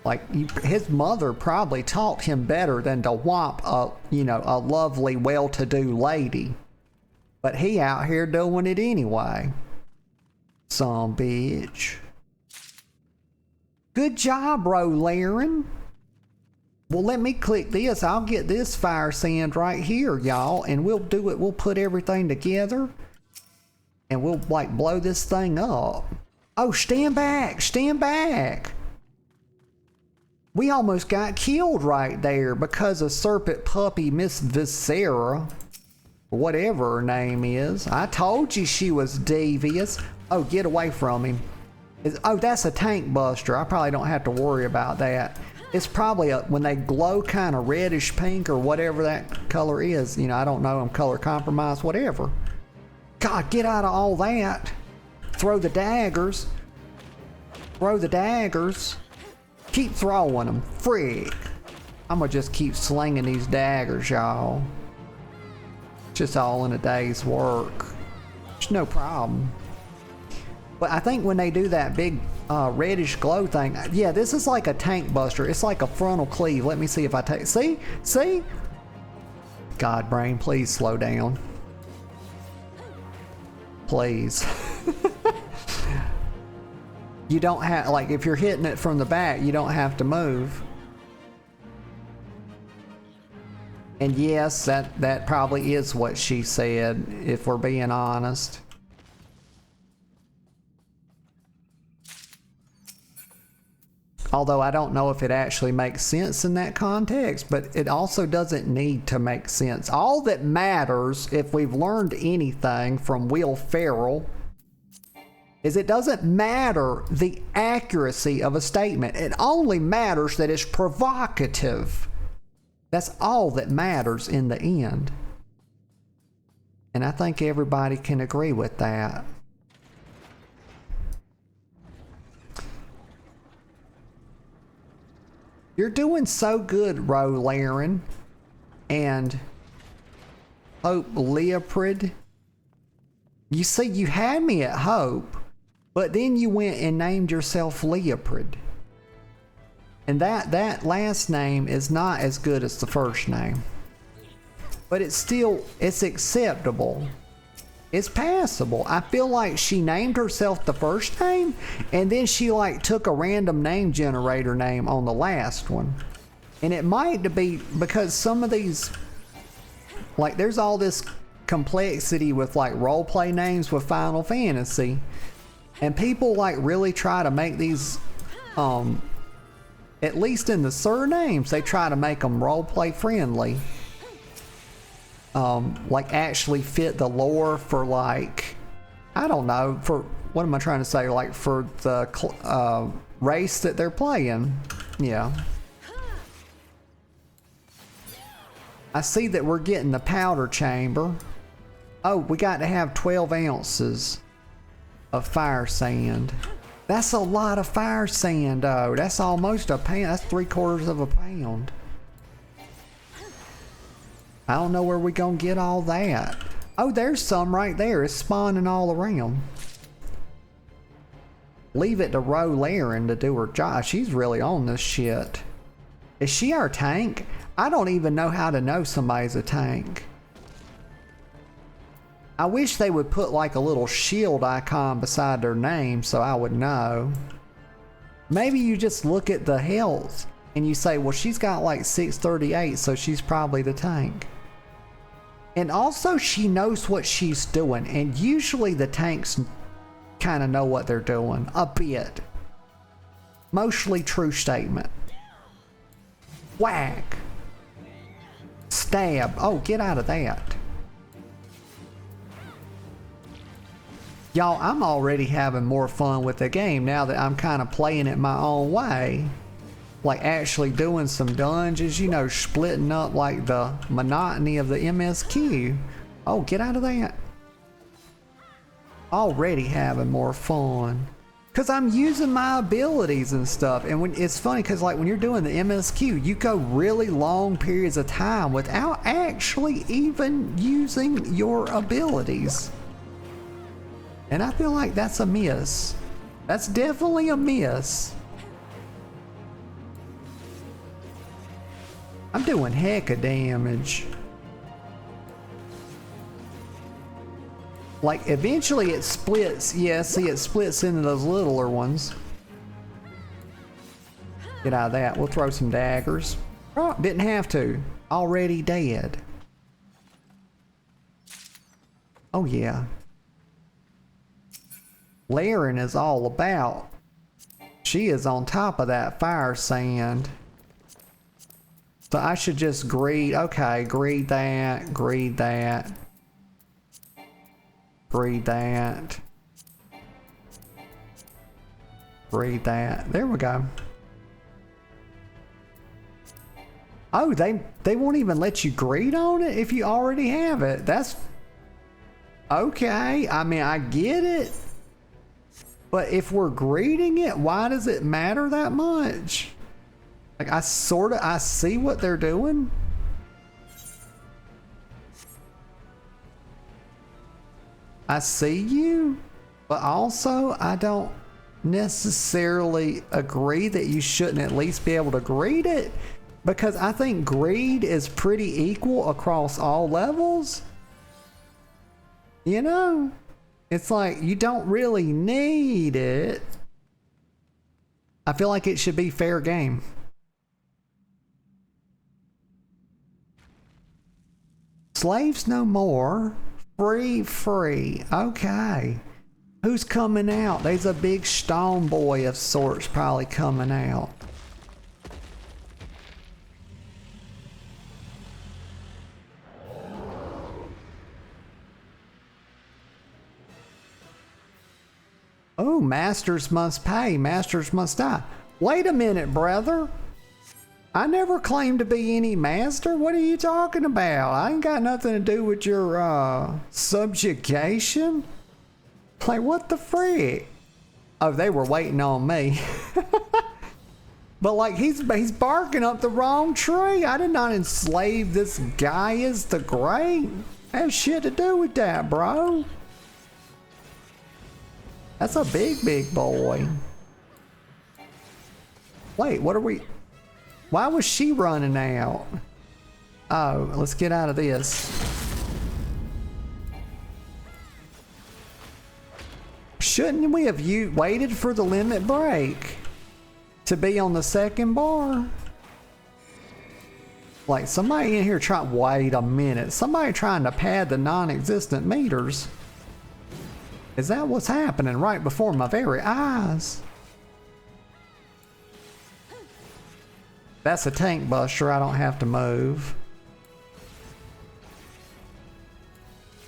Like, his mother probably taught him better than to whomp a lovely, well-to-do lady. But he out here doing it anyway. Some bitch. Good job, Rolaren. Well, let me click this. I'll get this fire sand right here, y'all. And we'll do it. We'll put everything together. And we'll, like, blow this thing up. Oh, stand back. Stand back. We almost got killed right there because of Serpent Puppy Miss Viscera. Whatever her name is. I told you she was devious. Oh, get away from him. Oh, that's a tank buster. I probably don't have to worry about that. It's probably when they glow kind of reddish pink or whatever that color is. You know, I don't know, I'm color compromised, whatever. God, get out of all that. Throw the daggers. Throw the daggers. Keep throwing them. Frick. I'm gonna just keep slinging these daggers, y'all. Just all in a day's work. It's no problem. But I think when they do that big reddish glow thing, yeah, this is like a tank buster. It's like a frontal cleave. Let me see if I take, see? God, brain, please slow down. Please. You don't have, like, if you're hitting it from the back, you don't have to move. And yes, that probably is what she said, if we're being honest. Although I don't know if it actually makes sense in that context, but it also doesn't need to make sense. All that matters, if we've learned anything from Will Ferrell, is it doesn't matter the accuracy of a statement. It only matters that it's provocative. That's all that matters in the end. And I think everybody can agree with that. You're doing so good, Ro Laren and Hope Leopard. You see, you had me at Hope, but then you went and named yourself Leopard. And that last name is not as good as the first name. But it's acceptable. It's passable. I feel like she named herself the first name, and then she like took a random name generator name on the last one. And it might be because some of these, like there's all this complexity with like roleplay names with Final Fantasy. And people like really try to make these, at least in the surnames, they try to make them roleplay friendly. Like actually fit the lore for like, I don't know, for, what am I trying to say? Like for the race that they're playing. Yeah. I see that we're getting the powder chamber. Oh, we got to have 12 ounces of fire sand. That's a lot of fire sand though. That's almost a pound. That's 3/4 of a pound. I don't know where we gonna get all that. Oh, there's some right there. It's spawning all around. Leave it to Ro Laren to do her job. She's really on this shit. Is she our tank? I don't even know how to know somebody's a tank. I wish they would put like a little shield icon beside their name so I would know. Maybe you just look at the health and you say, well, she's got like 638, so she's probably the tank. And also she knows what she's doing, and usually the tanks kind of know what they're doing a bit. Mostly true statement. Whack. Stab. Oh, get out of that. Y'all, I'm already having more fun with the game now that I'm kind of playing it my own way. Like actually doing some dungeons, you know, splitting up like the monotony of the MSQ. Oh, get out of that. Already having more fun. Cause I'm using my abilities and stuff. And when it's funny cause like when you're doing the MSQ, you go really long periods of time without actually even using your abilities. And I feel like that's a miss. That's definitely a miss. I'm doing heck of damage. Like eventually it splits. Yeah, see it splits into those littler ones. Get out of that. We'll throw some daggers. Oh, didn't have to. Already dead. Oh yeah. Laren is all about. She is on top of that fire sand. So I should just greed. Okay, greed that. Greed that. Greed that. Greed that. There we go. Oh, they won't even let you greed on it if you already have it. That's okay. I mean, I get it. But if we're greeting it, why does it matter that much? Like, I see what they're doing. I see you, but also I don't necessarily agree that you shouldn't at least be able to greet it, because I think greed is pretty equal across all levels. You know? It's like, you don't really need it. I feel like it should be fair game. Slaves no more. Free. Okay. Who's coming out? There's a big stone boy of sorts probably coming out. Oh, masters must pay, masters must die. Wait a minute, brother. I never claimed to be any master. What are you talking about? I ain't got nothing to do with your subjugation. Like, what the frick? Oh, they were waiting on me. But like, he's barking up the wrong tree. I did not enslave this Gaius the Great. Has shit to do with that, bro. That's a big boy. Wait, what are we... Why was she running out? Oh, let's get out of this. Shouldn't we have waited for the limit break to be on the second bar? Like, somebody in here wait a minute. Somebody trying to pad the non-existent meters. Is that what's happening right before my very eyes? That's a tank buster. I don't have to move.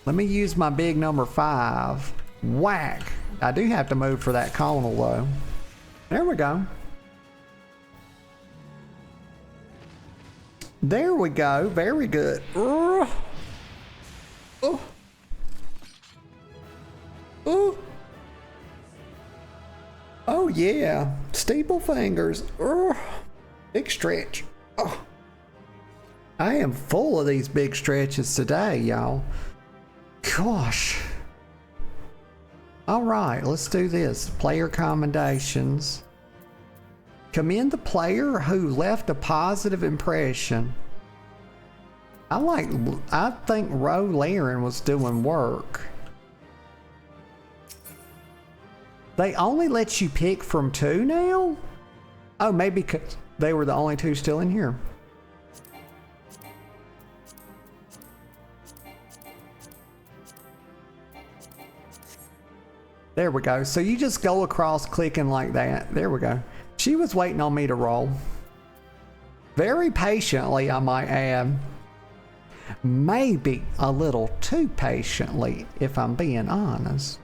Let me use my big number 5. Whack. I do have to move for that conal though. There we go. There we go. Very good. Oh. Ooh. Oh yeah, steeple fingers. Big stretch. Oh. I am full of these big stretches today, y'all. Gosh. All right, let's do this. Player commendations. Commend the player who left a positive impression. I think Ro Laren was doing work. They only let you pick from 2 now? Oh, maybe because they were the only 2 still in here. There we go. So you just go across clicking like that. There we go. She was waiting on me to roll. Very patiently, I might add. Maybe a little too patiently, if I'm being honest.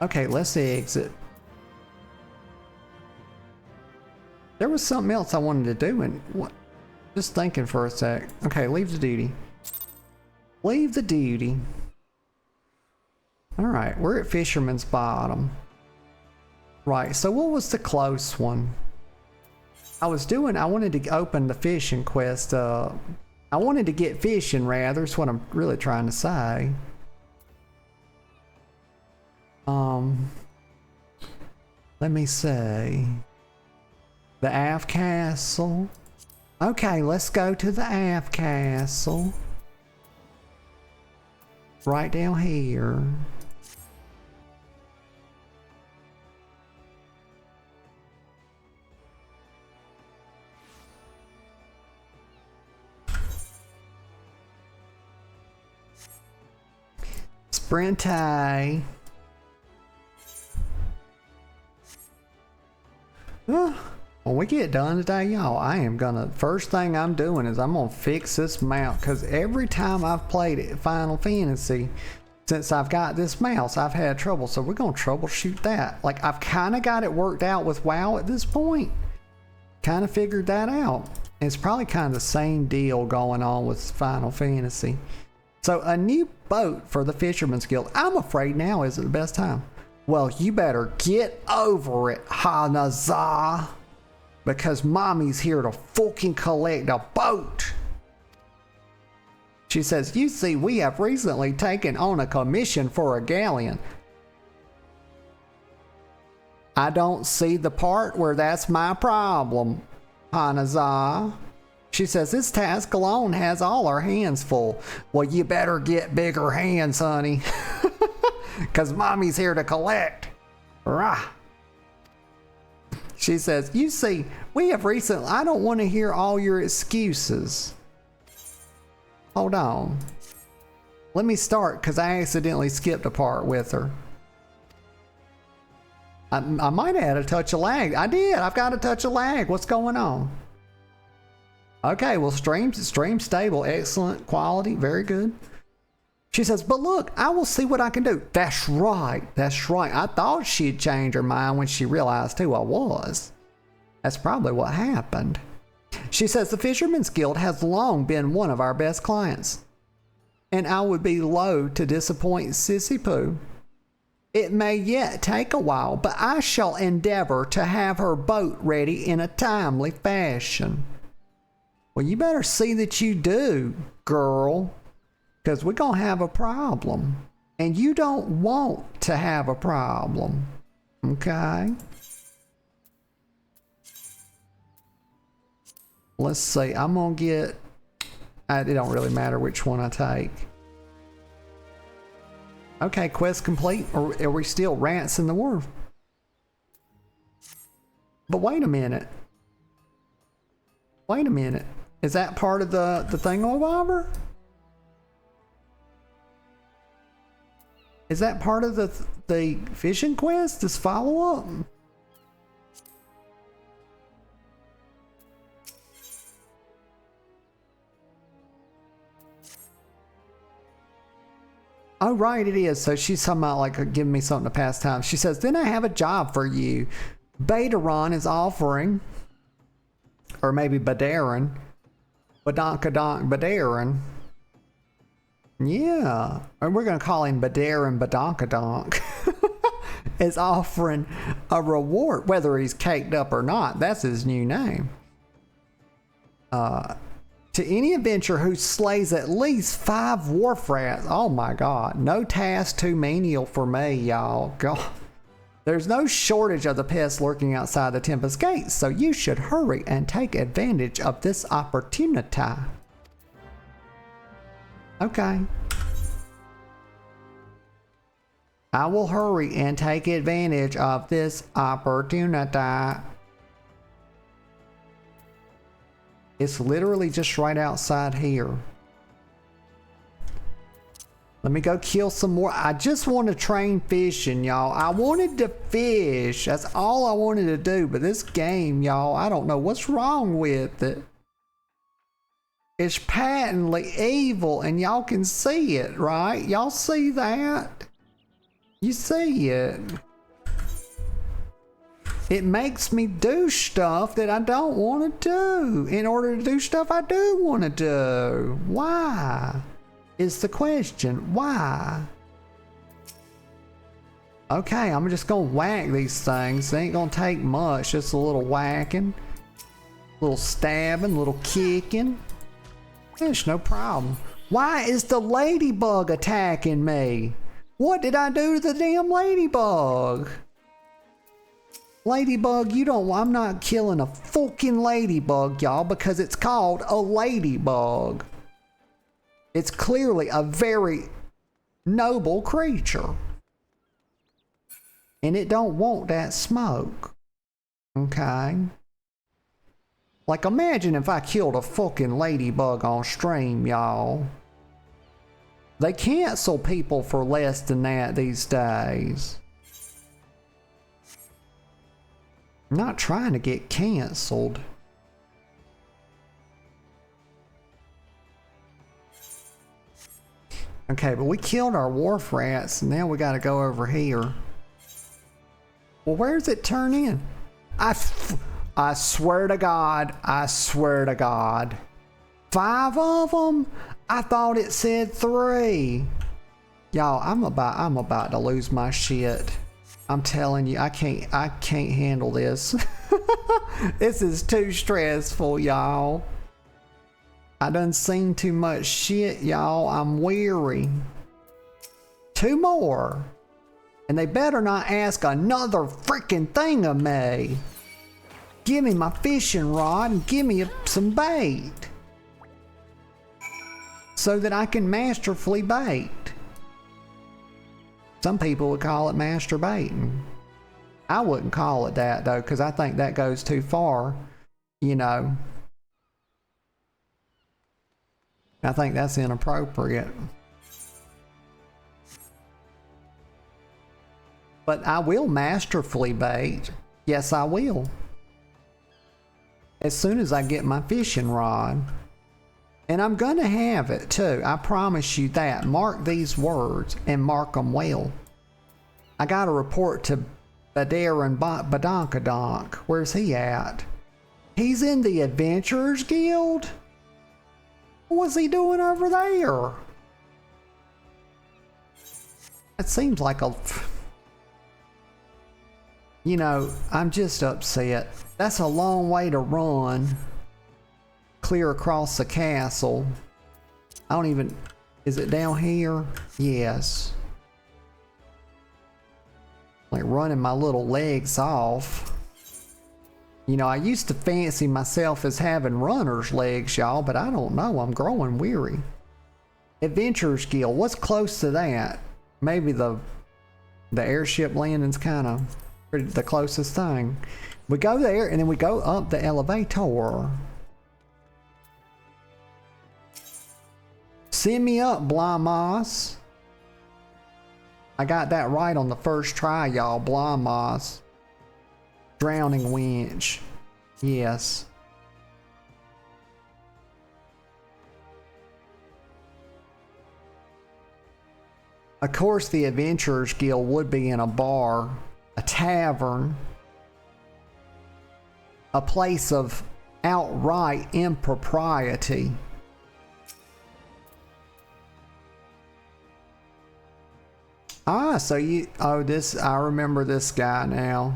Okay, let's exit. There was something else I wanted to do, and what? Just thinking for a sec. Okay, leave the duty. Leave the duty. All right, we're at Fisherman's Bottom. Right, so what was the close one? I wanted to open the fishing quest. I wanted to get fishing, rather, is what I'm really trying to say. Let me see. The Aft Castle. Okay, let's go to the Aft Castle. Right down here. Sprinte. When we get done today, y'all, first thing I'm doing is I'm gonna fix this mount, because every time I've played it, Final Fantasy, since I've got this mouse, I've had trouble, so we're gonna troubleshoot that. Like, I've kind of got it worked out with WoW at this point, kind of figured that out. It's probably kind of the same deal going on with Final Fantasy. So a new boat for the Fisherman's Guild. I'm afraid now isn't the best time. Well, you better get over it, Hanaza. Because mommy's here to fucking collect a boat. She says, you see, we have recently taken on a commission for a galleon. I don't see the part where that's my problem, Hanaza. She says, this task alone has all our hands full. Well, you better get bigger hands, honey. Because mommy's here to collect. Rah. She says, you see, we have recently... I don't want to hear all your excuses. Hold on. Let me start, because I accidentally skipped a part with her. I might have had a touch of lag. I did. I've got a touch of lag. What's going on? Okay, well, stream stable. Excellent quality. Very good. She says, but look, I will see what I can do. That's right. That's right. I thought she'd change her mind when she realized who I was. That's probably what happened. She says, the Fisherman's Guild has long been one of our best clients. And I would be loath to disappoint Sissy Pooh. It may yet take a while, but I shall endeavor to have her boat ready in a timely fashion. Well, you better see that you do, girl. Because we're going to have a problem. And you don't want to have a problem. Okay? Let's see. I'm going to get... it don't really matter which one I take. Okay, quest complete. Or are we still rants in the wharf? But wait a minute. Wait a minute. Is that part of the thingamabob? Is that part of the fishing quest? This follow-up? Oh, right, it is. So she's talking about like giving me something to pass time. She says, then I have a job for you. Betaron is offering, or maybe Badarin, Badonkadonk Badarin. Yeah, and we're going to call him Badarin Badonkadonk. Is offering a reward, whether he's caked up or not. That's his new name. To any adventurer who slays at least 5 wharf rats. Oh my god. No task too menial for me, y'all. God. There's no shortage of the pests lurking outside the Tempest gates, so you should hurry and take advantage of this opportunity. Okay. I will hurry and take advantage of this opportunity. It's literally just right outside here. Let me go kill some more. I just want to train fishing, y'all. I wanted to fish. That's all I wanted to do. But this game, y'all, I don't know what's wrong with it. It's patently evil, and y'all can see it, right? Y'all see that? You see it. It makes me do stuff that I don't want to do in order to do stuff I do want to do. Why? Is the question. Why? Okay, I'm just gonna whack these things. It ain't gonna take much. Just a little whacking, a little stabbing, a little kicking. There's no problem. Why is the ladybug attacking me? What did I do to the damn ladybug? Ladybug, you don't... I'm not killing a fucking ladybug, y'all, because it's called a ladybug. It's clearly a very noble creature. And it don't want that smoke. Okay? Like, imagine if I killed a fucking ladybug on stream, y'all. They cancel people for less than that these days. I'm not trying to get canceled. Okay, but we killed our wharf rats, and now we gotta go over here. Well, where's it turn in? I swear to God, I swear to God. 5 of them? I thought it said 3. Y'all, I'm about to lose my shit. I'm telling you, I can't handle this. This is too stressful, y'all. I done seen too much shit, y'all. I'm weary. 2 more. And they better not ask another freaking thing of me. Give me my fishing rod and give me some bait. So that I can masterfully bait. Some people would call it masturbating. I wouldn't call it that though, because I think that goes too far, you know. I think that's inappropriate. But I will masterfully bait. Yes, I will. As soon as I get my fishing rod. And I'm gonna have it too. I promise you that. Mark these words and mark them well. I got a report to Badair and Badonkadonk. Where's he at? He's in the Adventurers Guild? What's he doing over there? It seems like a... You know, I'm just upset. That's a long way to run. Clear across the castle. I don't even... Is it down here? Yes. Like running my little legs off. You know, I used to fancy myself as having runner's legs, y'all, but I don't know. I'm growing weary. Adventurers Guild. What's close to that? Maybe the airship landing's kind of the closest thing. We go there and then we go up the elevator. Send me up, Blamos. I got that right on the first try, y'all. Blamos. Drowning winch. Yes. Of course, the Adventurers Guild would be in a bar, a tavern, a place of outright impropriety. Ah, so you... Oh, this... I remember this guy now.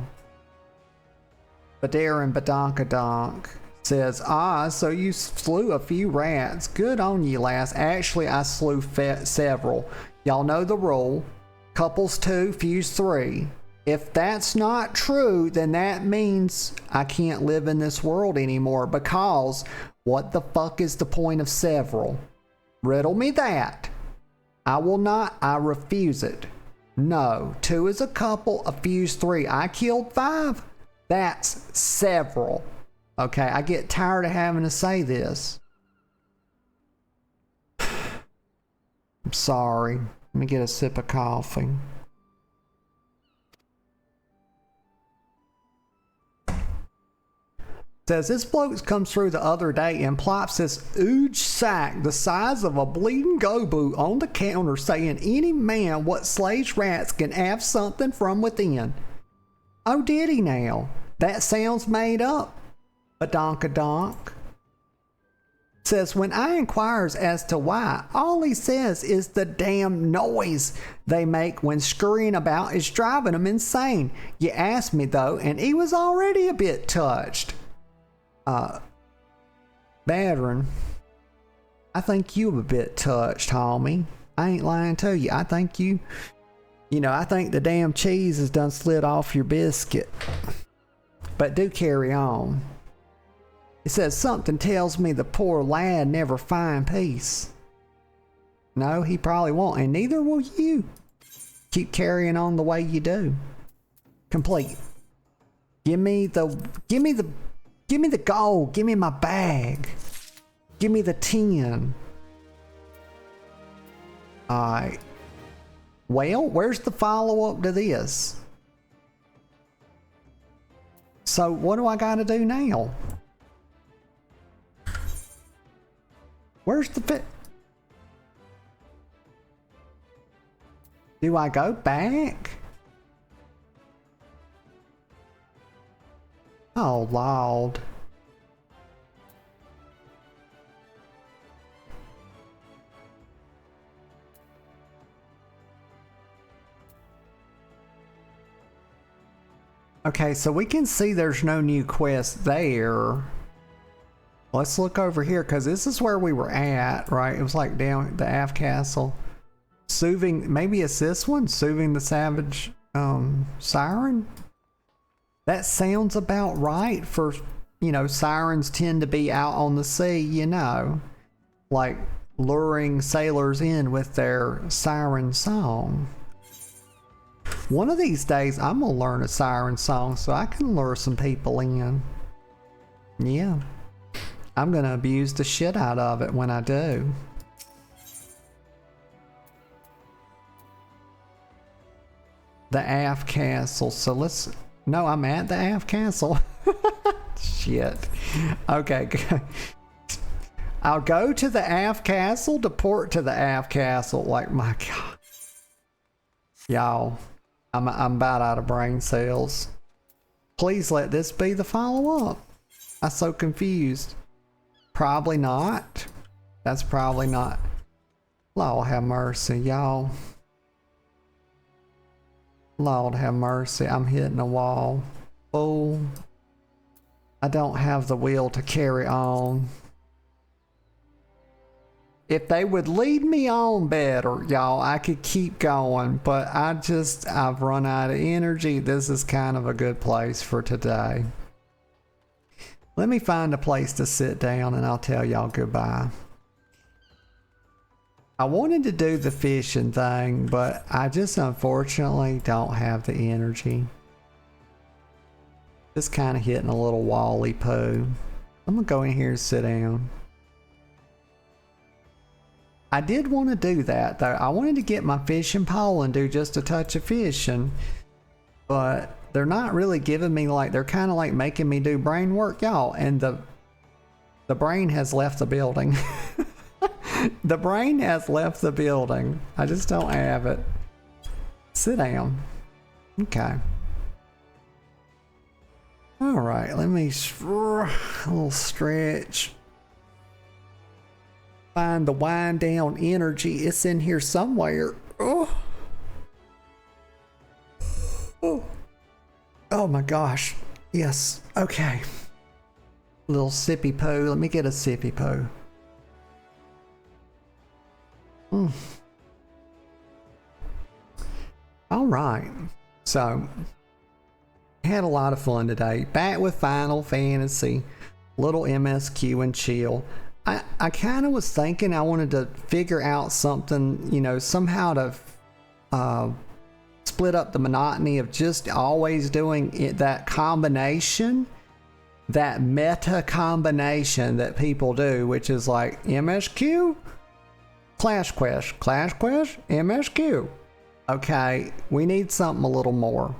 Badair and Badonkadonk says, ah, so you slew a few rats. Good on you, lass. Actually, I slew several. Y'all know the rule. Couples 2, fuse 3. If that's not true, then that means I can't live in this world anymore, because what the fuck is the point of several? Riddle me that. I will not. I refuse it. No. 2 is a couple, a fuse 3. I killed 5. That's several. Okay, I get tired of having to say this. I'm sorry. Let me get a sip of coffee. Says this bloke comes through the other day and plops this huge sack the size of a bleeding go boot on the counter, saying any man what slays rats can have something from within. Oh, did he now? That sounds made up. Badonkadonk. Says when I inquires as to why, all he says is the damn noise they make when scurrying about is driving them insane. You asked me though, and he was already a bit touched. Badron, I think you a bit touched, homie. I ain't lying to you. I think you know, I think the damn cheese has done slid off your biscuit. But do carry on. It says something tells me the poor lad never find peace. No, he probably won't, and neither will you. Keep carrying on the way you do. Complete. Give me the gold. Give me my bag. Give me the 10. Alright. Well, where's the follow-up to this? So, what do I gotta do now? Where's the fit? Do I go back? Oh, Lord. Okay, so we can see there's no new quest there. Let's look over here, because this is where we were at, right? It was like down at the Af Castle. Soothing, maybe it's this one? Soothing the Savage Siren? That sounds about right for, you know, sirens tend to be out on the sea, you know. Like luring sailors in with their siren song. One of these days, I'm gonna learn a siren song so I can lure some people in. Yeah. I'm gonna abuse the shit out of it when I do. The Af Castle. So let's... No, I'm at the Af Castle. Shit. Okay. I'll go to the Af Castle to port to the Af Castle. Like, my God. Y'all, I'm about out of brain cells. Please let this be the follow-up. I'm so confused. Probably not. That's probably not. Lord have mercy, y'all. Lord have mercy. I'm hitting a wall. Oh. I don't have the will to carry on. If they would lead me on better, y'all, I could keep going, but I've run out of energy. This is kind of a good place for today. Let me find a place to sit down and I'll tell y'all goodbye. I wanted to do the fishing thing, but I just unfortunately don't have the energy. Just kind of hitting a little wally poo. I'm gonna go in here and sit down. I did want to do that though. I wanted to get my fishing pole and do just a touch of fishing, but they're not really giving me, like, they're kind of like making me do brain work, y'all, and the brain has left the building. The brain has left the building. I just don't have it. Sit down. Okay. All right, let me a little stretch. Find the wind down energy. It's in here somewhere. Oh. Oh. Oh my gosh. Yes. Okay. Little sippy poo. Let me get a sippy poo. All right. So, had a lot of fun today. Back with Final Fantasy. Little MSQ and chill. I kind of was thinking I wanted to figure out something, you know, somehow to split up the monotony of just always doing it, that combination, that meta combination that people do, which is like MSQ, Clash Quest, MSQ. Okay, we need something a little more.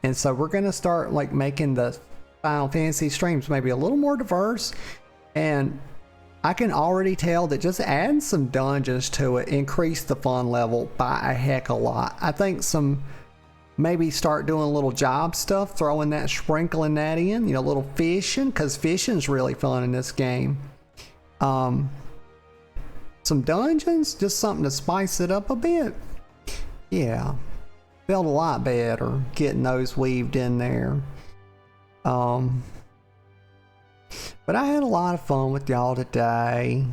And so we're going to start like making the Final Fantasy streams maybe a little more diverse, and I can already tell that just adding some dungeons to it increase the fun level by a heck of a lot. I think maybe start doing a little job stuff, sprinkling that in, you know, a little fishing, because fishing's really fun in this game. Some dungeons, just something to spice it up a bit. Yeah, felt a lot better getting those weaved in there. But I had a lot of fun with y'all today.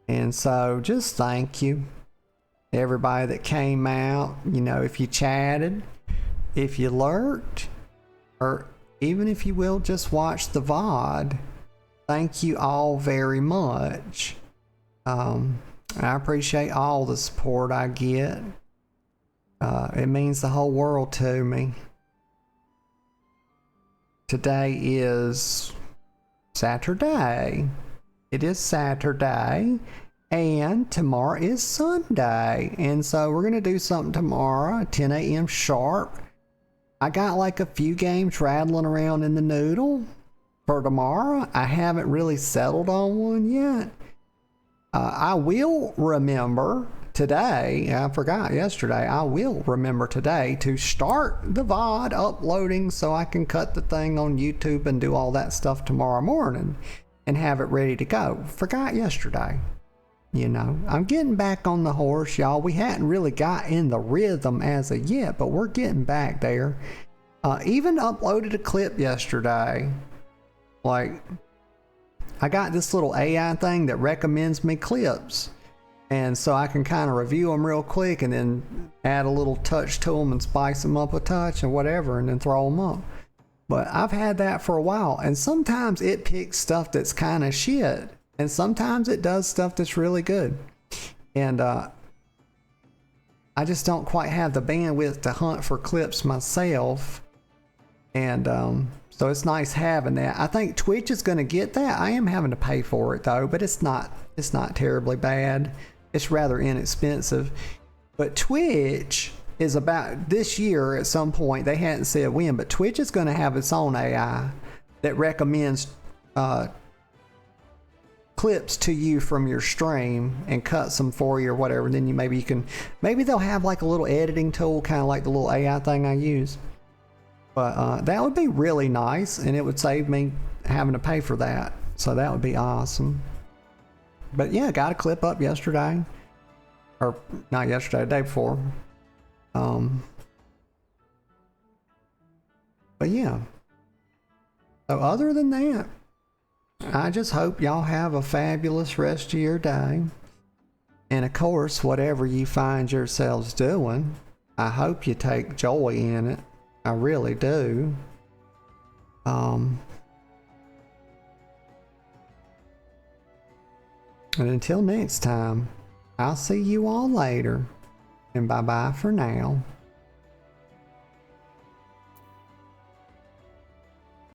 And so just thank you. Everybody that came out, you know, if you chatted, if you lurked, or even if you will just watch the VOD, thank you all very much. I appreciate all the support I get. It means the whole world to me. Today is Saturday. It is Saturday, and tomorrow is Sunday. And so we're gonna do something tomorrow at 10 a.m. sharp. I got like a few games rattling around in the noodle for tomorrow. I haven't really settled on one yet. I will remember today, I forgot yesterday, I will remember today to start the VOD uploading so I can cut the thing on YouTube and do all that stuff tomorrow morning and have it ready to go. Forgot yesterday. You know, I'm getting back on the horse, y'all. We hadn't really got in the rhythm as of yet, but we're getting back there. Even uploaded a clip yesterday. Like, I got this little AI thing that recommends me clips. And so I can kind of review them real quick and then add a little touch to them and spice them up a touch and whatever and then throw them up. But I've had that for a while, and sometimes it picks stuff that's kind of shit. And sometimes it does stuff that's really good. And I just don't quite have the bandwidth to hunt for clips myself. And so it's nice having that. I think Twitch is going to get that. I am having to pay for it though, but it's not terribly bad. It's rather inexpensive. But Twitch is about, this year at some point, they hadn't said when, but Twitch is going to have its own AI that recommends clips to you from your stream and cuts them for you or whatever. And then maybe they'll have like a little editing tool, kind of like the little AI thing I use. But that would be really nice, and it would save me having to pay for that. So that would be awesome. But yeah, got a clip up yesterday, or not yesterday, the day before. But yeah. So other than that, I just hope y'all have a fabulous rest of your day. And of course, whatever you find yourselves doing, I hope you take joy in it. I really do. And until next time, I'll see you all later. And bye-bye for now.